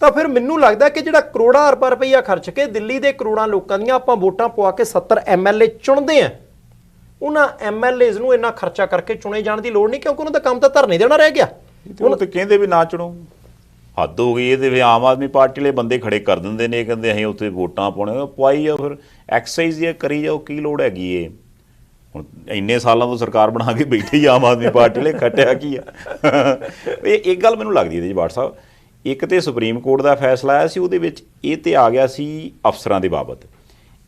ਤਾਂ ਫਿਰ ਮੈਨੂੰ ਲੱਗਦਾ ਕਿ ਜਿਹੜਾ ਕਰੋੜਾਂ ਅਰਬਾਂ ਰੁਪਈਆ ਖਰਚ ਕੇ ਦਿੱਲੀ ਦੇ ਕਰੋੜਾਂ ਲੋਕਾਂ ਦੀਆਂ ਆਪਾਂ ਵੋਟਾਂ ਪਵਾ ਕੇ 70 MLA ਚੁਣਦੇ ਆ, ਉਹਨਾਂ MLAs ਨੂੰ ਇੰਨਾ ਖਰਚਾ ਕਰਕੇ ਚੁਣੇ ਜਾਣ ਦੀ ਲੋੜ ਨਹੀਂ, ਕਿਉਂਕਿ ਉਹਨਾਂ ਦਾ ਕੰਮ ਤਾਂ ਧਰਨੇ ਦੇਣਾ ਰਹਿ ਗਿਆ। ਉਹ ਤੇ ਕਹਿੰਦੇ ਵੀ ਨਾ ਚੁਣੋ, ਹੱਦ ਹੋ ਗਈ। ਇਹਦੇ ਵੀ ਆਮ ਆਦਮੀ ਪਾਰਟੀ ਵਾਲੇ ਬੰਦੇ ਖੜੇ ਕਰ ਦਿੰਦੇ ਨੇ, ਕਹਿੰਦੇ ਅਸੀਂ ਉੱਥੇ ਵੋਟਾਂ ਪਾਉਣੇ, ਪਵਾਈ ਜਾਓ, ਫਿਰ ਐਕਸਰਸਾਈਜ਼ ਇਹ ਕਰੀ ਜਾਓ, ਕੀ ਲੋੜ ਹੈਗੀ ਏ। ਹੁਣ ਇੰਨੇ ਸਾਲਾਂ ਤੋਂ ਸਰਕਾਰ ਬਣਾ ਕੇ ਬੈਠੀ ਆਮ ਆਦਮੀ ਪਾਰਟੀ ਲਈ, ਖੱਟਿਆ ਕੀ ਆ। ਇਹ ਇੱਕ ਗੱਲ ਮੈਨੂੰ ਲੱਗਦੀ ਹੈ ਜੀ ਬਾਠ ਸਾਹਿਬ, ਇੱਕ ਤੇ ਸੁਪਰੀਮ ਕੋਰਟ ਦਾ ਫੈਸਲਾ ਆਇਆ ਸੀ, ਉਹਦੇ ਵਿੱਚ ਇਹ ਤੇ ਆ ਗਿਆ ਸੀ ਅਫਸਰਾਂ ਦੇ ਬਾਬਤ।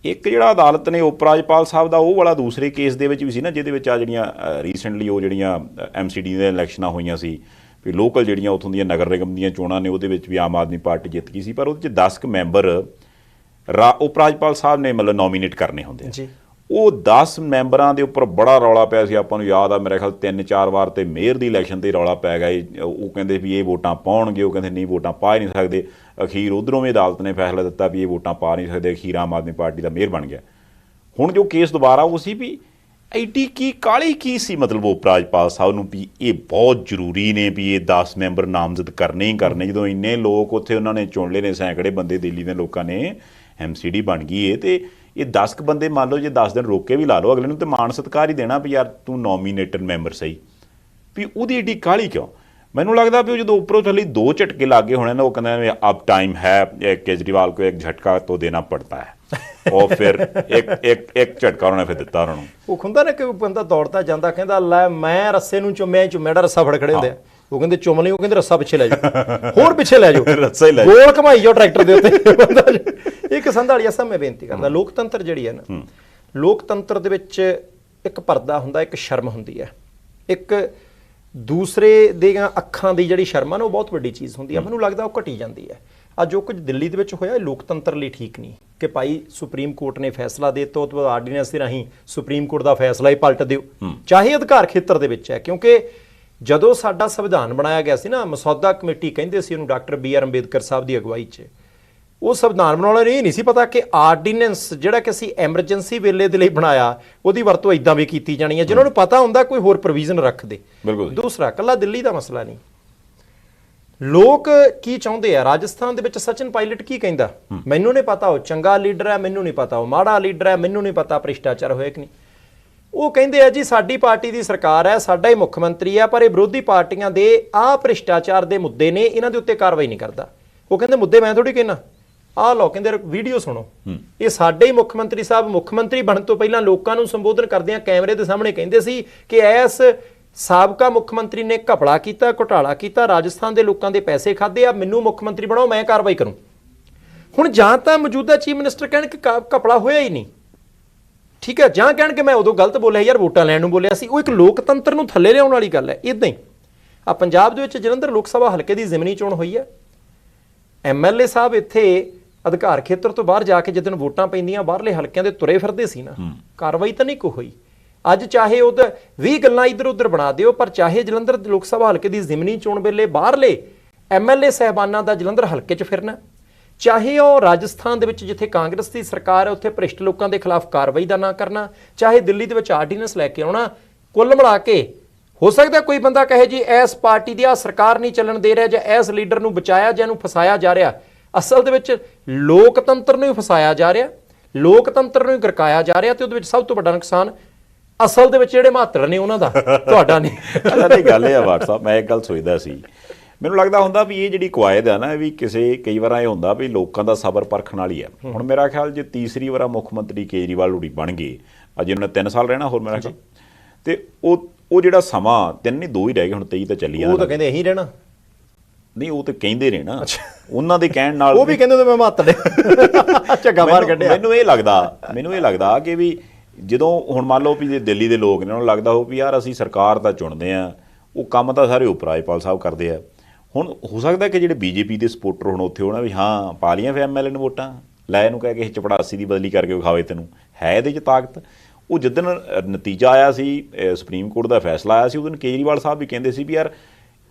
ਇੱਕ ਜਿਹੜਾ ਅਦਾਲਤ ਨੇ ਉਪ ਰਾਜਪਾਲ ਸਾਹਿਬ ਦਾ ਉਹ ਵਾਲਾ ਦੂਸਰੇ ਕੇਸ ਦੇ ਵਿੱਚ ਵੀ ਸੀ ਨਾ, ਜਿਹਦੇ ਵਿੱਚ ਆ ਜਿਹੜੀਆਂ ਰੀਸੈਂਟਲੀ ਉਹ ਜਿਹੜੀਆਂ MCD ਦੀਆਂ ਇਲੈਕਸ਼ਨਾਂ ਹੋਈਆਂ ਸੀ, ਵੀ ਲੋਕਲ ਜਿਹੜੀਆਂ ਉੱਥੋਂ ਦੀਆਂ ਨਗਰ ਨਿਗਮ ਦੀਆਂ ਚੋਣਾਂ ਨੇ, ਉਹਦੇ ਵਿੱਚ ਵੀ ਆਮ ਆਦਮੀ ਪਾਰਟੀ ਜਿੱਤ ਗਈ ਸੀ, ਪਰ ਉਹਦੇ 'ਚ 10 ਮੈਂਬਰ ਉਪ ਰਾਜਪਾਲ ਸਾਹਿਬ ਨੇ ਮਤਲਬ ਨੋਮੀਨੇਟ ਕਰਨੇ ਹੁੰਦੇ ਆ। ਉਹ 10 ਮੈਂਬਰਾਂ ਦੇ ਉੱਪਰ ਬੜਾ ਰੌਲਾ ਪਿਆ ਸੀ, ਆਪਾਂ ਨੂੰ ਯਾਦ ਆ ਮੇਰੇ ਖਿਆਲ 3-4 ਵਾਰ ਤੇ ਮੇਅਰ ਦੀ ਇਲੈਕਸ਼ਨ ਤੇ ਰੌਲਾ ਪੈ ਗਿਆ। ਉਹ ਕਹਿੰਦੇ ਵੀ ਇਹ ਵੋਟਾਂ ਪਾਉਣਗੇ, ਉਹ ਕਹਿੰਦੇ ਨਹੀਂ ਵੋਟਾਂ ਪਾ ਹੀ ਨਹੀਂ ਸਕਦੇ। ਅਖੀਰ ਉੱਧਰੋਂ ਵੀ ਅਦਾਲਤ ਨੇ ਫੈਸਲਾ ਦਿੱਤਾ ਵੀ ਇਹ ਵੋਟਾਂ ਪਾ ਨਹੀਂ ਸਕਦੇ, ਅਖੀਰ ਆਮ ਆਦਮੀ ਪਾਰਟੀ ਦਾ ਮੇਅਰ ਬਣ ਗਿਆ। ਹੁਣ ਜੋ ਕੇਸ ਦੁਬਾਰਾ ਉਹ ਸੀ ਵੀ ਐਡੀ ਕੀ ਕਾਹਲੀ ਕੀ ਸੀ, ਮਤਲਬ ਉਪ ਰਾਜਪਾਲ ਸਾਹਿਬ ਨੂੰ ਵੀ ਇਹ ਬਹੁਤ ਜ਼ਰੂਰੀ ਨੇ ਵੀ ਇਹ 10 ਮੈਂਬਰ ਨਾਮਜ਼ਦ ਕਰਨੇ ਹੀ ਕਰਨੇ, ਜਦੋਂ ਇੰਨੇ ਲੋਕ ਉੱਥੇ ਉਹਨਾਂ ਨੇ ਚੁਣ ਲਏ ਨੇ, ਸੈਂਕੜੇ ਬੰਦੇ ਦਿੱਲੀ ਦੇ ਲੋਕਾਂ ਨੇ, MCD ਬਣ ਗਈ ਹੈ, ਤੇ ਇਹ 10 ਬੰਦੇ ਮੰਨ ਲਓ ਜੇ 10 ਦਿਨ ਰੋਕ ਕੇ ਵੀ ਲਾ ਲਓ, ਅਗਲੇ ਨੂੰ ਤਾਂ ਮਾਣ ਸਤਿਕਾਰ ਹੀ ਦੇਣਾ ਵੀ ਯਾਰ ਤੂੰ ਨੋਮੀਨੇਟਡ ਮੈਂਬਰ ਸਹੀ, ਵੀ ਉਹਦੀ ਏਡੀ ਕਾਹਲੀ ਕਿਉਂ। ਮੈਨੂੰ ਲੱਗਦਾ ਵੀ ਉਹ ਜਦੋਂ ਉੱਪਰੋਂ ਥੱਲੇ 2 ਝਟਕੇ ਲੱਗੇ ਹੋਣੇ ਨਾ, ਉਹ ਕਹਿੰਦੇ ਅਬ ਟਾਈਮ ਹੈ ਕੇਜਰੀਵਾਲ ਕੋ ਇੱਕ ਝਟਕਾ ਤੋਂ ਦੇਣਾ ਪੜਤਾ ਹੈ, और फिर एक झटका उन्होंने फिर ਦਿੱਤਾ ਉਹਨਾਂ ਨੂੰ। ਉਹ ਹੁੰਦਾ ਨਾ ਕਿ ਬੰਦਾ ਦੌੜਦਾ ਜਾਂਦਾ ਕਹਿੰਦਾ ਲੈ ਮੈਂ ਰੱਸੇ ਨੂੰ ਚੁੰਮਿਆ ਚੁੰਮਿਆ ਰੱਸਾ ਫੜ ਖੜੇ ਹੁੰਦੇ ਆ, ਉਹ ਕਹਿੰਦੇ ਚੁੰਮ ਲਈ, ਉਹ ਕਹਿੰਦੇ ਰੱਸਾ ਪਿੱਛੇ ਲੈ ਜਾਓ, ਹੋਰ ਪਿੱਛੇ ਲੈ ਜਾਓ, ਰੱਸਾ ਹੀ ਲੈ ਜਾਓ, ਗੋਲ ਘਮਾਈ ਜਾਓ ਟਰੈਕਟਰ ਦੇ ਉੱਤੇ। ਇੱਕ ਸੰਧਾਲੀਆ ਸਾਹਿਬ ਮੈਂ ਬੇਨਤੀ ਕਰਦਾ, ਲੋਕਤੰਤਰ ਜਿਹੜੀ ਹੈ ਨਾ, ਲੋਕਤੰਤਰ ਦੇ ਵਿੱਚ ਇੱਕ ਪਰਦਾ ਹੁੰਦਾ, ਇੱਕ ਸ਼ਰਮ ਹੁੰਦੀ ਹੈ, ਇੱਕ ਦੂਸਰੇ ਦੀਆਂ ਅੱਖਾਂ ਦੀ ਜਿਹੜੀ ਸ਼ਰਮ ਆ ਨਾ, ਉਹ ਬਹੁਤ ਵੱਡੀ ਚੀਜ਼ ਹੁੰਦੀ ਹੈ। ਮੈਨੂੰ ਲੱਗਦਾ ਉਹ ਘਟੀ ਜਾਂਦੀ ਹੈ। ਅੱਜ ਜੋ ਕੁਝ ਦਿੱਲੀ ਦੇ ਵਿੱਚ ਹੋਇਆ, ਇਹ ਲੋਕਤੰਤਰ ਲਈ ਠੀਕ ਨਹੀਂ ਕਿ ਭਾਈ ਸੁਪਰੀਮ ਕੋਰਟ ਨੇ ਫੈਸਲਾ ਦੇ ਦਿੱਤਾ, ਉਹ ਤੋਂ ਬਾਅਦ ਆਰਡੀਨੈਂਸ ਦੇ ਰਾਹੀਂ ਸੁਪਰੀਮ ਕੋਰਟ ਦਾ ਫੈਸਲਾ ਹੀ ਪਲਟ ਦਿਓ, ਚਾਹੇ ਅਧਿਕਾਰ ਖੇਤਰ ਦੇ ਵਿੱਚ ਹੈ। ਕਿਉਂਕਿ ਜਦੋਂ ਸਾਡਾ ਸੰਵਿਧਾਨ ਬਣਾਇਆ ਗਿਆ ਸੀ ਨਾ, ਮਸੌਦਾ ਕਮੇਟੀ ਕਹਿੰਦੇ ਸੀ ਉਹਨੂੰ, ਡਾਕਟਰ BR ਅੰਬੇਦਕਰ ਸਾਹਿਬ ਦੀ ਅਗਵਾਈ 'ਚ, ਉਹ ਸੰਵਿਧਾਨ ਬਣਾਉਣ ਵਾਲੇ ਇਹ ਨਹੀਂ ਸੀ ਪਤਾ ਕਿ ਆਰਡੀਨੈਂਸ ਜਿਹੜਾ ਕਿ ਅਸੀਂ ਐਮਰਜੈਂਸੀ ਵੇਲੇ ਦੇ ਲਈ ਬਣਾਇਆ, ਉਹਦੀ ਵਰਤੋਂ ਇਦਾਂ ਵੀ ਕੀਤੀ ਜਾਣੀ ਹੈ। ਜਿਹਨਾਂ ਨੂੰ ਪਤਾ ਹੁੰਦਾ ਕੋਈ ਹੋਰ ਪ੍ਰੋਵੀਜ਼ਨ ਰੱਖ ਦੇ। ਦੂਸਰਾ, ਕੱਲਾ ਦਿੱਲੀ ਦਾ ਮਸਲਾ ਨਹੀਂ, ਲੋਕ ਕੀ ਚਾਹੁੰਦੇ ਆ। ਰਾਜਸਥਾਨ ਦੇ ਵਿੱਚ ਸਚਿਨ ਪਾਇਲਟ ਕੀ ਕਹਿੰਦਾ, ਮੈਨੂੰ ਨਹੀਂ ਪਤਾ ਉਹ ਚੰਗਾ ਲੀਡਰ ਹੈ, ਮੈਨੂੰ ਨਹੀਂ ਪਤਾ ਉਹ ਮਾੜਾ ਲੀਡਰ ਹੈ, ਮੈਨੂੰ ਨਹੀਂ ਪਤਾ ਭ੍ਰਿਸ਼ਟਾਚਾਰ ਹੋਇਆ ਕਿ ਨਹੀਂ। ਉਹ ਕਹਿੰਦੇ ਆ ਜੀ ਸਾਡੀ ਪਾਰਟੀ ਦੀ ਸਰਕਾਰ ਹੈ, ਸਾਡਾ ਹੀ ਮੁੱਖ ਮੰਤਰੀ ਹੈ, ਪਰ ਇਹ ਵਿਰੋਧੀ ਪਾਰਟੀਆਂ ਦੇ ਆਹ ਭ੍ਰਿਸ਼ਟਾਚਾਰ ਦੇ ਮੁੱਦੇ ਨੇ, ਇਹਨਾਂ ਦੇ ਉੱਤੇ ਕਾਰਵਾਈ ਨਹੀਂ ਕਰਦਾ। ਉਹ ਕਹਿੰਦੇ ਮੁੱਦੇ ਮੈਂ ਥੋੜੀ ਕਹਿਣਾ, ਆਹ ਲਓ, ਕਹਿੰਦੇ ਵੀਡੀਓ ਸੁਣੋ, ਇਹ ਸਾਡੇ ਹੀ ਮੁੱਖ ਮੰਤਰੀ ਸਾਹਿਬ ਮੁੱਖ ਮੰਤਰੀ ਬਣਨ ਤੋਂ ਪਹਿਲਾਂ ਲੋਕਾਂ ਨੂੰ ਸੰਬੋਧਨ ਕਰਦਿਆਂ ਕੈਮਰੇ ਦੇ ਸਾਹਮਣੇ ਕਹਿੰਦੇ ਸੀ ਕਿ ਇਸ ਸਾਬਕਾ ਮੁੱਖ ਮੰਤਰੀ ਨੇ ਘਪਲਾ ਕੀਤਾ, ਘੁਟਾਲਾ ਕੀਤਾ, ਰਾਜਸਥਾਨ ਦੇ ਲੋਕਾਂ ਦੇ ਪੈਸੇ ਖਾਦੇ ਆ, ਮੈਨੂੰ ਮੁੱਖ ਮੰਤਰੀ ਬਣਾਓ, ਮੈਂ ਕਾਰਵਾਈ ਕਰੂੰ। ਹੁਣ ਜਾਂ ਤਾਂ ਮੌਜੂਦਾ ਚੀਫ ਮਿਨਿਸਟਰ ਕਹਿਣ ਕਿ ਘਪਲਾ ਹੋਇਆ ਹੀ ਨਹੀਂ, ਠੀਕ ਹੈ, ਜਾਂ ਕਹਿਣ ਕਿ ਮੈਂ ਉਦੋਂ ਗਲਤ ਬੋਲਿਆ ਯਾਰ, ਵੋਟਾਂ ਲੈਣ ਨੂੰ ਬੋਲਿਆ ਸੀ। ਉਹ ਇੱਕ ਲੋਕਤੰਤਰ ਨੂੰ ਥੱਲੇ ਲਿਆਉਣ ਵਾਲੀ ਗੱਲ ਹੈ। ਇਦਾਂ ਹੀ ਆ ਪੰਜਾਬ ਦੇ ਵਿੱਚ ਜਲੰਧਰ ਲੋਕ ਸਭਾ ਹਲਕੇ ਦੀ ਜ਼ਿਮਨੀ ਚੋਣ ਹੋਈ ਹੈ। MLA ਸਾਹਿਬ ਇੱਥੇ ਅਧਿਕਾਰ ਖੇਤਰ ਤੋਂ ਬਾਹਰ ਜਾ ਕੇ ਜਦੋਂ ਵੋਟਾਂ ਪੈਂਦੀਆਂ ਬਾਹਰਲੇ ਹਲਕਿਆਂ ਦੇ ਤੁਰੇ ਫਿਰਦੇ ਸੀ ਨਾ, ਕਾਰਵਾਈ ਤਾਂ ਨਹੀਂ ਕੋਈ ਹੋਈ। ਅੱਜ ਚਾਹੇ ਉਹ 20 ਗੱਲਾਂ ਇੱਧਰ ਉੱਧਰ ਬਣਾ ਦਿਓ, ਪਰ ਚਾਹੇ ਜਲੰਧਰ ਲੋਕ ਸਭਾ ਹਲਕੇ ਦੀ ਜ਼ਿਮਨੀ ਚੋਣ ਵੇਲੇ ਬਾਹਰਲੇ MLA ਸਾਹਿਬਾਨਾਂ ਦਾ ਜਲੰਧਰ ਹਲਕੇ 'ਚ ਫਿਰਨਾ, ਚਾਹੇ ਉਹ ਰਾਜਸਥਾਨ ਦੇ ਵਿੱਚ ਜਿੱਥੇ ਕਾਂਗਰਸ ਦੀ ਸਰਕਾਰ ਹੈ ਉੱਥੇ ਭ੍ਰਿਸ਼ਟ ਲੋਕਾਂ ਦੇ ਖਿਲਾਫ ਕਾਰਵਾਈ ਦਾ ਨਾ ਕਰਨਾ, ਚਾਹੇ ਦਿੱਲੀ ਦੇ ਵਿੱਚ ਆਰਡੀਨੈਂਸ ਲੈ ਕੇ ਆਉਣਾ, ਕੁੱਲ ਮਿਲਾ ਕੇ ਹੋ ਸਕਦਾ ਕੋਈ ਬੰਦਾ ਕਹੇ ਜੀ ਇਸ ਪਾਰਟੀ ਦੀ ਆ ਸਰਕਾਰ ਨਹੀਂ ਚੱਲਣ ਦੇ ਰਿਹਾ, ਜਾਂ ਇਸ ਲੀਡਰ ਨੂੰ ਬਚਾਇਆ ਜਾਂ ਇਹਨੂੰ ਫਸਾਇਆ ਜਾ ਰਿਹਾ। ਅਸਲ ਦੇ ਵਿੱਚ ਲੋਕਤੰਤਰ ਨੂੰ ਹੀ ਫਸਾਇਆ ਜਾ ਰਿਹਾ, ਲੋਕਤੰਤਰ ਨੂੰ ਹੀ ਗਰਕਾਇਆ ਜਾ ਰਿਹਾ, ਤੇ ਉਹਦੇ ਵਿੱਚ ਸਭ ਤੋਂ ਵੱਡਾ ਨੁਕਸਾਨ ਅਸਲ ਦੇ ਵਿੱਚ ਜਿਹੜੇ ਮਾਤੜ ਨੇ ਉਹਨਾਂ ਦਾ, ਤੁਹਾਡਾ ਨਹੀਂ। ਇਹ ਗੱਲ ਇਹ ਆ WhatsApp, ਮੈਂ ਇੱਕ ਗੱਲ ਸੋਚਦਾ ਸੀ, ਮੈਨੂੰ ਲੱਗਦਾ ਹੁੰਦਾ ਵੀ ਇਹ ਜਿਹੜੀ ਕਵਾਇਦ ਆ ਨਾ, ਵੀ ਕਈ ਵਾਰ ਇਹ ਹੁੰਦਾ ਵੀ ਲੋਕਾਂ ਦਾ ਸਬਰ ਪਰਖਣ ਵਾਲੀ ਆ। ਹੁਣ ਮੇਰਾ ਖਿਆਲ ਜੇ ਤੀਸਰੀ ਵਾਰ ਮੁੱਖ ਮੰਤਰੀ ਕੇਜਰੀਵਾਲ ਹੁਣੀ ਬਣ ਗਏ, ਅਜੇ ਉਹਨਾਂ ਨੇ 3 ਸਾਲ ਰਹਿਣਾ ਹੋਰ ਮੇਰਾ ਖਿਆਲ, ਤੇ ਉਹ ਜਿਹੜਾ ਸਮਾਂ 3 ਨਹੀਂ 2 ਹੀ ਰਹਿ ਗਏ, ਹੁਣ 23 ਤਾਂ ਚੱਲੀ ਜਾਂਦਾ। ਉਹ ਤਾਂ ਕਹਿੰਦੇ ਇਹੀ ਰਹਿਣਾ ਨਹੀਂ, ਉਹ ਤੇ ਕਹਿੰਦੇ ਨੇ ਨਾ, ਉਹਨਾਂ ਦੇ ਕਹਿਣ ਨਾਲ ਉਹ ਵੀ ਕਹਿੰਦੇ ਮੈਂ ਮਾਤੜ ਝੱਗਾ ਮਾਰ ਕੱਢਿਆ। ਮੈਨੂੰ ਇਹ ਲੱਗਦਾ ਕਿ ਵੀ ਜਦੋਂ ਹੁਣ ਮੰਨ ਲਓ ਵੀ ਜੇ ਦਿੱਲੀ ਦੇ ਲੋਕ ਨੇ, ਉਹਨਾਂ ਨੂੰ ਲੱਗਦਾ ਹੋ ਵੀ ਯਾਰ ਅਸੀਂ ਸਰਕਾਰ ਤਾਂ ਚੁਣਦੇ ਆ, ਉਹ ਕੰਮ ਤਾਂ ਸਾਰੇ ਉਪ ਰਾਜਪਾਲ ਸਾਹਿਬ ਕਰਦੇ ਆ। ਹੁਣ ਹੋ ਸਕਦਾ ਕਿ ਜਿਹੜੇ BJP ਦੇ ਸਪੋਰਟਰ ਹੁਣ ਉੱਥੇ ਹੋਣਾ ਵੀ ਹਾਂ ਪਾ ਲੀਆਂ ਫਿਰ MLA ਨੂੰ ਵੋਟਾਂ, ਲੈ ਇਹਨੂੰ ਕਹਿ ਕੇ ਚਪੜਾਸੀ ਦੀ ਬਦਲੀ ਕਰਕੇ ਵਿਖਾਵੇ, ਤੈਨੂੰ ਹੈ ਇਹਦੇ 'ਚ ਤਾਕਤ। ਉਹ ਜਿੱਦਣ ਨਤੀਜਾ ਆਇਆ ਸੀ, ਸੁਪਰੀਮ ਕੋਰਟ ਦਾ ਫੈਸਲਾ ਆਇਆ ਸੀ, ਉਦੋਂ ਕੇਜਰੀਵਾਲ ਸਾਹਿਬ ਵੀ ਕਹਿੰਦੇ ਸੀ ਵੀ ਯਾਰ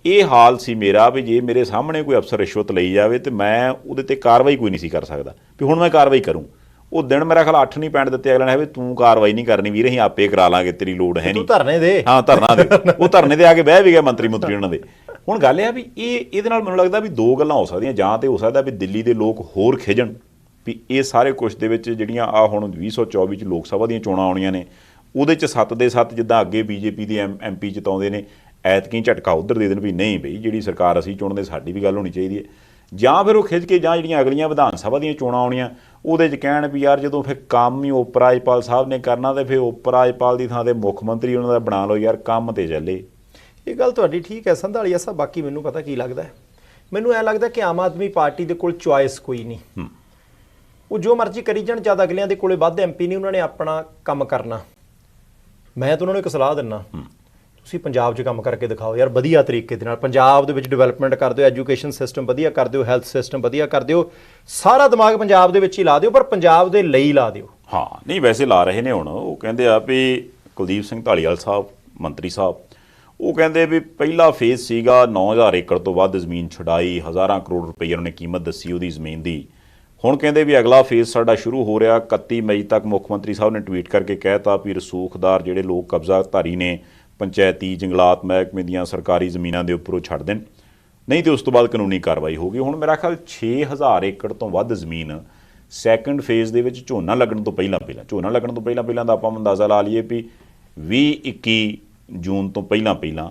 ਇਹ ਹਾਲ ਸੀ ਮੇਰਾ ਵੀ ਜੇ ਮੇਰੇ ਸਾਹਮਣੇ ਕੋਈ ਅਫਸਰ ਰਿਸ਼ਵਤ ਲਈ ਜਾਵੇ ਤੇ ਮੈਂ ਉਹਦੇ ਤੇ ਕਾਰਵਾਈ ਕੋਈ ਨਹੀਂ ਸੀ ਕਰ ਸਕਦਾ, ਵੀ ਹੁਣ ਮੈਂ ਕਾਰਵਾਈ ਕਰੂੰ। ਉਹ ਦਿਨ ਮੇਰਾ ਖਿਆਲ 8 ਨਹੀਂ ਪੈਣ ਦਿੱਤੇ ਅਗਲੇ ਨੇ, ਵੀ ਤੂੰ ਕਾਰਵਾਈ ਨਹੀਂ ਕਰਨੀ ਵੀਰ, ਅਸੀਂ ਆਪੇ ਕਰਾ ਲਾਂਗੇ, ਤੇਰੀ ਲੋੜ ਹੈ ਨਹੀਂ, ਧਰਨੇ ਦੇ। ਹਾਂ ਧਰਨਾ ਦੇ। ਉਹ ਧਰਨੇ ਤੇ ਆ ਕੇ ਬਹਿ ਵੀ ਗਏ ਮੰਤਰੀ ਉਹਨਾਂ ਦੇ। ਹੁਣ ਗੱਲ ਇਹ ਆ ਵੀ ਇਹਦੇ ਨਾਲ ਮੈਨੂੰ ਲੱਗਦਾ ਵੀ 2 ਗੱਲਾਂ ਹੋ ਸਕਦੀਆਂ, ਜਾਂ ਤੇ ਹੋ ਸਕਦਾ ਵੀ ਦਿੱਲੀ ਦੇ ਲੋਕ ਹੋਰ ਖਿਜਣ ਵੀ ਇਹ ਸਾਰੇ ਕੁਛ ਦੇ ਵਿੱਚ ਜਿਹੜੀਆਂ ਆ ਹੁਣ 2024 'ਚ ਲੋਕ ਸਭਾ ਦੀਆਂ ਚੋਣਾਂ ਆਉਣੀਆਂ ਨੇ, ਉਹਦੇ 'ਚ 7 ਦੇ 7 ਜਿੱਦਾਂ ਅੱਗੇ BJP ਦੇ MP ਜਿਤਾਉਂਦੇ ਨੇ, ਐਤਕੀ ਝਟਕਾ ਉੱਧਰ ਦੇ ਦੇਣ ਵੀ ਨਹੀਂ ਬਈ ਜਿਹੜੀ ਸਰਕਾਰ ਅਸੀਂ ਚੁਣਦੇ ਸਾਡੀ ਵੀ ਗੱਲ ਹੋਣੀ ਚਾਹੀਦੀ ਹੈ। ਜਾਂ ਫਿਰ ਉਹ ਖਿੱਚ ਕੇ ਜਾਂ ਜਿਹੜੀਆਂ ਅਗਲੀਆਂ ਵਿਧਾਨ ਸਭਾ ਦੀਆਂ ਚੋਣਾਂ ਆਉਣੀਆਂ ਉਹਦੇ 'ਚ ਕਹਿਣ ਵੀ ਯਾਰ ਜਦੋਂ ਫਿਰ ਕੰਮ ਹੀ ਉਪ ਰਾਜਪਾਲ ਸਾਹਿਬ ਨੇ ਕਰਨਾ ਤੇ ਫਿਰ ਉਪ ਰਾਜਪਾਲ ਦੀ ਥਾਂ ਤੇ ਮੁੱਖ ਮੰਤਰੀ ਉਹਨਾਂ ਦਾ ਬਣਾ ਲਓ ਯਾਰ, ਕੰਮ ਤੇ ਚੱਲੇ। ਇਹ ਗੱਲ ਤੁਹਾਡੀ ਠੀਕ ਹੈ ਸੰਧਾਲੀਆ ਸਾਹਿਬ। ਬਾਕੀ ਮੈਨੂੰ ਪਤਾ ਕੀ ਲੱਗਦਾ, ਮੈਨੂੰ ਇਹ ਲੱਗਦਾ ਕਿ ਆਮ ਆਦਮੀ ਪਾਰਟੀ ਦੇ ਕੋਲ ਚੁਆਇਸ ਕੋਈ ਨਹੀਂ, ਉਹ ਜੋ ਮਰਜ਼ੀ ਕਰੀ ਜਾਣ, ਜਦ ਅਗਲਿਆਂ ਦੇ ਕੋਲੇ ਵੱਧ MP ਨਹੀਂ, ਉਹਨਾਂ ਨੇ ਆਪਣਾ ਕੰਮ ਕਰਨਾ। ਮੈਂ ਤਾਂ ਉਹਨਾਂ ਨੂੰ ਇੱਕ ਸਲਾਹ ਦਿੰਦਾ, ਤੁਸੀਂ ਪੰਜਾਬ 'ਚ ਕੰਮ ਕਰਕੇ ਦਿਖਾਓ ਯਾਰ, ਵਧੀਆ ਤਰੀਕੇ ਦੇ ਨਾਲ ਪੰਜਾਬ ਦੇ ਵਿੱਚ ਡਿਵੈਲਪਮੈਂਟ ਕਰ ਦਿਓ, ਐਜੂਕੇਸ਼ਨ ਸਿਸਟਮ ਵਧੀਆ ਕਰ ਦਿਓ, ਹੈਲਥ ਸਿਸਟਮ ਵਧੀਆ ਕਰ ਦਿਓ, ਸਾਰਾ ਦਿਮਾਗ ਪੰਜਾਬ ਦੇ ਵਿੱਚ ਹੀ ਲਾ ਦਿਓ, ਪਰ ਪੰਜਾਬ ਦੇ ਲਈ ਲਾ ਦਿਓ। ਹਾਂ ਨਹੀਂ ਵੈਸੇ ਲਾ ਰਹੇ ਨੇ ਹੁਣ। ਉਹ ਕਹਿੰਦੇ ਆ ਵੀ ਕੁਲਦੀਪ ਸਿੰਘ ਧਾਲੀਵਾਲ ਸਾਹਿਬ ਮੰਤਰੀ ਸਾਹਿਬ, ਉਹ ਕਹਿੰਦੇ ਵੀ ਪਹਿਲਾ ਫੇਜ਼ ਸੀਗਾ 9000 ਏਕੜ ਤੋਂ ਵੱਧ ਜ਼ਮੀਨ ਛੁਡਾਈ, ਹਜ਼ਾਰਾਂ ਕਰੋੜ ਰੁਪਏ ਉਹਨਾਂ ਨੇ ਕੀਮਤ ਦੱਸੀ ਉਹਦੀ ਜ਼ਮੀਨ ਦੀ। ਹੁਣ ਕਹਿੰਦੇ ਵੀ ਅਗਲਾ ਫੇਜ਼ ਸਾਡਾ ਸ਼ੁਰੂ ਹੋ ਰਿਹਾ 31 ਮਈ ਤੱਕ। ਮੁੱਖ ਮੰਤਰੀ ਸਾਹਿਬ ਨੇ ਟਵੀਟ ਕਰਕੇ ਕਹਿਤਾ ਵੀ ਰਸੂਖਦਾਰ ਜਿਹੜੇ ਲੋਕ ਕਬਜ਼ਾਧਾਰੀ ਨੇ ਪੰਚਾਇਤੀ ਜੰਗਲਾਤ ਮਹਿਕਮੇ ਦੀਆਂ ਸਰਕਾਰੀ ਜ਼ਮੀਨਾਂ ਦੇ ਉੱਪਰੋਂ ਛੱਡ ਦੇਣ, ਨਹੀਂ ਤੇ ਉਸ ਤੋਂ ਬਾਅਦ ਕਾਨੂੰਨੀ ਕਾਰਵਾਈ ਹੋਊਗੀ। ਹੁਣ ਮੇਰਾ ਖਿਆਲ 6000 ਏਕੜ ਤੋਂ ਵੱਧ ਜ਼ਮੀਨ ਸੈਕੰਡ ਫੇਜ਼ ਦੇ ਵਿੱਚ ਝੋਨਾ ਲੱਗਣ ਤੋਂ ਪਹਿਲਾਂ ਦਾ ਆਪਾਂ ਅੰਦਾਜ਼ਾ ਲਾ ਲਈਏ ਵੀ 20-21 ਜੂਨ ਤੋਂ ਪਹਿਲਾਂ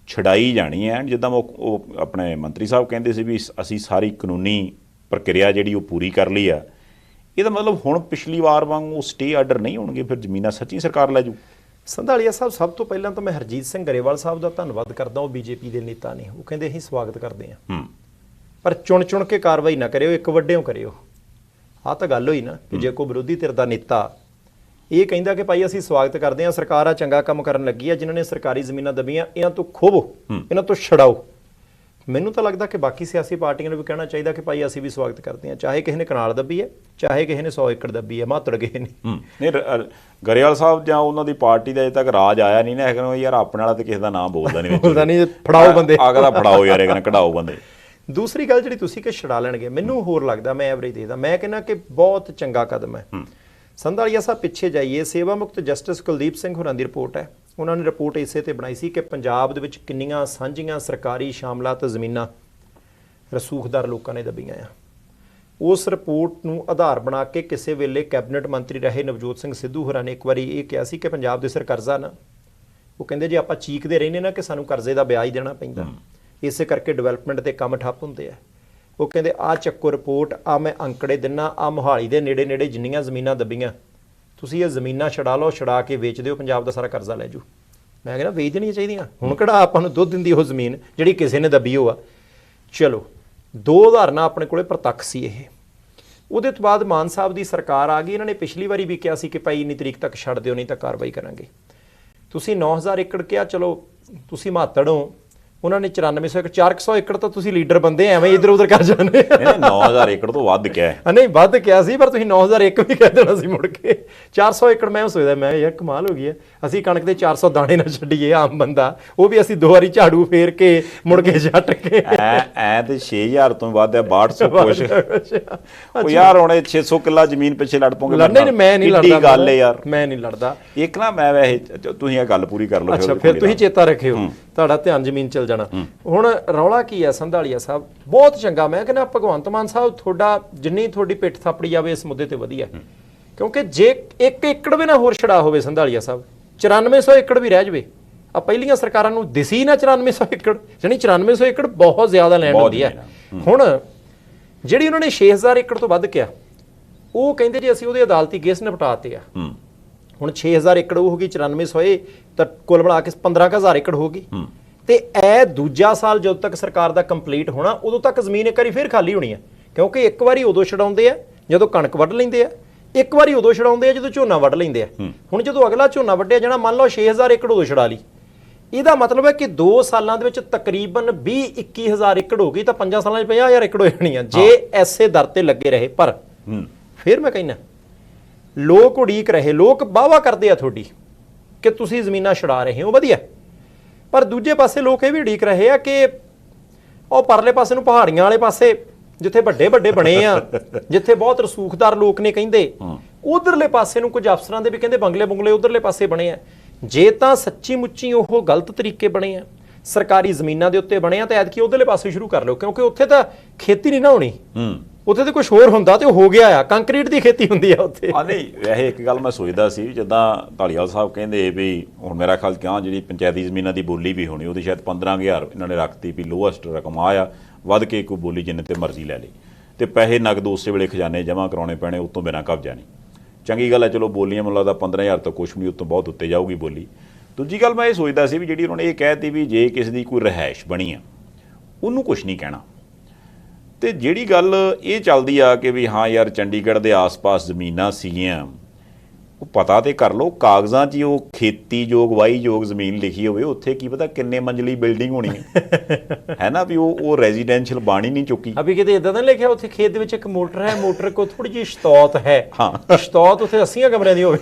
ਛਡਾਈ ਜਾਣੀ ਹੈ। ਜਿੱਦਾਂ ਉਹ ਆਪਣੇ ਮੰਤਰੀ ਸਾਹਿਬ ਕਹਿੰਦੇ ਸੀ ਵੀ ਅਸੀਂ ਸਾਰੀ ਕਾਨੂੰਨੀ ਪ੍ਰਕਿਰਿਆ ਜਿਹੜੀ ਉਹ ਪੂਰੀ ਕਰ ਲਈ ਆ। ਇਹਦਾ ਮਤਲਬ ਹੁਣ ਪਿਛਲੀ ਵਾਰ ਵਾਂਗੂ ਸਟੇ ਆਰਡਰ ਨਹੀਂ ਹੋਣਗੇ, ਫਿਰ ਜ਼ਮੀਨਾਂ ਸੱਚੀ ਸਰਕਾਰ ਲੈ ਜੂ। ਸੰਧਾਲੀਆ ਸਾਹਿਬ, ਸਭ ਤੋਂ ਪਹਿਲਾਂ ਤਾਂ ਮੈਂ ਹਰਜੀਤ ਸਿੰਘ ਗਰੇਵਾਲ ਸਾਹਿਬ ਦਾ ਧੰਨਵਾਦ ਕਰਦਾ, ਉਹ BJP ਦੇ ਨੇਤਾ ਨੇ। ਉਹ ਕਹਿੰਦੇ ਅਸੀਂ ਸਵਾਗਤ ਕਰਦੇ ਹਾਂ, ਪਰ ਚੁਣ ਕੇ ਕਾਰਵਾਈ ਨਾ ਕਰਿਓ, ਇੱਕ ਵੱਡਿਓਂ ਕਰਿਓ। ਆਹ ਤਾਂ ਗੱਲ ਹੋਈ ਨਾ ਕਿ ਜੇ ਕੋਈ ਵਿਰੋਧੀ ਧਿਰ ਦਾ ਨੇਤਾ ਇਹ ਕਹਿੰਦਾ ਕਿ ਭਾਈ ਅਸੀਂ ਸਵਾਗਤ ਕਰਦੇ ਹਾਂ, ਸਰਕਾਰ ਆ ਚੰਗਾ ਕੰਮ ਕਰਨ ਲੱਗੀ ਆ, ਜਿਨ੍ਹਾਂ ਨੇ ਸਰਕਾਰੀ ਜ਼ਮੀਨਾਂ ਦਬੀਆਂ ਇਹਨਾਂ ਤੋਂ ਖੋਵੋ, ਇਹਨਾਂ ਤੋਂ ਛਡਾਓ, ਮੈਨੂੰ ਤਾਂ ਲੱਗਦਾ ਕਿ ਬਾਕੀ ਸਿਆਸੀ ਪਾਰਟੀਆਂ ਨੂੰ ਵੀ ਕਹਿਣਾ ਚਾਹੀਦਾ ਕਿ ਭਾਈ ਅਸੀਂ ਵੀ ਸਵਾਗਤ ਕਰਦੇ ਹਾਂ, ਚਾਹੇ ਕਿਸੇ ਨੇ ਕਨਾਲ ਦੱਬੀ ਹੈ, ਚਾਹੇ ਕਿਸੇ ਨੇ 100 ਏਕੜ ਦੱਬੀ ਹੈ, ਮਾਤੜ ਗਏ ਨੇ। ਨਹੀਂ ਗਰੇਵਾਲ ਸਾਹਿਬ ਜਾਂ ਉਹਨਾਂ ਦੀ ਪਾਰਟੀ ਦਾ ਅਜੇ ਤੱਕ ਰਾਜ ਆਇਆ ਨਹੀਂ ਨਾ, ਹੈਗਾ ਯਾਰ ਆਪਣੇ ਵਾਲਾ ਤੇ ਕਿਸੇ ਦਾ ਨਾਮ ਬੋਲਦਾ ਨਹੀਂ, ਬੋਲਦਾ ਨਹੀਂ, ਫੜਾਓ ਬੰਦੇ, ਆਗਦਾ ਫੜਾਓ ਯਾਰ, ਇਹ ਕਢਾਓ ਬੰਦੇ। ਦੂਸਰੀ ਗੱਲ ਜਿਹੜੀ ਤੁਸੀਂ ਕਿ ਛਡਾ ਲੈਣਗੇ, ਮੈਨੂੰ ਹੋਰ ਲੱਗਦਾ, ਮੈਂ ਐਵਰੇਜ ਦੇਖਦਾ, ਮੈਂ ਕਹਿੰਦਾ ਕਿ ਬਹੁਤ ਚੰਗਾ ਕਦਮ ਹੈ। ਸੰਧਾਲੀਆ ਸਾਹਿਬ ਪਿੱਛੇ ਜਾਈਏ, ਸੇਵਾ ਮੁਕਤ ਜਸਟਿਸ ਕੁਲਦੀਪ ਸਿੰਘ ਹੋਰਾਂ ਦੀ ਰਿਪੋਰਟ ਹੈ, ਉਹਨਾਂ ਨੇ ਰਿਪੋਰਟ ਇਸੇ ਤੇ ਬਣਾਈ ਸੀ ਕਿ ਪੰਜਾਬ ਦੇ ਵਿੱਚ ਕਿੰਨੀਆਂ ਸਾਂਝੀਆਂ ਸਰਕਾਰੀ ਸ਼ਾਮਲਾਤ ਜ਼ਮੀਨਾਂ ਰਸੂਖਦਾਰ ਲੋਕਾਂ ਨੇ ਦੱਬੀਆਂ ਆ। ਉਸ ਰਿਪੋਰਟ ਨੂੰ ਆਧਾਰ ਬਣਾ ਕੇ ਕਿਸੇ ਵੇਲੇ ਕੈਬਨਿਟ ਮੰਤਰੀ ਰਹੇ ਨਵਜੋਤ ਸਿੰਘ ਸਿੱਧੂ ਹੋਰਾਂ ਨੇ ਇੱਕ ਵਾਰੀ ਇਹ ਕਿਹਾ ਸੀ ਕਿ ਪੰਜਾਬ ਦੇ ਸਿਰ ਕਰਜ਼ਾ ਨਾ, ਉਹ ਕਹਿੰਦੇ ਜੇ ਆਪਾਂ ਚੀਕਦੇ ਰਹਿੰਦੇ ਨਾ ਕਿ ਸਾਨੂੰ ਕਰਜ਼ੇ ਦਾ ਵਿਆਜ ਦੇਣਾ ਪੈਂਦਾ, ਇਸੇ ਕਰਕੇ ਡਿਵੈਲਪਮੈਂਟ ਦੇ ਕੰਮ ਠੱਪ ਹੁੰਦੇ ਆ। ਉਹ ਕਹਿੰਦੇ ਆਹ ਚੱਕੋ ਰਿਪੋਰਟ, ਆ ਮੈਂ ਅੰਕੜੇ ਦਿੰਨਾ, ਆ ਮੋਹਾਲੀ ਦੇ ਨੇੜੇ ਨੇੜੇ ਜਿੰਨੀਆਂ ਜ਼ਮੀਨਾਂ ਦੱਬੀਆਂ, ਤੁਸੀਂ ਇਹ ਜ਼ਮੀਨਾਂ ਛਡਾ ਲਓ, ਛਡਾ ਕੇ ਵੇਚ ਦਿਓ, ਪੰਜਾਬ ਦਾ ਸਾਰਾ ਕਰਜ਼ਾ ਲੈ ਜਾਓ। ਮੈਂ ਕਹਿੰਦਾ ਵੇਚ ਦੇਣੀਆਂ ਚਾਹੀਦੀਆਂ, ਹੁਣ ਕਿਹੜਾ ਆਪਾਂ ਨੂੰ ਦੁੱਧ ਦਿੰਦੀ ਉਹ ਜ਼ਮੀਨ ਜਿਹੜੀ ਕਿਸੇ ਨੇ ਦੱਬੀ ਹੋ ਆ। ਚਲੋ 2 ਉਦਾਹਰਨਾਂ ਆਪਣੇ ਕੋਲੇ ਪ੍ਰਤੱਖ ਸੀ ਇਹ। ਉਹਦੇ ਤੋਂ ਬਾਅਦ ਮਾਨ ਸਾਹਿਬ ਦੀ ਸਰਕਾਰ ਆ ਗਈ, ਇਹਨਾਂ ਨੇ ਪਿਛਲੀ ਵਾਰੀ ਵੀ ਕਿਹਾ ਸੀ ਕਿ ਭਾਈ ਇੰਨੀ ਤਰੀਕ ਤੱਕ ਛੱਡ ਦਿਓ ਨਹੀਂ ਤਾਂ ਕਾਰਵਾਈ ਕਰਾਂਗੇ। ਤੁਸੀਂ 9000 ਏਕੜ ਕਿਹਾ, ਚਲੋ ਤੁਸੀਂ ਮਾਤੜ ਹੋ, ਉਹਨਾਂ ਨੇ 9400 ਏਕੜ, 400 ਏਕੜ ਤਾਂ ਤੁਸੀਂ ਲੀਡਰ ਬੰਦੇ ਐਵੇਂ ਇਧਰ ਉਧਰ ਕਰ ਜਾਂਦੇ। 9000 ਏਕੜ ਤੋਂ ਵੱਧ ਕਿਹਾ ਹੈ, ਨਹੀਂ ਵੱਧ ਕਿਹਾ ਸੀ, ਪਰ ਤੁਸੀਂ 9001 ਵੀ ਕਹਿ ਦੇਣਾ ਸੀ ਮੁੜ ਕੇ। 400 ਏਕੜ ਮੈਂ ਸੋਚਦਾ, ਮੈਂ ਯਾਰ ਕਮਾਲ ਹੋ ਗਈ ਹੈ, ਅਸੀਂ ਕਣਕ ਦੇ 400 ਦਾਣੇ ਨਾ ਛੱਡੀਏ, ਆਮ ਬੰਦਾ ਉਹ ਵੀ ਅਸੀਂ 2 ਵਾਰੀ ਝਾੜੂ ਫੇਰ ਕੇ ਮੁੜ ਕੇ ਛੱਟ ਕੇ ਐ ਤੇ 6000 ਤੋਂ ਵੱਧ ਹੈ, 6200 ਕੁਛ। ਉਹ ਯਾਰ ਹੁਣ 600 ਕਿੱਲਾ ਜ਼ਮੀਨ ਪਿੱਛੇ ਲੜ ਪੋਗੇ, ਲੜਨੇ ਨੇ, ਮੈਂ ਨਹੀਂ ਲੜਦਾ, ਗੱਲ ਹੈ ਯਾਰ, ਮੈਂ ਨਹੀਂ ਲੜਦਾ। ਇੱਕ ਨਾ ਮੈਂ ਵੈਸੇ ਤੁਸੀਂ ਇਹ ਗੱਲ ਪੂਰੀ ਕਰ ਲਓ, ਅੱਛਾ ਫਿਰ ਤੁਸੀਂ ਚੇਤਾ ਰੱਖਿਓ, ਤੁਹਾਡਾ ਧਿਆਨ ਜ਼ਮੀਨ ਚਲ ਜਾਣਾ। ਹੁਣ ਰੌਲਾ ਕੀ ਹੈ ਸੰਧਾਲੀਆ ਸਾਹਿਬ, ਬਹੁਤ ਚੰਗਾ, ਮੈਂ ਕਹਿੰਦਾ ਭਗਵੰਤ ਮਾਨ ਸਾਹਿਬ ਤੁਹਾਡਾ ਜਿੰਨੀ ਤੁਹਾਡੀ ਪਿੱਠ ਥਾਪੜੀ ਜਾਵੇ ਇਸ ਮੁੱਦੇ ਤੇ ਵਧੀਆ, ਕਿਉਂਕਿ ਜੇ 1 ਏਕੜ ਵੀ ਨਾ ਹੋਰ ਛੜਾ ਹੋਵੇ ਸੰਧਾਲੀਆ ਸਾਹਿਬ, 9400 ਏਕੜ ਵੀ ਰਹਿ ਜਾਵੇ, ਆ ਪਹਿਲੀਆਂ ਸਰਕਾਰਾਂ ਨੂੰ ਦਿਸੀ ਨਾ 9400 ਏਕੜ, ਜਾਨੀ 9400 ਏਕੜ ਬਹੁਤ ਜ਼ਿਆਦਾ ਲੈਂਡ ਹੁੰਦੀ ਹੈ। ਹੁਣ ਜਿਹੜੀ ਉਹਨਾਂ ਨੇ 6000 ਏਕੜ ਤੋਂ ਵੱਧ ਕਿਹਾ, ਉਹ ਕਹਿੰਦੇ ਜੀ ਅਸੀਂ ਉਹਦੇ ਅਦਾਲਤੀ ਕੇਸ ਨਿਪਟਾਤੇ ਆ। ਹੁਣ 6000 ਏਕੜ ਉਹ ਹੋ ਗਈ, 9400 ਤਾਂ ਕੁੱਲ ਮਿਲਾ ਕੇ 15000 ਏਕੜ ਹੋ ਗਈ। ਤੇ ਇਹ ਦੂਜਾ ਸਾਲ ਜਦੋਂ ਤੱਕ ਸਰਕਾਰ ਦਾ ਕੰਪਲੀਟ ਹੋਣਾ, ਉਦੋਂ ਤੱਕ ਜ਼ਮੀਨ ਇੱਕ ਵਾਰੀ ਫਿਰ ਖਾਲੀ ਹੋਣੀ ਹੈ, ਕਿਉਂਕਿ ਇੱਕ ਵਾਰੀ ਉਦੋਂ ਛਡਾਉਂਦੇ ਆ ਜਦੋਂ ਕਣਕ ਵੱਢ ਲੈਂਦੇ ਆ, ਇੱਕ ਵਾਰੀ ਉਦੋਂ ਛਡਾਉਂਦੇ ਆ ਜਦੋਂ ਝੋਨਾ ਵੱਢ ਲੈਂਦੇ ਆ। ਹੁਣ ਜਦੋਂ ਅਗਲਾ ਝੋਨਾ ਵੱਢਿਆ ਜਾਣਾ, ਮੰਨ ਲਓ 6000 ਏਕੜ ਉਦੋਂ ਛਡਾ ਲਈ, ਇਹਦਾ ਮਤਲਬ ਹੈ ਕਿ 2 ਸਾਲਾਂ ਦੇ ਵਿੱਚ ਤਕਰੀਬਨ 20-21000 ਏਕੜ ਹੋ ਗਈ, ਤਾਂ 5 ਸਾਲਾਂ 'ਚ 50000 ਏਕੜ ਹੋ ਜਾਣੀ ਆ ਜੇ ਐਸੇ ਦਰ ਤੇ ਲੱਗੇ ਰਹੇ। ਪਰ ਫਿਰ ਮੈਂ ਕਹਿੰਦਾ ਲੋਕ ਉਡੀਕ ਰਹੇ, ਲੋਕ ਵਾਹਵਾ ਕਰਦੇ ਆ ਤੁਹਾਡੀ ਕਿ ਤੁਸੀਂ ਜ਼ਮੀਨਾਂ ਛਡਾ ਰਹੇ ਹੋ, ਵਧੀਆ, ਪਰ ਦੂਜੇ ਪਾਸੇ ਲੋਕ ਇਹ ਵੀ ਉਡੀਕ ਰਹੇ ਆ ਕਿ ਉਹ ਪਰਲੇ ਪਾਸੇ ਨੂੰ ਪਹਾੜੀਆਂ ਵਾਲੇ ਪਾਸੇ ਜਿੱਥੇ ਵੱਡੇ ਵੱਡੇ ਬਣੇ ਆ, ਜਿੱਥੇ ਬਹੁਤ ਰਸੂਖਦਾਰ ਲੋਕ ਨੇ ਕਹਿੰਦੇ, ਉਧਰਲੇ ਪਾਸੇ ਨੂੰ ਕੁਝ ਅਫਸਰਾਂ ਦੇ ਵੀ ਕਹਿੰਦੇ ਬੰਗਲੇ ਬੰਗਲੇ ਉਧਰਲੇ ਪਾਸੇ ਬਣੇ ਆ। ਜੇ ਤਾਂ ਸੱਚੀ ਮੁੱਚੀ ਉਹ ਗਲਤ ਤਰੀਕੇ ਬਣੇ ਆ, ਸਰਕਾਰੀ ਜ਼ਮੀਨਾਂ ਦੇ ਉੱਤੇ ਬਣੇ ਆ, ਤਾਂ ਐਤਕੀ ਉਧਰਲੇ ਪਾਸੇ ਸ਼ੁਰੂ ਕਰ ਲਓ, ਕਿਉਂਕਿ ਉੱਥੇ ਤਾਂ ਖੇਤੀ ਨਹੀਂ ਨਾ ਹੋਣੀ, ਉੱਥੇ ਤੇ ਕੁਝ ਹੋਰ ਹੁੰਦਾ ਤੇ ਉਹ ਹੋ ਗਿਆ ਆ, ਕੰਕਰੀਟ ਦੀ ਖੇਤੀ ਹੁੰਦੀ ਆ ਉੱਥੇ। ਨਹੀਂ ਵੈਸੇ ਇੱਕ ਗੱਲ ਮੈਂ ਸੋਚਦਾ ਸੀ, ਜਿੱਦਾਂ ਧਾਲੀਵਾਲ ਸਾਹਿਬ ਕਹਿੰਦੇ ਵੀ ਹੁਣ ਮੇਰਾ ਖਿਆਲ ਕਿਉਂ ਜਿਹੜੀ ਪੰਚਾਇਤੀ ਜ਼ਮੀਨਾਂ ਦੀ ਬੋਲੀ ਵੀ ਹੋਣੀ, ਉਹਦੀ ਸ਼ਾਇਦ 15000 ਇਹਨਾਂ ਨੇ ਰੱਖਤੀ ਵੀ ਲੋਐਸਟ ਰਕਮ ਆ, ਵੱਧ ਕੇ ਕੋਈ ਬੋਲੀ ਜਿੰਨੇ ਤੇ ਮਰਜ਼ੀ ਲੈ ਲਈ, ਤੇ ਪੈਸੇ ਨਗਦ ਉਸੇ ਵੇਲੇ ਖਜ਼ਾਨੇ ਜਮ੍ਹਾਂ ਕਰਾਉਣੇ ਪੈਣੇ, ਉਤੋਂ ਬਿਨਾਂ ਕਬਜ਼ਾ ਨਹੀਂ। ਚੰਗੀ ਗੱਲ ਹੈ, ਚਲੋ ਬੋਲੀਆਂ ਮੈਨੂੰ ਲੱਗਦਾ 15000 ਤੋਂ ਕੁਛ ਨਹੀਂ, ਉਤੋਂ ਬਹੁਤ ਉੱਤੇ ਜਾਊਗੀ ਬੋਲੀ। ਦੂਜੀ ਗੱਲ ਮੈਂ ਇਹ ਸੋਚਦਾ ਸੀ ਵੀ ਜਿਹੜੀ ਉਹਨਾਂ ਨੇ ਇਹ ਕਹਿਤੀ ਵੀ ਜੇ ਕਿਸੇ ਦੀ ਕੋਈ ਰਿਹਾਇਸ਼ ਬਣੀ ਆ ਉਹਨੂੰ ਕੁਛ ਨਹੀਂ ਕਹਿਣਾ, ਤੇ ਜਿਹੜੀ ਗੱਲ ਇਹ ਚੱਲਦੀ ਆ ਕਿ ਵੀ ਹਾਂ ਯਾਰ ਚੰਡੀਗੜ੍ਹ ਦੇ ਆਸ-ਪਾਸ ਜ਼ਮੀਨਾਂ ਸੀਗੀਆਂ, ਉਹ ਪਤਾ ਤੇ ਕਰ ਲਓ ਕਾਗਜ਼ਾਂ 'ਚ ਹੀ ਉਹ ਖੇਤੀਯੋਗ ਵਾਹੀਯੋਗ ਜ਼ਮੀਨ ਲਿਖੀ ਹੋਵੇ, ਉੱਥੇ ਕੀ ਪਤਾ ਕਿੰਨੇ ਮੰਜ਼ਲੀ ਬਿਲਡਿੰਗ ਹੋਣੀ ਹੈ ਨਾ, ਵੀ ਉਹ ਰੈਜ਼ੀਡੈਂਸ਼ੀਅਲ ਬਣ ਹੀ ਨਹੀਂ ਚੁੱਕੀ। ਅਭੀ ਕਿਤੇ ਇਦਾਂ ਦਾ ਲਿਖਿਆ ਉੱਥੇ ਖੇਤ ਦੇ ਵਿੱਚ ਇੱਕ ਮੋਟਰ ਹੈ, ਮੋਟਰ ਕੋ ਥੋੜੀ ਜਿਹੀ ਸ਼ਤੌਤ ਹੈ, ਸ਼ਤੌਤ ਉੱਥੇ 80 ਕਮਰਿਆਂ ਦੀ ਹੋਵੇ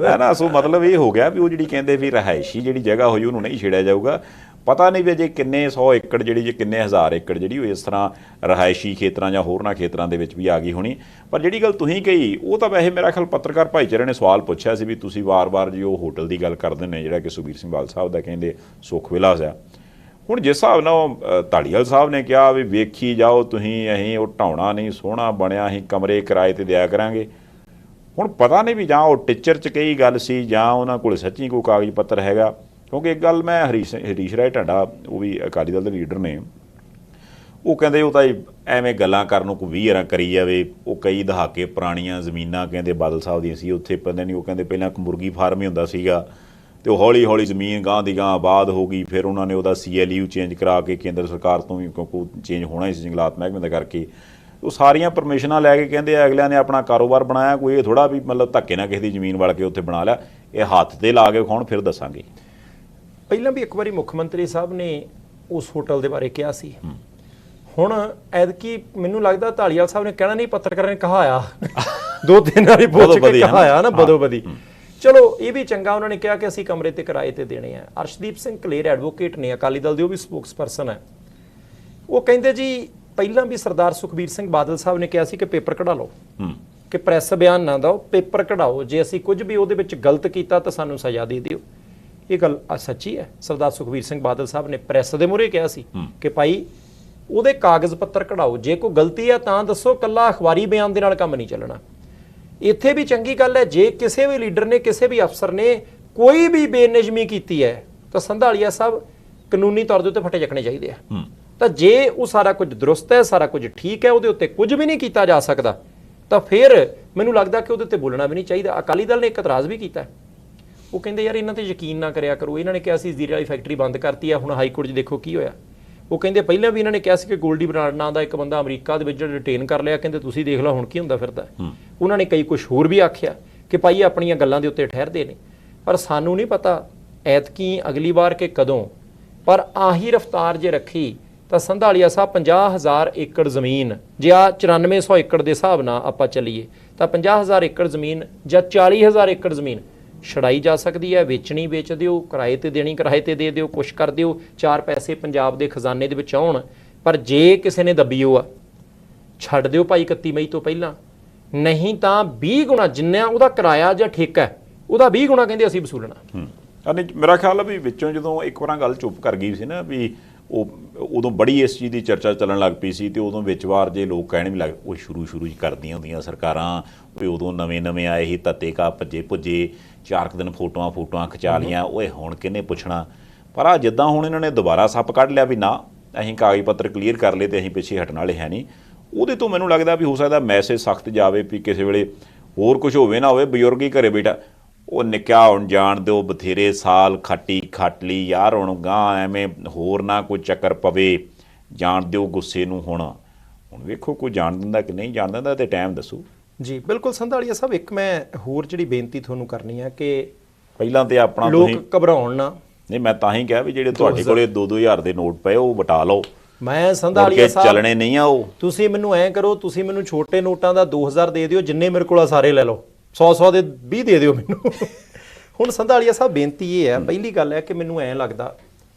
ਹੈ ਨਾ। ਸੋ ਮਤਲਬ ਇਹ ਹੋ ਗਿਆ ਵੀ ਉਹ ਜਿਹੜੀ ਕਹਿੰਦੇ ਵੀ ਰਿਹਾਇਸ਼ੀ ਜਿਹੜੀ ਜਗ੍ਹਾ ਹੋਈ ਉਹਨੂੰ ਨਹੀਂ ਛੇੜਿਆ ਜਾਊਗਾ। ਪਤਾ ਨਹੀਂ ਵੀ ਜੇ ਕਿੰਨੇ 100 ਏਕੜ ਜਿਹੜੀ, ਜੇ ਕਿੰਨੇ 1000 ਏਕੜ ਜਿਹੜੀ ਉਹ ਇਸ ਤਰ੍ਹਾਂ ਰਿਹਾਇਸ਼ੀ ਖੇਤਰਾਂ ਜਾਂ ਹੋਰਨਾਂ ਖੇਤਰਾਂ ਦੇ ਵਿੱਚ ਵੀ ਆ ਗਈ ਹੋਣੀ। ਪਰ ਜਿਹੜੀ ਗੱਲ ਤੁਸੀਂ ਕਹੀ ਉਹ ਤਾਂ ਵੈਸੇ ਮੇਰਾ ਖਿਆਲ ਪੱਤਰਕਾਰ ਭਾਈਚਾਰੇ ਨੇ ਸਵਾਲ ਪੁੱਛਿਆ ਸੀ ਵੀ ਤੁਸੀਂ ਵਾਰ-ਵਾਰ ਜੀ ਉਹ ਹੋਟਲ ਦੀ ਗੱਲ ਕਰਦੇ ਨੇ ਜਿਹੜਾ ਕਿ ਸੁਖਬੀਰ ਸਿੰਘ ਬਾਦਲ ਸਾਹਿਬ ਦਾ ਕਹਿੰਦੇ ਸੁੱਖ ਵਿਲਾਸ ਆ। ਹੁਣ ਜਿਸ ਹਿਸਾਬ ਨਾਲ ਧਾਲੀਵਾਲ ਸਾਹਿਬ ਨੇ ਕਿਹਾ ਵੀ ਵੇਖੀ ਜਾਓ ਤੁਸੀਂ, ਅਸੀਂ ਉਹ ਢਾਉਣਾ ਨਹੀਂ ਸੋਹਣਾ ਬਣਿਆ, ਅਸੀਂ ਕਮਰੇ ਕਿਰਾਏ ਤੇ ਦਿਆ ਕਰਾਂਗੇ। ਹੁਣ ਪਤਾ ਨਹੀਂ ਵੀ ਜਾਂ ਉਹ ਟੀਚਰ 'ਚ ਕਈ ਗੱਲ ਸੀ ਜਾਂ ਉਹਨਾਂ ਕੋਲ ਸੱਚੀ ਕੋਈ ਕਾਗਜ਼ ਪੱਤਰ ਹੈਗਾ, ਕਿਉਂਕਿ ਇੱਕ ਗੱਲ ਮੈਂ ਹਰੀਸ਼ ਰਾਏ ਢਾਂਡਾ, ਉਹ ਵੀ ਅਕਾਲੀ ਦਲ ਦੇ ਲੀਡਰ ਨੇ, ਉਹ ਕਹਿੰਦੇ ਉਹ ਤਾਂ ਐਵੇਂ ਗੱਲਾਂ ਕਰਨ ਨੂੰ ਕੋਈ 20 ਵਾਰਾਂ ਕਰੀ ਜਾਵੇ, ਉਹ ਕਈ ਦਹਾਕੇ ਪੁਰਾਣੀਆਂ ਜ਼ਮੀਨਾਂ ਕਹਿੰਦੇ ਬਾਦਲ ਸਾਹਿਬ ਦੀਆਂ ਸੀ ਉੱਥੇ, ਪਤਾ ਨਹੀਂ ਉਹ ਕਹਿੰਦੇ ਪਹਿਲਾਂ ਇੱਕ ਮੁਰਗੀ ਫਾਰਮ ਹੀ ਹੁੰਦਾ ਸੀਗਾ ਤੇ ਉਹ ਹੌਲੀ ਹੌਲੀ ਜ਼ਮੀਨ ਗਾਂਹ ਦੀ ਗਾਂਹ ਆਬਾਦ ਹੋ ਗਈ, ਫਿਰ ਉਹਨਾਂ ਨੇ ਉਹਦਾ CLU ਚੇਂਜ ਕਰਾ ਕੇ ਕੇਂਦਰ ਸਰਕਾਰ ਤੋਂ ਵੀ, ਕਿਉਂਕਿ ਚੇਂਜ ਹੋਣਾ ਹੀ ਸੀ ਜੰਗਲਾਤ ਮਹਿਕਮੇ ਦਾ ਕਰਕੇ, ਉਹ ਸਾਰੀਆਂ ਪਰਮਿਸ਼ਨਾਂ ਲੈ ਕੇ ਕਹਿੰਦੇ ਅਗਲਿਆਂ ਨੇ ਆਪਣਾ ਕਾਰੋਬਾਰ ਬਣਾਇਆ, ਕੋਈ ਇਹ ਥੋੜ੍ਹਾ ਵੀ ਮਤਲਬ ਧੱਕੇ ਨਾਲ ਕਿਸੇ ਦੀ ਜ਼ਮੀਨ ਵੜ ਕੇ ਉੱਥੇ ਬਣਾ ਲਿਆ, ਇਹ ਹੱਥ ਤੇ ਲਾ ਕੇ ਵਿਖਾਉਣ ਫਿਰ ਦੱਸਾਂਗੇ। ਪਹਿਲਾਂ ਵੀ ਇੱਕ ਵਾਰੀ ਮੁੱਖ ਮੰਤਰੀ ਸਾਹਿਬ ਨੇ ਉਸ ਹੋਟਲ ਦੇ ਬਾਰੇ ਕਿਹਾ ਸੀ। ਹੁਣ ਐਤਕੀ ਮੈਨੂੰ ਲੱਗਦਾ ਧਾਲੀਵਾਲ ਸਾਹਿਬ ਨੇ ਕਹਿਣਾ ਨਹੀਂ, ਪੱਤਰਕਾਰਾਂ ਨੇ ਕਹਾਇਆ 2-3 ਵਾਰੀ ਪੁੱਛ ਕੇ ਕਹਾਇਆ ਨਾ ਬਦੋ ਬਦੀ। ਚਲੋ ਇਹ ਵੀ ਚੰਗਾ, ਉਹਨਾਂ ਨੇ ਕਿਹਾ ਕਿ ਅਸੀਂ ਕਮਰੇ ਤੇ ਕਿਰਾਏ ਤੇ ਦੇਣੇ ਆ। ਅਰਸ਼ਦੀਪ ਸਿੰਘ ਕਲੇਰ ਐਡਵੋਕੇਟ ਨੇ, ਅਕਾਲੀ ਦਲ ਦੇ, ਉਹ ਵੀ ਸਪੋਕਸਪਰਸਨ ਹੈ। ਉਹ ਕਹਿੰਦੇ ਜੀ ਪਹਿਲਾਂ ਵੀ ਸਰਦਾਰ ਸੁਖਬੀਰ ਸਿੰਘ ਬਾਦਲ ਸਾਹਿਬ ਨੇ ਕਿਹਾ ਸੀ ਕਿ ਪੇਪਰ ਕਢਾ ਲਓ, ਕਿ ਪ੍ਰੈਸ ਬਿਆਨ ਨਾ ਦਿਓ, ਪੇਪਰ ਕਢਾਓ, ਜੇ ਅਸੀਂ ਕੁਝ ਵੀ ਉਹਦੇ ਵਿੱਚ ਗਲਤ ਕੀਤਾ ਤਾਂ ਸਾਨੂੰ ਸਜ਼ਾ ਦੇ ਦਿਓ। ਇਹ ਗੱਲ ਸੱਚੀ ਹੈ। ਸਰਦਾਰ ਸੁਖਬੀਰ ਸਿੰਘ ਬਾਦਲ ਸਾਹਿਬ ਨੇ ਪ੍ਰੈਸ ਦੇ ਮੂਹਰੇ ਕਿਹਾ ਸੀ ਕਿ ਭਾਈ ਉਹਦੇ ਕਾਗਜ਼ ਪੱਤਰ ਕਢਾਓ, ਜੇ ਕੋਈ ਗਲਤੀ ਹੈ ਤਾਂ ਦੱਸੋ, ਕੱਲਾ ਅਖਬਾਰੀ ਬਿਆਨ ਦੇ ਨਾਲ ਕੰਮ ਨਹੀਂ ਚੱਲਣਾ। ਇੱਥੇ ਵੀ ਚੰਗੀ ਗੱਲ ਹੈ, ਜੇ ਕਿਸੇ ਵੀ ਲੀਡਰ ਨੇ, ਕਿਸੇ ਵੀ ਅਫਸਰ ਨੇ ਕੋਈ ਵੀ ਬੇਨਿਯਮੀ ਕੀਤੀ ਹੈ ਤਾਂ ਸੰਧਾਲੀਆ ਸਾਹਿਬ ਕਾਨੂੰਨੀ ਤੌਰ ਦੇ ਉੱਤੇ ਫੱਟੇ ਚੱਕਣੇ ਚਾਹੀਦੇ ਆ। ਤਾਂ ਜੇ ਉਹ ਸਾਰਾ ਕੁਝ ਦਰੁਸਤ ਹੈ, ਸਾਰਾ ਕੁਝ ਠੀਕ ਹੈ, ਉਹਦੇ ਉੱਤੇ ਕੁਝ ਵੀ ਨਹੀਂ ਕੀਤਾ ਜਾ ਸਕਦਾ, ਤਾਂ ਫਿਰ ਮੈਨੂੰ ਲੱਗਦਾ ਕਿ ਉਹਦੇ ਉੱਤੇ ਬੋਲਣਾ ਵੀ ਨਹੀਂ ਚਾਹੀਦਾ। ਅਕਾਲੀ ਦਲ ਨੇ ਇੱਕ ਇਤਰਾਜ਼ ਵੀ ਕੀਤਾ, ਉਹ ਕਹਿੰਦੇ ਯਾਰ ਇਹਨਾਂ ਤੇ ਯਕੀਨ ਨਾ ਕਰਿਆ ਕਰੋ। ਇਹਨਾਂ ਨੇ ਕਿਹਾ ਸੀ ਜ਼ੀਰੇ ਵਾਲੀ ਫੈਕਟਰੀ ਬੰਦ ਕਰਤੀ ਆ, ਹੁਣ ਹਾਈ ਕੋਰਟ 'ਚ ਦੇਖੋ ਕੀ ਹੋਇਆ। ਉਹ ਕਹਿੰਦੇ ਪਹਿਲਾਂ ਵੀ ਇਹਨਾਂ ਨੇ ਕਿਹਾ ਸੀ ਕਿ ਗੋਲਡੀ ਬਰਾੜ ਨਾਂ ਦਾ ਇੱਕ ਬੰਦਾ ਅਮਰੀਕਾ ਦੇ ਵਿੱਚ ਡਿਟੇਨ ਕਰ ਲਿਆ, ਕਹਿੰਦੇ ਤੁਸੀਂ ਦੇਖ ਲਓ ਹੁਣ ਕੀ ਹੁੰਦਾ ਫਿਰਦਾ। ਉਹਨਾਂ ਨੇ ਕਈ ਕੁਝ ਹੋਰ ਵੀ ਆਖਿਆ ਕਿ ਭਾਈ ਆਪਣੀਆਂ ਗੱਲਾਂ ਦੇ ਉੱਤੇ ਠਹਿਰਦੇ ਨੇ, ਪਰ ਸਾਨੂੰ ਨਹੀਂ ਪਤਾ ਐਤਕੀ ਅਗਲੀ ਵਾਰ ਕਿ ਕਦੋਂ। ਪਰ ਆਹੀ ਰਫ਼ਤਾਰ ਜੇ ਰੱਖੀ ਤਾਂ ਸੰਧਾਲੀਆ ਸਾਹਿਬ 50,000 ਏਕੜ ਜ਼ਮੀਨ, ਜੇ ਆ 9400 ਏਕੜ ਦੇ ਹਿਸਾਬ ਨਾਲ ਆਪਾਂ ਚੱਲੀਏ ਤਾਂ 50,000 ਏਕੜ ਜ਼ਮੀਨ ਜਾਂ 40,000 ਏਕੜ ਜ਼ਮੀਨ ਛੜਾਈ ਜਾ ਸਕਦੀ ਹੈ। ਵੇਚਣੀ ਵੇਚ ਦਿਓ, ਕਿਰਾਏ ਤੇ ਦੇਣੀ ਕਿਰਾਏ ਤੇ ਦੇ ਦਿਓ, ਕੁਛ ਕਰ ਦਿਓ, 4 ਪੈਸੇ ਪੰਜਾਬ ਦੇ ਖਜ਼ਾਨੇ ਦੇ ਵਿੱਚ ਆਉਣ। ਪਰ ਜੇ ਕਿਸੇ ਨੇ ਦੱਬੀਓ ਆ, ਛੱਡ ਦਿਓ ਭਾਈ 31 ਮਈ ਤੋਂ ਪਹਿਲਾਂ, ਨਹੀਂ ਤਾਂ 20 ਗੁਣਾ ਜਿੰਨਾ ਉਹਦਾ ਕਿਰਾਇਆ ਜਾਂ ਠੇਕਾ ਉਹਦਾ 20 ਗੁਣਾ ਕਹਿੰਦੇ ਅਸੀਂ ਵਸੂਲਣਾ। ਮੇਰਾ ਖਿਆਲ ਆ ਵੀ ਵਿੱਚੋਂ ਜਦੋਂ ਇੱਕ ਵਾਰ ਗੱਲ ਚੁੱਪ ਕਰ ਗਈ ਸੀ ਨਾ, ਵੀ ਉਹ ਉਦੋਂ ਬੜੀ ਇਸ ਚੀਜ਼ ਦੀ ਚਰਚਾ ਚੱਲਣ ਲੱਗ ਪਈ ਸੀ, ਤੇ ਉਦੋਂ ਵਿੱਚ ਵਾਰ ਜੇ ਲੋਕ ਕਹਿਣ ਵੀ ਲੱਗ, ਉਹ ਸ਼ੁਰੂ 'ਚ ਕਰਦੀਆਂ ਹੁੰਦੀਆਂ ਸਰਕਾਰਾਂ, ਵੀ ਉਦੋਂ ਨਵੇਂ ਆਏ ਸੀ ਧੱਤੇ ਕਾ ਭੱਜੇ ਭੁੱਜੇ, 4 ਦਿਨ ਫੋਟੋਆਂ ਖਿਚਾ ਲੀਆਂ, ਓਏ ਹੁਣ ਕਿਹਨੇ ਪੁੱਛਣਾ। ਪਰ ਆ ਜਿੱਦਾਂ ਹੁਣ ਇਹਨਾਂ ਨੇ ਦੁਬਾਰਾ ਸੱਪ ਕੱਢ ਲਿਆ ਵੀ ਨਾ ਅਸੀਂ ਕਾਗਜ਼ ਪੱਤਰ ਕਲੀਅਰ ਕਰ ਲਏ ਤੇ ਅਸੀਂ ਪਿੱਛੇ ਹਟਣ ਵਾਲੇ ਹੈ ਨਹੀਂ, ਉਹਦੇ ਤੋਂ ਮੈਨੂੰ ਲੱਗਦਾ ਵੀ ਹੋ ਸਕਦਾ ਮੈਸੇਜ ਸਖਤ ਜਾਵੇ ਵੀ ਕਿਸੇ ਵੇਲੇ ਹੋਰ ਕੁਝ ਹੋਵੇ ਨਾ ਹੋਵੇ, ਬਜ਼ੁਰਗ ਹੀ ਘਰੇ ਬੈਠਾ, ਉਹ ਨਿੱਕਾ ਹੁਣ ਜਾਣ ਦਿਓ, ਬਥੇਰੇ ਸਾਲ ਖੱਟ ਲਈ ਯਾਰ, ਹੁਣ ਗਾਂ ਐਵੇਂ ਹੋਰ ਨਾ ਕੋਈ ਚੱਕਰ ਪਵੇ, ਜਾਣ ਦਿਓ ਗੁੱਸੇ ਨੂੰ। ਹੁਣ ਵੇਖੋ ਕੋਈ ਜਾਣ ਦਿੰਦਾ ਕਿ ਨਹੀਂ ਜਾਣ ਦਿੰਦਾ, ਤੇ ਟਾਈਮ ਦੱਸੂ। ਜੀ ਬਿਲਕੁਲ ਸੰਧਾਲੀਆ ਸਾਹਿਬ, ਇੱਕ ਮੈਂ ਹੋਰ ਜਿਹੜੀ ਬੇਨਤੀ ਤੁਹਾਨੂੰ ਕਰਨੀ ਹੈ ਕਿ ਪਹਿਲਾਂ ਤੇ ਆਪਣਾ ਲੋਕ ਘਬਰਾਉਣ ਨਾ। ਨਹੀਂ, ਮੈਂ ਤਾਂ ਹੀ ਕਿਹਾ ਵੀ ਜਿਹੜੇ ਤੁਹਾਡੇ ਕੋਲੇ 2-2 ਹਜ਼ਾਰ ਦੇ ਨੋਟ ਪਏ ਉਹ ਵਟਾ ਲਓ। ਮੈਂ ਸੰਧਾਲੀਆ ਸਾਹਿਬ ਚੱਲਣੇ ਨਹੀਂ ਆ ਉਹ। ਤੁਸੀਂ ਮੈਨੂੰ ਐਂ ਕਰੋ, ਤੁਸੀਂ ਮੈਨੂੰ ਛੋਟੇ ਨੋਟਾਂ ਦਾ 2000 ਦੇ ਦਿਓ, ਜਿੰਨੇ ਮੇਰੇ ਕੋਲ ਆ ਸਾਰੇ ਲੈ ਲਓ, 100 ਦੇ 20 ਦੇ ਦਿਓ ਮੈਨੂੰ। ਹੁਣ ਸੰਧਾਲੀਆ ਸਾਹਿਬ ਬੇਨਤੀ ਇਹ ਹੈ, ਪਹਿਲੀ ਗੱਲ ਹੈ ਕਿ ਮੈਨੂੰ ਐਂ ਲੱਗਦਾ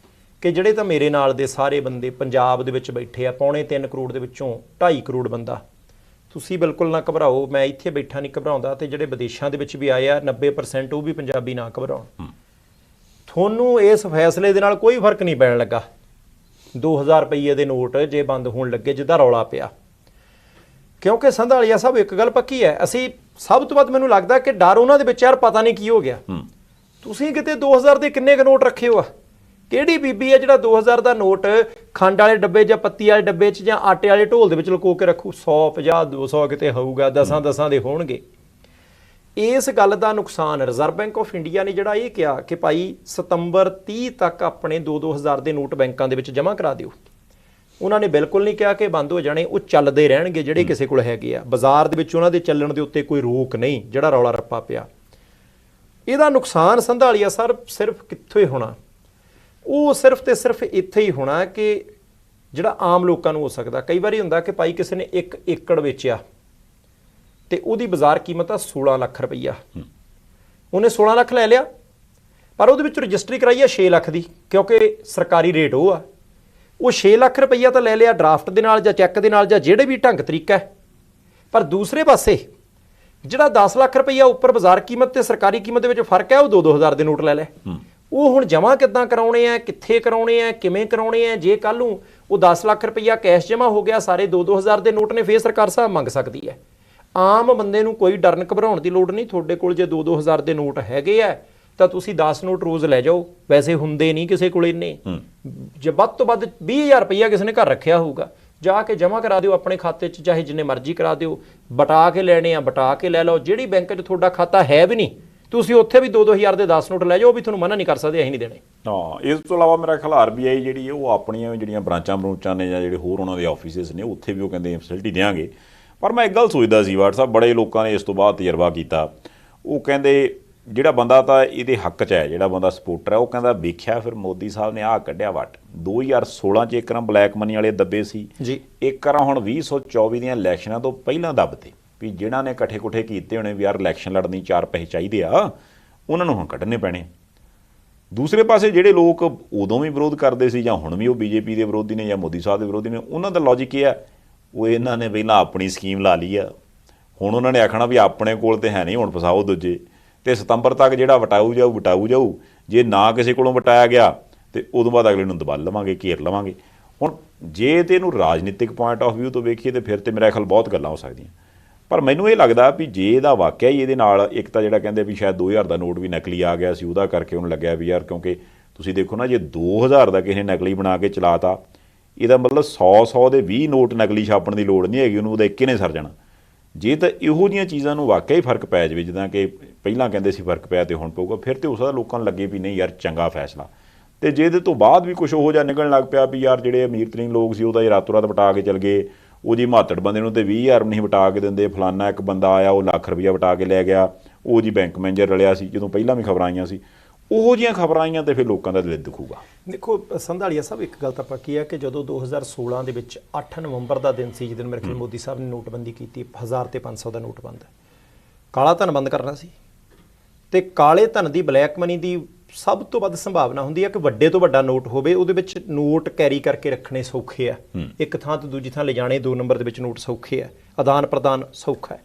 ਕਿ ਜਿਹੜੇ ਤਾਂ ਮੇਰੇ ਨਾਲ ਦੇ ਸਾਰੇ ਬੰਦੇ ਪੰਜਾਬ ਦੇ ਵਿੱਚ ਬੈਠੇ ਆ, 3.25 ਕਰੋੜ ਦੇ ਵਿੱਚੋਂ 2.5 ਕਰੋੜ ਬੰਦਾ, ਤੁਸੀਂ ਬਿਲਕੁਲ ਨਾ ਘਬਰਾਓ। ਮੈਂ ਇੱਥੇ ਬੈਠਾ ਨਹੀਂ ਘਬਰਾਉਂਦਾ, ਤੇ ਜਿਹੜੇ ਵਿਦੇਸ਼ਾਂ ਦੇ ਵਿੱਚ ਵੀ ਆਏ ਆ 90% ਉਹ ਵੀ ਪੰਜਾਬੀ, ਨਾ ਘਬਰਾਉਣ। ਤੁਹਾਨੂੰ ਇਸ ਫੈਸਲੇ ਦੇ ਨਾਲ ਕੋਈ ਫਰਕ ਨਹੀਂ ਪੈਣ ਲੱਗਾ। 2000 ਰੁਪਏ ਦੇ ਨੋਟ ਜੇ ਬੰਦ ਹੋਣ ਲੱਗੇ ਜਿੱਦਾਂ ਰੌਲਾ ਪਿਆ, ਕਿਉਂਕਿ ਸੰਧਾਲੀਆ ਸਾਹਿਬ ਇੱਕ ਗੱਲ ਪੱਕੀ ਹੈ, ਅਸੀਂ ਸਭ ਤੋਂ ਵੱਧ ਮੈਨੂੰ ਲੱਗਦਾ ਕਿ ਡਰ ਉਹਨਾਂ ਦੇ ਵਿੱਚ, ਯਾਰ ਪਤਾ ਨਹੀਂ ਕੀ ਹੋ ਗਿਆ। ਤੁਸੀਂ ਕਿਤੇ 2000 ਦੇ ਕਿੰਨੇ ਕੁ ਨੋਟ ਰੱਖੇ ਹੋ ਆ? ਕਿਹੜੀ ਬੀਬੀ ਹੈ ਜਿਹੜਾ 2000 ਦਾ ਨੋਟ ਖੰਡ ਵਾਲੇ ਡੱਬੇ ਜਾਂ ਪੱਤੀ ਵਾਲੇ ਡੱਬੇ 'ਚ ਜਾਂ ਆਟੇ ਵਾਲੇ ਢੋਲ ਦੇ ਵਿੱਚ ਲੁਕੋ ਕੇ ਰੱਖੂ? 100, 50, 200 ਕਿਤੇ ਹੋਊਗਾ, 10 ਦੇ ਹੋਣਗੇ। ਇਸ ਗੱਲ ਦਾ ਨੁਕਸਾਨ ਰਿਜ਼ਰਵ ਬੈਂਕ ਆਫ ਇੰਡੀਆ ਨੇ ਜਿਹੜਾ ਇਹ ਕਿਹਾ ਕਿ ਭਾਈ ਸਤੰਬਰ 30 ਤੱਕ ਆਪਣੇ 2-2 ਹਜ਼ਾਰ ਦੇ ਨੋਟ ਬੈਂਕਾਂ ਦੇ ਵਿੱਚ ਜਮ੍ਹਾਂ ਕਰਾ ਦਿਓ। ਉਹਨਾਂ ਨੇ ਬਿਲਕੁਲ ਨਹੀਂ ਕਿਹਾ ਕਿ ਬੰਦ ਹੋ ਜਾਣੇ, ਉਹ ਚੱਲਦੇ ਰਹਿਣਗੇ ਜਿਹੜੇ ਕਿਸੇ ਕੋਲ ਹੈਗੇ ਆ। ਬਾਜ਼ਾਰ ਦੇ ਵਿੱਚ ਉਹਨਾਂ ਦੇ ਚੱਲਣ ਦੇ ਉੱਤੇ ਕੋਈ ਰੋਕ ਨਹੀਂ, ਜਿਹੜਾ ਰੌਲਾ ਰੱਪਾ ਪਿਆ। ਇਹਦਾ ਨੁਕਸਾਨ ਸੰਧਾਲੀਆ ਸਰ ਸਿਰਫ ਕਿੱਥੇ ਹੋਣਾ? ਉਹ ਸਿਰਫ ਤੇ ਸਿਰਫ ਇੱਥੇ ਹੀ ਹੋਣਾ ਕਿ ਜਿਹੜਾ ਆਮ ਲੋਕਾਂ ਨੂੰ ਹੋ ਸਕਦਾ। ਕਈ ਵਾਰੀ ਹੁੰਦਾ ਕਿ ਭਾਈ ਕਿਸੇ ਨੇ 1 ਏਕੜ ਵੇਚਿਆ ਤੇ ਉਹਦੀ ਬਾਜ਼ਾਰ ਕੀਮਤ ਆ 16 ਲੱਖ ਰੁਪਈਆ, ਉਹਨੇ 16 ਲੱਖ ਲੈ ਲਿਆ, ਪਰ ਉਹਦੇ ਵਿੱਚ ਰਜਿਸਟਰੀ ਕਰਾਈ ਆ 6 ਲੱਖ ਦੀ, ਕਿਉਂਕਿ ਸਰਕਾਰੀ ਰੇਟ ਉਹ ਆ। ਉਹ 6 ਲੱਖ ਰੁਪਈਆ ਤਾਂ ਲੈ ਲਿਆ ਡਰਾਫਟ ਦੇ ਨਾਲ ਜਾਂ ਚੈੱਕ ਦੇ ਨਾਲ ਜਾਂ ਜਿਹੜੇ ਵੀ ਢੰਗ ਤਰੀਕਾ ਹੈ, ਪਰ ਦੂਸਰੇ ਪਾਸੇ ਜਿਹੜਾ 10 ਲੱਖ ਰੁਪਈਆ ਉੱਪਰ ਬਾਜ਼ਾਰ ਕੀਮਤ ਤੇ ਸਰਕਾਰੀ ਕੀਮਤ ਦੇ ਵਿੱਚ ਫਰਕ ਹੈ, ਉਹ 2-2 ਹਜ਼ਾਰ ਦੇ ਨੋਟ ਲੈ ਲੈ। ਉਹ ਹੁਣ ਜਮ੍ਹਾਂ ਕਿੱਦਾਂ ਕਰਾਉਣੇ ਆ, ਕਿੱਥੇ ਕਰਾਉਣੇ ਆ, ਕਿਵੇਂ ਕਰਾਉਣੇ ਆ? ਜੇ ਕੱਲ੍ਹ ਨੂੰ ਉਹ 10 ਲੱਖ ਰੁਪਈਆ ਕੈਸ਼ ਜਮ੍ਹਾਂ ਹੋ ਗਿਆ, ਸਾਰੇ 2-2 ਹਜ਼ਾਰ ਦੇ ਨੋਟ ਨੇ, ਫੇਰ ਸਰਕਾਰ ਸਾਹਿਬ ਮੰਗ ਸਕਦੀ ਹੈ। ਆਮ ਬੰਦੇ ਨੂੰ ਕੋਈ ਡਰਨ ਘਬਰਾਉਣ ਦੀ ਲੋੜ ਨਹੀਂ। ਤੁਹਾਡੇ ਕੋਲ ਜੇ 2-2 ਹਜ਼ਾਰ ਦੇ ਨੋਟ ਹੈਗੇ ਆ ਤਾਂ ਤੁਸੀਂ 10 ਨੋਟ ਰੋਜ਼ ਲੈ ਜਾਓ, ਵੈਸੇ ਹੁੰਦੇ ਨਹੀਂ ਕਿਸੇ ਕੋਲ ਇੰਨੇ। ਜੇ ਵੱਧ ਤੋਂ ਵੱਧ 20,000 ਰੁਪਈਆ ਕਿਸੇ ਨੇ ਘਰ ਰੱਖਿਆ ਹੋਊਗਾ, ਜਾ ਕੇ ਜਮ੍ਹਾਂ ਕਰਾ ਦਿਓ ਆਪਣੇ ਖਾਤੇ 'ਚ, ਚਾਹੇ ਜਿੰਨੇ ਮਰਜ਼ੀ ਕਰਾ ਦਿਓ। ਬਟਾ ਕੇ ਲੈਣੇ ਆ ਬਟਾ ਕੇ ਲੈ ਲਓ। ਜਿਹੜੀ ਬੈਂਕ 'ਚ ਤੁਹਾਡਾ ਖਾਤਾ ਹੈ ਵੀ ਨਹੀਂ, ਤੁਸੀਂ ਉੱਥੇ ਵੀ 2-2 ਹਜ਼ਾਰ ਦੇ 10 ਨੋਟ ਲੈ ਜਾਓ, ਉਹ ਵੀ ਤੁਹਾਨੂੰ ਮਨਾ ਨਹੀਂ ਕਰ ਸਕਦੇ, ਅਸੀਂ ਨਹੀਂ ਦੇਣੇ। ਹਾਂ, ਇਸ ਤੋਂ ਇਲਾਵਾ ਮੇਰਾ ਖਿਆਲ RBI ਜਿਹੜੀ ਹੈ ਉਹ ਆਪਣੀਆਂ ਜਿਹੜੀਆਂ ਬਰਾਂਚਾਂ ਨੇ ਜਾਂ ਜਿਹੜੇ ਹੋਰ ਉਹਨਾਂ ਦੇ ਆਫਿਸਿਸ ਨੇ, ਉੱਥੇ ਵੀ ਉਹ ਕਹਿੰਦੇ ਫੈਸਿਲਿਟੀ ਦੇਵਾਂਗੇ। ਪਰ ਮੈਂ ਇੱਕ ਗੱਲ ਸੋਚਦਾ ਸੀ, ਵਾਟ ਸਾਹਿਬ, ਬੜੇ ਲੋਕਾਂ ਨੇ ਇਸ ਤੋਂ ਬਾਅਦ ਤਜਰਬਾ ਕੀਤਾ। ਉਹ ਕਹਿੰਦੇ ਜਿਹੜਾ ਬੰਦਾ ਤਾਂ ਇਹਦੇ ਹੱਕ 'ਚ ਹੈ, ਜਿਹੜਾ ਬੰਦਾ ਸਪੋਰਟਰ ਹੈ, ਉਹ ਕਹਿੰਦਾ ਵੇਖਿਆ ਫਿਰ ਮੋਦੀ ਸਾਹਿਬ ਨੇ ਆਹ ਕੱਢਿਆ ਵੱਟ 2016 'ਚ ਇੱਕ ਰਾਂ ਬਲੈਕ ਮਨੀ ਵਾਲੇ ਦੱਬੇ ਸੀ ਜੀ, ਇੱਕ ਰਾਂ ਹੁਣ 2024 ਦੀਆਂ ਇਲੈਕਸ਼ਨਾਂ ਤੋਂ ਪਹਿਲਾਂ ਦੱਬਤੇ ਵੀ ਜਿਹਨਾਂ ਨੇ ਇਕੱਠੇ ਕੁੱਠੇ ਕੀਤੇ ਹੋਣੇ ਵੀ ਯਾਰ ਇਲੈਕਸ਼ਨ ਲੜਨੀ 4 ਪੈਸੇ ਚਾਹੀਦੇ ਆ, ਉਹਨਾਂ ਨੂੰ ਹੁਣ ਕੱਢਣੇ ਪੈਣੇ। ਦੂਸਰੇ ਪਾਸੇ ਜਿਹੜੇ ਲੋਕ ਉਦੋਂ ਵੀ ਵਿਰੋਧ ਕਰਦੇ ਸੀ ਜਾਂ ਹੁਣ ਵੀ ਉਹ ਬੀਜੇਪੀ ਦੇ ਵਿਰੋਧੀ ਨੇ ਜਾਂ ਮੋਦੀ ਸਾਹਿਬ ਦੇ ਵਿਰੋਧੀ ਨੇ, ਉਹਨਾਂ ਦਾ ਲੌਜਿਕ ਇਹ ਹੈ ਉਹ ਇਹਨਾਂ ਨੇ ਪਹਿਲਾਂ ਆਪਣੀ ਸਕੀਮ ਲਾ ਲਈ ਆ, ਹੁਣ ਉਹਨਾਂ ਨੇ ਆਖਣਾ ਵੀ ਆਪਣੇ ਕੋਲ ਤੇ ਹੈ ਨਹੀਂ, ਹੁਣ ਫਸਾਓ ਦੂਜੇ, ਤੇ ਸਤੰਬਰ ਤੱਕ ਜਿਹੜਾ ਵਟਾਊ ਜਾਊ, ਜੇ ਨਾ ਕਿਸੇ ਕੋਲੋਂ ਵਟਾਇਆ ਗਿਆ ਤੇ ਉਦੋਂ ਬਾਅਦ ਅਗਲੇ ਨੂੰ ਦਬਾ ਲਵਾਂਗੇ, ਘੇਰ ਲਵਾਂਗੇ। ਹੁਣ ਜੇ ਤੇ ਇਹਨੂੰ ਰਾਜਨੀਤਿਕ ਪੁਆਇੰਟ ਆਫ ਵਿਊ ਤੋਂ ਵੇਖੀਏ ਤੇ ਫਿਰ ਤੇ ਮੇਰਾ ਖਿਆਲ ਬਹੁਤ ਗੱਲਾਂ ਹੋ ਸਕਦੀਆਂ, ਪਰ ਮੈਨੂੰ ਇਹ ਲੱਗਦਾ ਵੀ ਜੇ ਇਹਦਾ ਵਾਕਿਆ ਹੀ ਇਹਦੇ ਨਾਲ ਇੱਕ ਤਾਂ ਜਿਹੜਾ ਕਹਿੰਦੇ ਵੀ ਸ਼ਾਇਦ 2000 ਦਾ ਨੋਟ ਵੀ ਨਕਲੀ ਆ ਗਿਆ ਸੀ, ਉਹਦਾ ਕਰਕੇ ਉਹਨੂੰ ਲੱਗਿਆ ਵੀ ਯਾਰ, ਕਿਉਂਕਿ ਤੁਸੀਂ ਦੇਖੋ ਨਾ ਜੇ 2000 ਦਾ ਕਿਸੇ ਨੇ ਨਕਲੀ ਬਣਾ ਕੇ ਚਲਾਤਾ, ਇਹਦਾ ਮਤਲਬ 100 ਦੇ 20 ਨੋਟ ਨਕਲੀ ਛਾਪਣ ਦੀ ਲੋੜ ਨਹੀਂ ਹੈਗੀ, ਉਹਨੂੰ ਉਹਦਾ ਇੱਕ ਹੀ ਨੇ ਸਰ ਜਾਣਾ। ਜੇ ਤਾਂ ਇਹੋ ਜਿਹੀਆਂ ਚੀਜ਼ਾਂ ਨੂੰ ਵਾਕਿਆ ਹੀ ਫਰਕ ਪੈ ਜਾਵੇ, ਜਿੱਦਾਂ ਕਿ ਪਹਿਲਾਂ ਕਹਿੰਦੇ ਸੀ ਫਰਕ ਪਿਆ ਤੇ ਹੁਣ ਪਊਗਾ, ਫਿਰ ਤੇ ਉਸ ਦਾ ਲੋਕਾਂ ਨੂੰ ਲੱਗੇ ਵੀ ਨਹੀਂ ਯਾਰ ਚੰਗਾ ਫੈਸਲਾ। ਤੇ ਜੇ ਇਹਦੇ ਤੋਂ ਬਾਅਦ ਵੀ ਕੁਝ ਉਹੋ ਜਿਹਾ ਨਿਕਲਣ ਲੱਗ ਪਿਆ ਵੀ ਯਾਰ ਜਿਹੜੇ ਅਮੀਰ ਤਰੀਨ ਲੋਕ ਸੀ ਉਹਦਾ ਰਾਤੋਂ ਰਾਤ ਵਟਾ ਕੇ ਚਲ ਗਏ, ਉਹ ਜੀ ਮਾਤੜ ਬੰਦੇ ਨੂੰ ਤੇ 20,000 ਨਹੀਂ ਵਟਾ ਕੇ ਦਿੰਦੇ, ਫਲਾਨਾ ਇੱਕ ਬੰਦਾ ਆਇਆ ਉਹ ਲੱਖ ਰੁਪਈਆ ਵਟਾ ਕੇ ਲੈ ਗਿਆ, ਉਹ ਜੀ ਬੈਂਕ ਮੈਨੇਜਰ ਰਲਿਆ ਸੀ, ਜਦੋਂ ਪਹਿਲਾਂ ਵੀ ਖਬਰਾਂ ਆਈਆਂ ਸੀ, ਉਹੋ ਜਿਹੀਆਂ ਖਬਰਾਂ ਆਈਆਂ ਤੇ ਫਿਰ ਲੋਕਾਂ ਦਾ ਦਿਲ ਦੁਖੂਗਾ। ਦੇਖੋ ਸੰਧਾਲੀਆ ਸਾਹਿਬ, ਇੱਕ ਗੱਲ ਤਾਂ ਪੱਕੀ ਆ ਕਿ ਜਦੋਂ 2016 ਦੇ ਵਿੱਚ 8 ਨਵੰਬਰ ਦਾ ਦਿਨ ਸੀ, ਜਦੋਂ ਮੇਰੇ ਖਿਆਲ ਮੋਦੀ ਸਾਹਿਬ ਨੇ ਨੋਟਬੰਦੀ ਕੀਤੀ, 1000 ਤੇ 500 ਦਾ ਨੋਟ ਬੰਦ, ਕਾਲਾ ਧਨ ਬੰਦ ਕਰਨਾ ਸੀ, ਤੇ ਕਾਲੇ ਧਨ ਦੀ ਬਲੈਕ ਮਨੀ ਦੀ ਸਭ ਤੋਂ ਵੱਧ ਸੰਭਾਵਨਾ ਹੁੰਦੀ ਹੈ ਕਿ ਵੱਡੇ ਤੋਂ ਵੱਡਾ ਨੋਟ ਹੋਵੇ, ਉਹਦੇ ਵਿੱਚ ਨੋਟ ਕੈਰੀ ਕਰਕੇ ਰੱਖਣੇ ਸੌਖੇ ਆ, ਇੱਕ ਥਾਂ ਤੋਂ ਦੂਜੀ ਥਾਂ ਲਿਜਾਣੇ 2 ਨੰਬਰ ਦੇ ਵਿੱਚ ਨੋਟ ਸੌਖੇ ਆ, ਆਦਾਨ ਪ੍ਰਦਾਨ ਸੌਖਾ ਹੈ।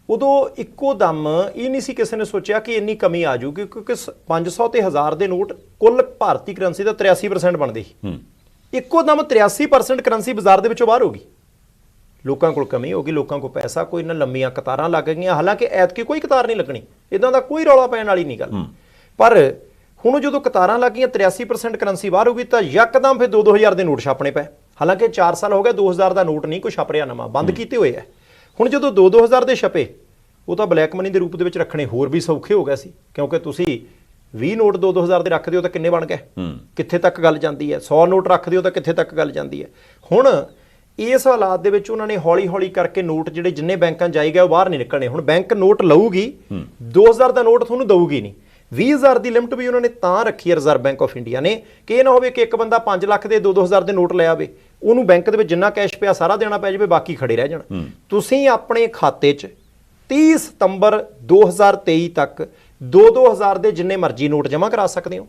ਉਦੋਂ ਇੱਕੋ ਦਮ ਇਹ ਨਹੀਂ ਸੀ ਕਿਸੇ ਨੇ ਸੋਚਿਆ ਕਿ ਇੰਨੀ ਕਮੀ ਆ ਜਾਊਗੀ, ਕਿਉਂਕਿ 500 ਤੇ 1000 ਦੇ ਨੋਟ ਕੁੱਲ ਭਾਰਤੀ ਕਰੰਸੀ ਦਾ 83% ਬਣਦੇ ਸੀ। ਇੱਕੋ ਦਮ 83% ਕਰੰਸੀ ਬਾਜ਼ਾਰ ਦੇ ਵਿੱਚੋਂ ਬਾਹਰ ਹੋ ਗਈ, ਲੋਕਾਂ ਕੋਲ ਕਮੀ ਹੋ ਗਈ, ਲੋਕਾਂ ਕੋਲ ਪੈਸਾ ਕੋਈ ਨਾ, ਲੰਮੀਆਂ ਕਤਾਰਾਂ ਲੱਗ ਗਈਆਂ। ਹਾਲਾਂਕਿ ਐਤਕੀ ਕੋਈ ਕਤਾਰ ਨਹੀਂ ਲੱਗਣੀ, ਇਦਾਂ ਦਾ ਕੋਈ ਰੌਲਾ ਪੈਣ ਵਾਲੀ ਨਹੀਂ ਗੱਲ, ਪਰ ਹੁਣ ਜਦੋਂ ਕਤਾਰਾਂ ਲੱਗ ਗਈਆਂ, 83% ਕਰੰਸੀ ਬਾਹਰ ਹੋ ਗਈ, ਤਾਂ ਯਕਦਮ ਫਿਰ 2-2000 ਦੇ ਨੋਟ ਛਾਪਣੇ ਪਏ। ਹਾਲਾਂਕਿ 4 ਸਾਲ ਹੋ ਗਏ 2000 ਦਾ ਨੋਟ ਨਹੀਂ ਕੋਈ ਛਪ ਰਿਹਾ ਨਵਾਂ, ਬੰਦ ਕੀਤੇ ਹੋਏ ਆ। ਹੁਣ ਜਦੋਂ 2-2000 ਦੇ ਛਪੇ, ਉਹ ਤਾਂ ਬਲੈਕ ਮਨੀ ਦੇ ਰੂਪ ਦੇ ਵਿੱਚ ਰੱਖਣੇ ਹੋਰ ਵੀ ਸੌਖੇ ਹੋ ਗਏ ਸੀ, ਕਿਉਂਕਿ ਤੁਸੀਂ 20 ਨੋਟ 2-2000 ਦੇ ਰੱਖਦੇ ਹੋ ਤਾਂ ਕਿੰਨੇ ਬਣ ਗਏ, ਕਿੱਥੇ ਤੱਕ ਗੱਲ ਜਾਂਦੀ ਹੈ, 100 ਨੋਟ ਰੱਖਦੇ ਹੋ ਤਾਂ ਕਿੱਥੇ ਤੱਕ ਗੱਲ ਜਾਂਦੀ ਹੈ। ਹੁਣ ਇਸ ਹਾਲਾਤ ਦੇ ਵਿੱਚ ਉਹਨਾਂ ਨੇ ਹੌਲੀ-ਹੌਲੀ ਕਰਕੇ ਨੋਟ ਜਿਹੜੇ ਜਿੰਨੇ ਬੈਂਕਾਂ ਜਾਈ ਗਏ ਉਹ ਬਾਹਰ ਨਹੀਂ ਨਿਕਲਣੇ। ਹੁਣ ਬੈਂਕ ਨੋਟ ਲਊਗੀ, 2000 ਦਾ ਨੋਟ ਤੁਹਾਨੂੰ ਦਊਗੀ ਨਹੀਂ। 20,000 ਦੀ ਲਿਮਟ ਵੀ ਉਹਨਾਂ ਨੇ ਤਾਂ ਰੱਖੀ ਹੈ ਰਿਜ਼ਰਵ ਬੈਂਕ ਆਫ ਇੰਡੀਆ ਨੇ, ਕਿ ਇਹ ਨਾ ਹੋਵੇ ਕਿ ਇੱਕ ਬੰਦਾ 5 ਲੱਖ ਦੇ 2-2000 ਦੇ ਨੋਟ ਲੈ ਆਵੇ, ਉਹਨੂੰ ਬੈਂਕ ਦੇ ਵਿੱਚ ਜਿੰਨਾ ਕੈਸ਼ ਪਿਆ ਸਾਰਾ ਦੇਣਾ ਪੈ ਜਾਵੇ, ਬਾਕੀ ਖੜੇ ਰਹਿ ਜਾਣ। ਤੁਸੀਂ ਆਪਣੇ ਖਾਤੇ 'ਚ 30 ਸਤੰਬਰ 2023 ਤੱਕ 2-2000 ਦੇ ਜਿੰਨੇ ਮਰਜ਼ੀ ਨੋਟ ਜਮ੍ਹਾਂ ਕਰਾ ਸਕਦੇ ਹੋ।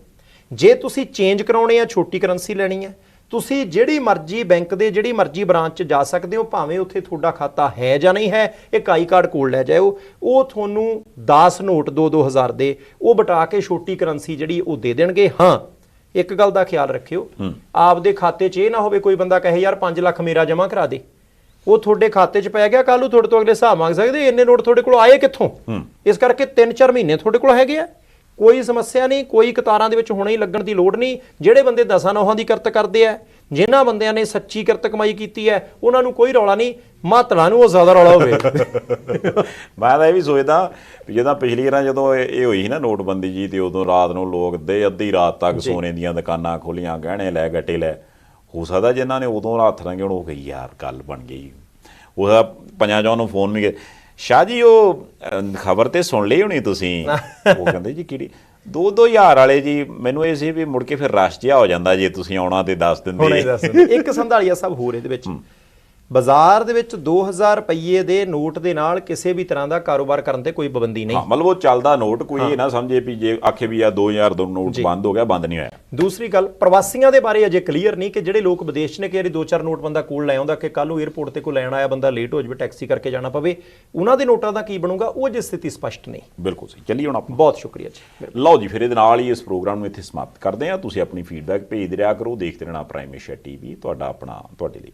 ਜੇ ਤੁਸੀਂ ਚੇਂਜ ਕਰਾਉਣੇ ਆ, ਛੋਟੀ ਕਰੰਸੀ ਲੈਣੀ ਹੈ, ਤੁਸੀਂ ਜਿਹੜੀ ਮਰਜ਼ੀ ਬੈਂਕ ਦੇ ਜਿਹੜੀ ਮਰਜ਼ੀ ਬ੍ਰਾਂਚ 'ਚ ਜਾ ਸਕਦੇ ਹੋ, ਭਾਵੇਂ ਉੱਥੇ ਤੁਹਾਡਾ ਖਾਤਾ ਹੈ ਜਾਂ ਨਹੀਂ ਹੈ, ਇੱਕ ਆਈ ਕਾਰਡ ਕੋਲ ਲੈ ਜਾਇਓ, ਉਹ ਤੁਹਾਨੂੰ 10 ਨੋਟ 2-2000 ਦੇ ਉਹ ਬਟਾ ਕੇ ਛੋਟੀ ਕਰੰਸੀ ਜਿਹੜੀ ਉਹ ਦੇ ਦੇਣਗੇ। ਹਾਂ, ਇੱਕ ਗੱਲ ਦਾ ਖਿਆਲ ਰੱਖਿਓ, ਆਪਦੇ ਖਾਤੇ 'ਚ ਇਹ ਨਾ ਹੋਵੇ ਕੋਈ ਬੰਦਾ ਕਹੇ ਯਾਰ 5 ਲੱਖ ਮੇਰਾ ਜਮ੍ਹਾਂ ਕਰਾ ਦੇ, ਉਹ ਤੁਹਾਡੇ ਖਾਤੇ 'ਚ ਪੈ ਗਿਆ, ਕੱਲ੍ਹ ਨੂੰ ਤੁਹਾਡੇ ਤੋਂ ਅਗਲੇ ਹਿਸਾਬ ਮੰਗ ਸਕਦੇ ਇੰਨੇ ਨੋਟ ਤੁਹਾਡੇ ਕੋਲ ਆਏ ਕਿੱਥੋਂ। ਇਸ ਕਰਕੇ 3-4 ਮਹੀਨੇ ਤੁਹਾਡੇ ਕੋਲ ਹੈਗੇ ਆ, ਕੋਈ ਸਮੱਸਿਆ ਨਹੀਂ, ਕੋਈ ਕਤਾਰਾਂ ਦੇ ਵਿੱਚ ਹੁਣੇ ਹੀ ਲੱਗਣ ਦੀ ਲੋੜ ਨਹੀਂ। ਜਿਹੜੇ ਬੰਦੇ 10-9 ਦੀ ਕਿਰਤ ਕਰਦੇ ਆ, ਜਿਨ੍ਹਾਂ ਬੰਦਿਆਂ ਨੇ ਸੱਚੀ ਕਿਰਤ ਕਮਾਈ ਕੀਤੀ ਹੈ, ਉਹਨਾਂ ਨੂੰ ਕੋਈ ਰੌਲਾ ਨਹੀਂ, ਮਾਤੜਾ ਨੂੰ ਉਹ ਜ਼ਿਆਦਾ ਰੌਲਾ ਹੋਵੇ। ਮੈਂ ਤਾਂ ਇਹ ਵੀ ਸੋਚਦਾ ਵੀ ਜਦੋਂ ਪਿਛਲੀ ਵਾਰ ਜਦੋਂ ਇਹ ਹੋਈ ਸੀ ਨਾ ਨੋਟਬੰਦੀ ਜੀ, ਤੇ ਉਦੋਂ ਰਾਤ ਨੂੰ ਲੋਕ ਅੱਧੀ ਰਾਤ ਤੱਕ ਸੋਨੇ ਦੀਆਂ ਦੁਕਾਨਾਂ ਖੋਲੀਆਂ, ਗਹਿਣੇ ਲੈ, ਗੱਟੇ ਲੈ। ਹੋ ਸਕਦਾ ਜਿਨ੍ਹਾਂ ਨੇ ਉਦੋਂ ਹੱਥ ਰੰਗੇ ਹੁਣ ਉਹ ਕਹੀ ਯਾਰ ਗੱਲ ਬਣ ਗਈ। ਉਹਦਾ ਪੰਜਾਂ ਚੋਂ ਨੂੰ ਫੋਨ ਵੀ, ਸ਼ਾਹ ਜੀ ਉਹ ਖਬਰ ਤੇ ਸੁਣ ਲਈ ਹੋਣੀ ਤੁਸੀਂ? ਉਹ ਕਹਿੰਦੇ ਜੀ ਕਿਹੜੀ? 2-2000 ਵਾਲੇ ਜੀ। ਮੈਨੂੰ ਇਹ ਸੀ ਵੀ ਮੁੜ ਕੇ ਫਿਰ ਰਸ਼ ਜਿਹਾ ਹੋ ਜਾਂਦਾ ਜੇ ਤੁਸੀਂ ਆਉਣਾ ਤੇ ਦੱਸ ਦਿੰਦੇ। ਇੱਕ ਸੰਧਾਲੀਆ ਸਾਹਿਬ ਹੋਰ ਇਹਦੇ ਵਿੱਚ, ਬਾਜ਼ਾਰ ਦੇ ਵਿੱਚ 2000 ਰੁਪਏ ਦੇ ਨੋਟ ਦੇ ਨਾਲ ਕਿਸੇ ਵੀ ਤਰ੍ਹਾਂ ਦਾ ਕਾਰੋਬਾਰ ਕਰਨ ਤੇ ਕੋਈ ਪਾਬੰਦੀ ਨਹੀਂ। ਮਤਲਬ ਉਹ ਚੱਲਦਾ ਨੋਟ, ਕੋਈ ਇਹ ਨਾ ਸਮਝੇ ਵੀ ਜੇ ਆਖੇ ਵੀ ਆ 2000 ਦਾ ਨੋਟ ਬੰਦ ਹੋ ਗਿਆ, ਬੰਦ ਨਹੀਂ ਹੋਇਆ। ਦੂਸਰੀ ਗੱਲ, ਪ੍ਰਵਾਸੀਆਂ ਦੇ ਬਾਰੇ ਅਜੇ ਕਲੀਅਰ ਨਹੀਂ ਕਿ ਜਿਹੜੇ ਲੋਕ ਵਿਦੇਸ਼ 'ਚ ਨੇ, ਕਿ 2-4 ਨੋਟ ਬੰਦਾ ਕੋਲ ਲੈ ਆਉਂਦਾ, ਕਿ ਕੱਲ੍ਹ ਨੂੰ ਏਅਰਪੋਰਟ ਤੇ ਕੋਈ ਲੈਣ ਆਇਆ ਬੰਦਾ ਲੇਟ ਹੋ ਜਾਵੇ, ਟੈਕਸੀ ਕਰਕੇ ਜਾਣਾ ਪਵੇ, ਉਹਨਾਂ ਦੇ ਨੋਟਾਂ ਦਾ ਕੀ ਬਣੂਗਾ, ਉਹ ਅਜੇ ਸਥਿਤੀ ਸਪਸ਼ਟ ਨਹੀਂ। ਬਿਲਕੁਲ ਸਹੀ। ਚੱਲੀਏ ਹੁਣ ਆਪਾਂ। ਬਹੁਤ ਸ਼ੁਕਰੀਆ ਜੀ। ਲਓ ਜੀ, ਫਿਰ ਇਹਦੇ ਨਾਲ ਹੀ ਇਸ ਪ੍ਰੋਗਰਾਮ ਨੂੰ ਇੱਥੇ ਸਮਾਪਤ ਕਰਦੇ ਹਾਂ। ਤੁਸੀਂ ਆਪਣੀ ਫੀਡਬੈਕ ਭੇਜਦੇ ਰਿਹਾ ਕਰੋ, ਦੇਖਦੇ ਰਹਿਣਾ ਪ੍ਰਾਈਮ ਏਸ਼ੀਆ TV, ਤੁਹਾਡਾ ਆਪਣਾ ਤੁਹਾਡੇ ਲਈ।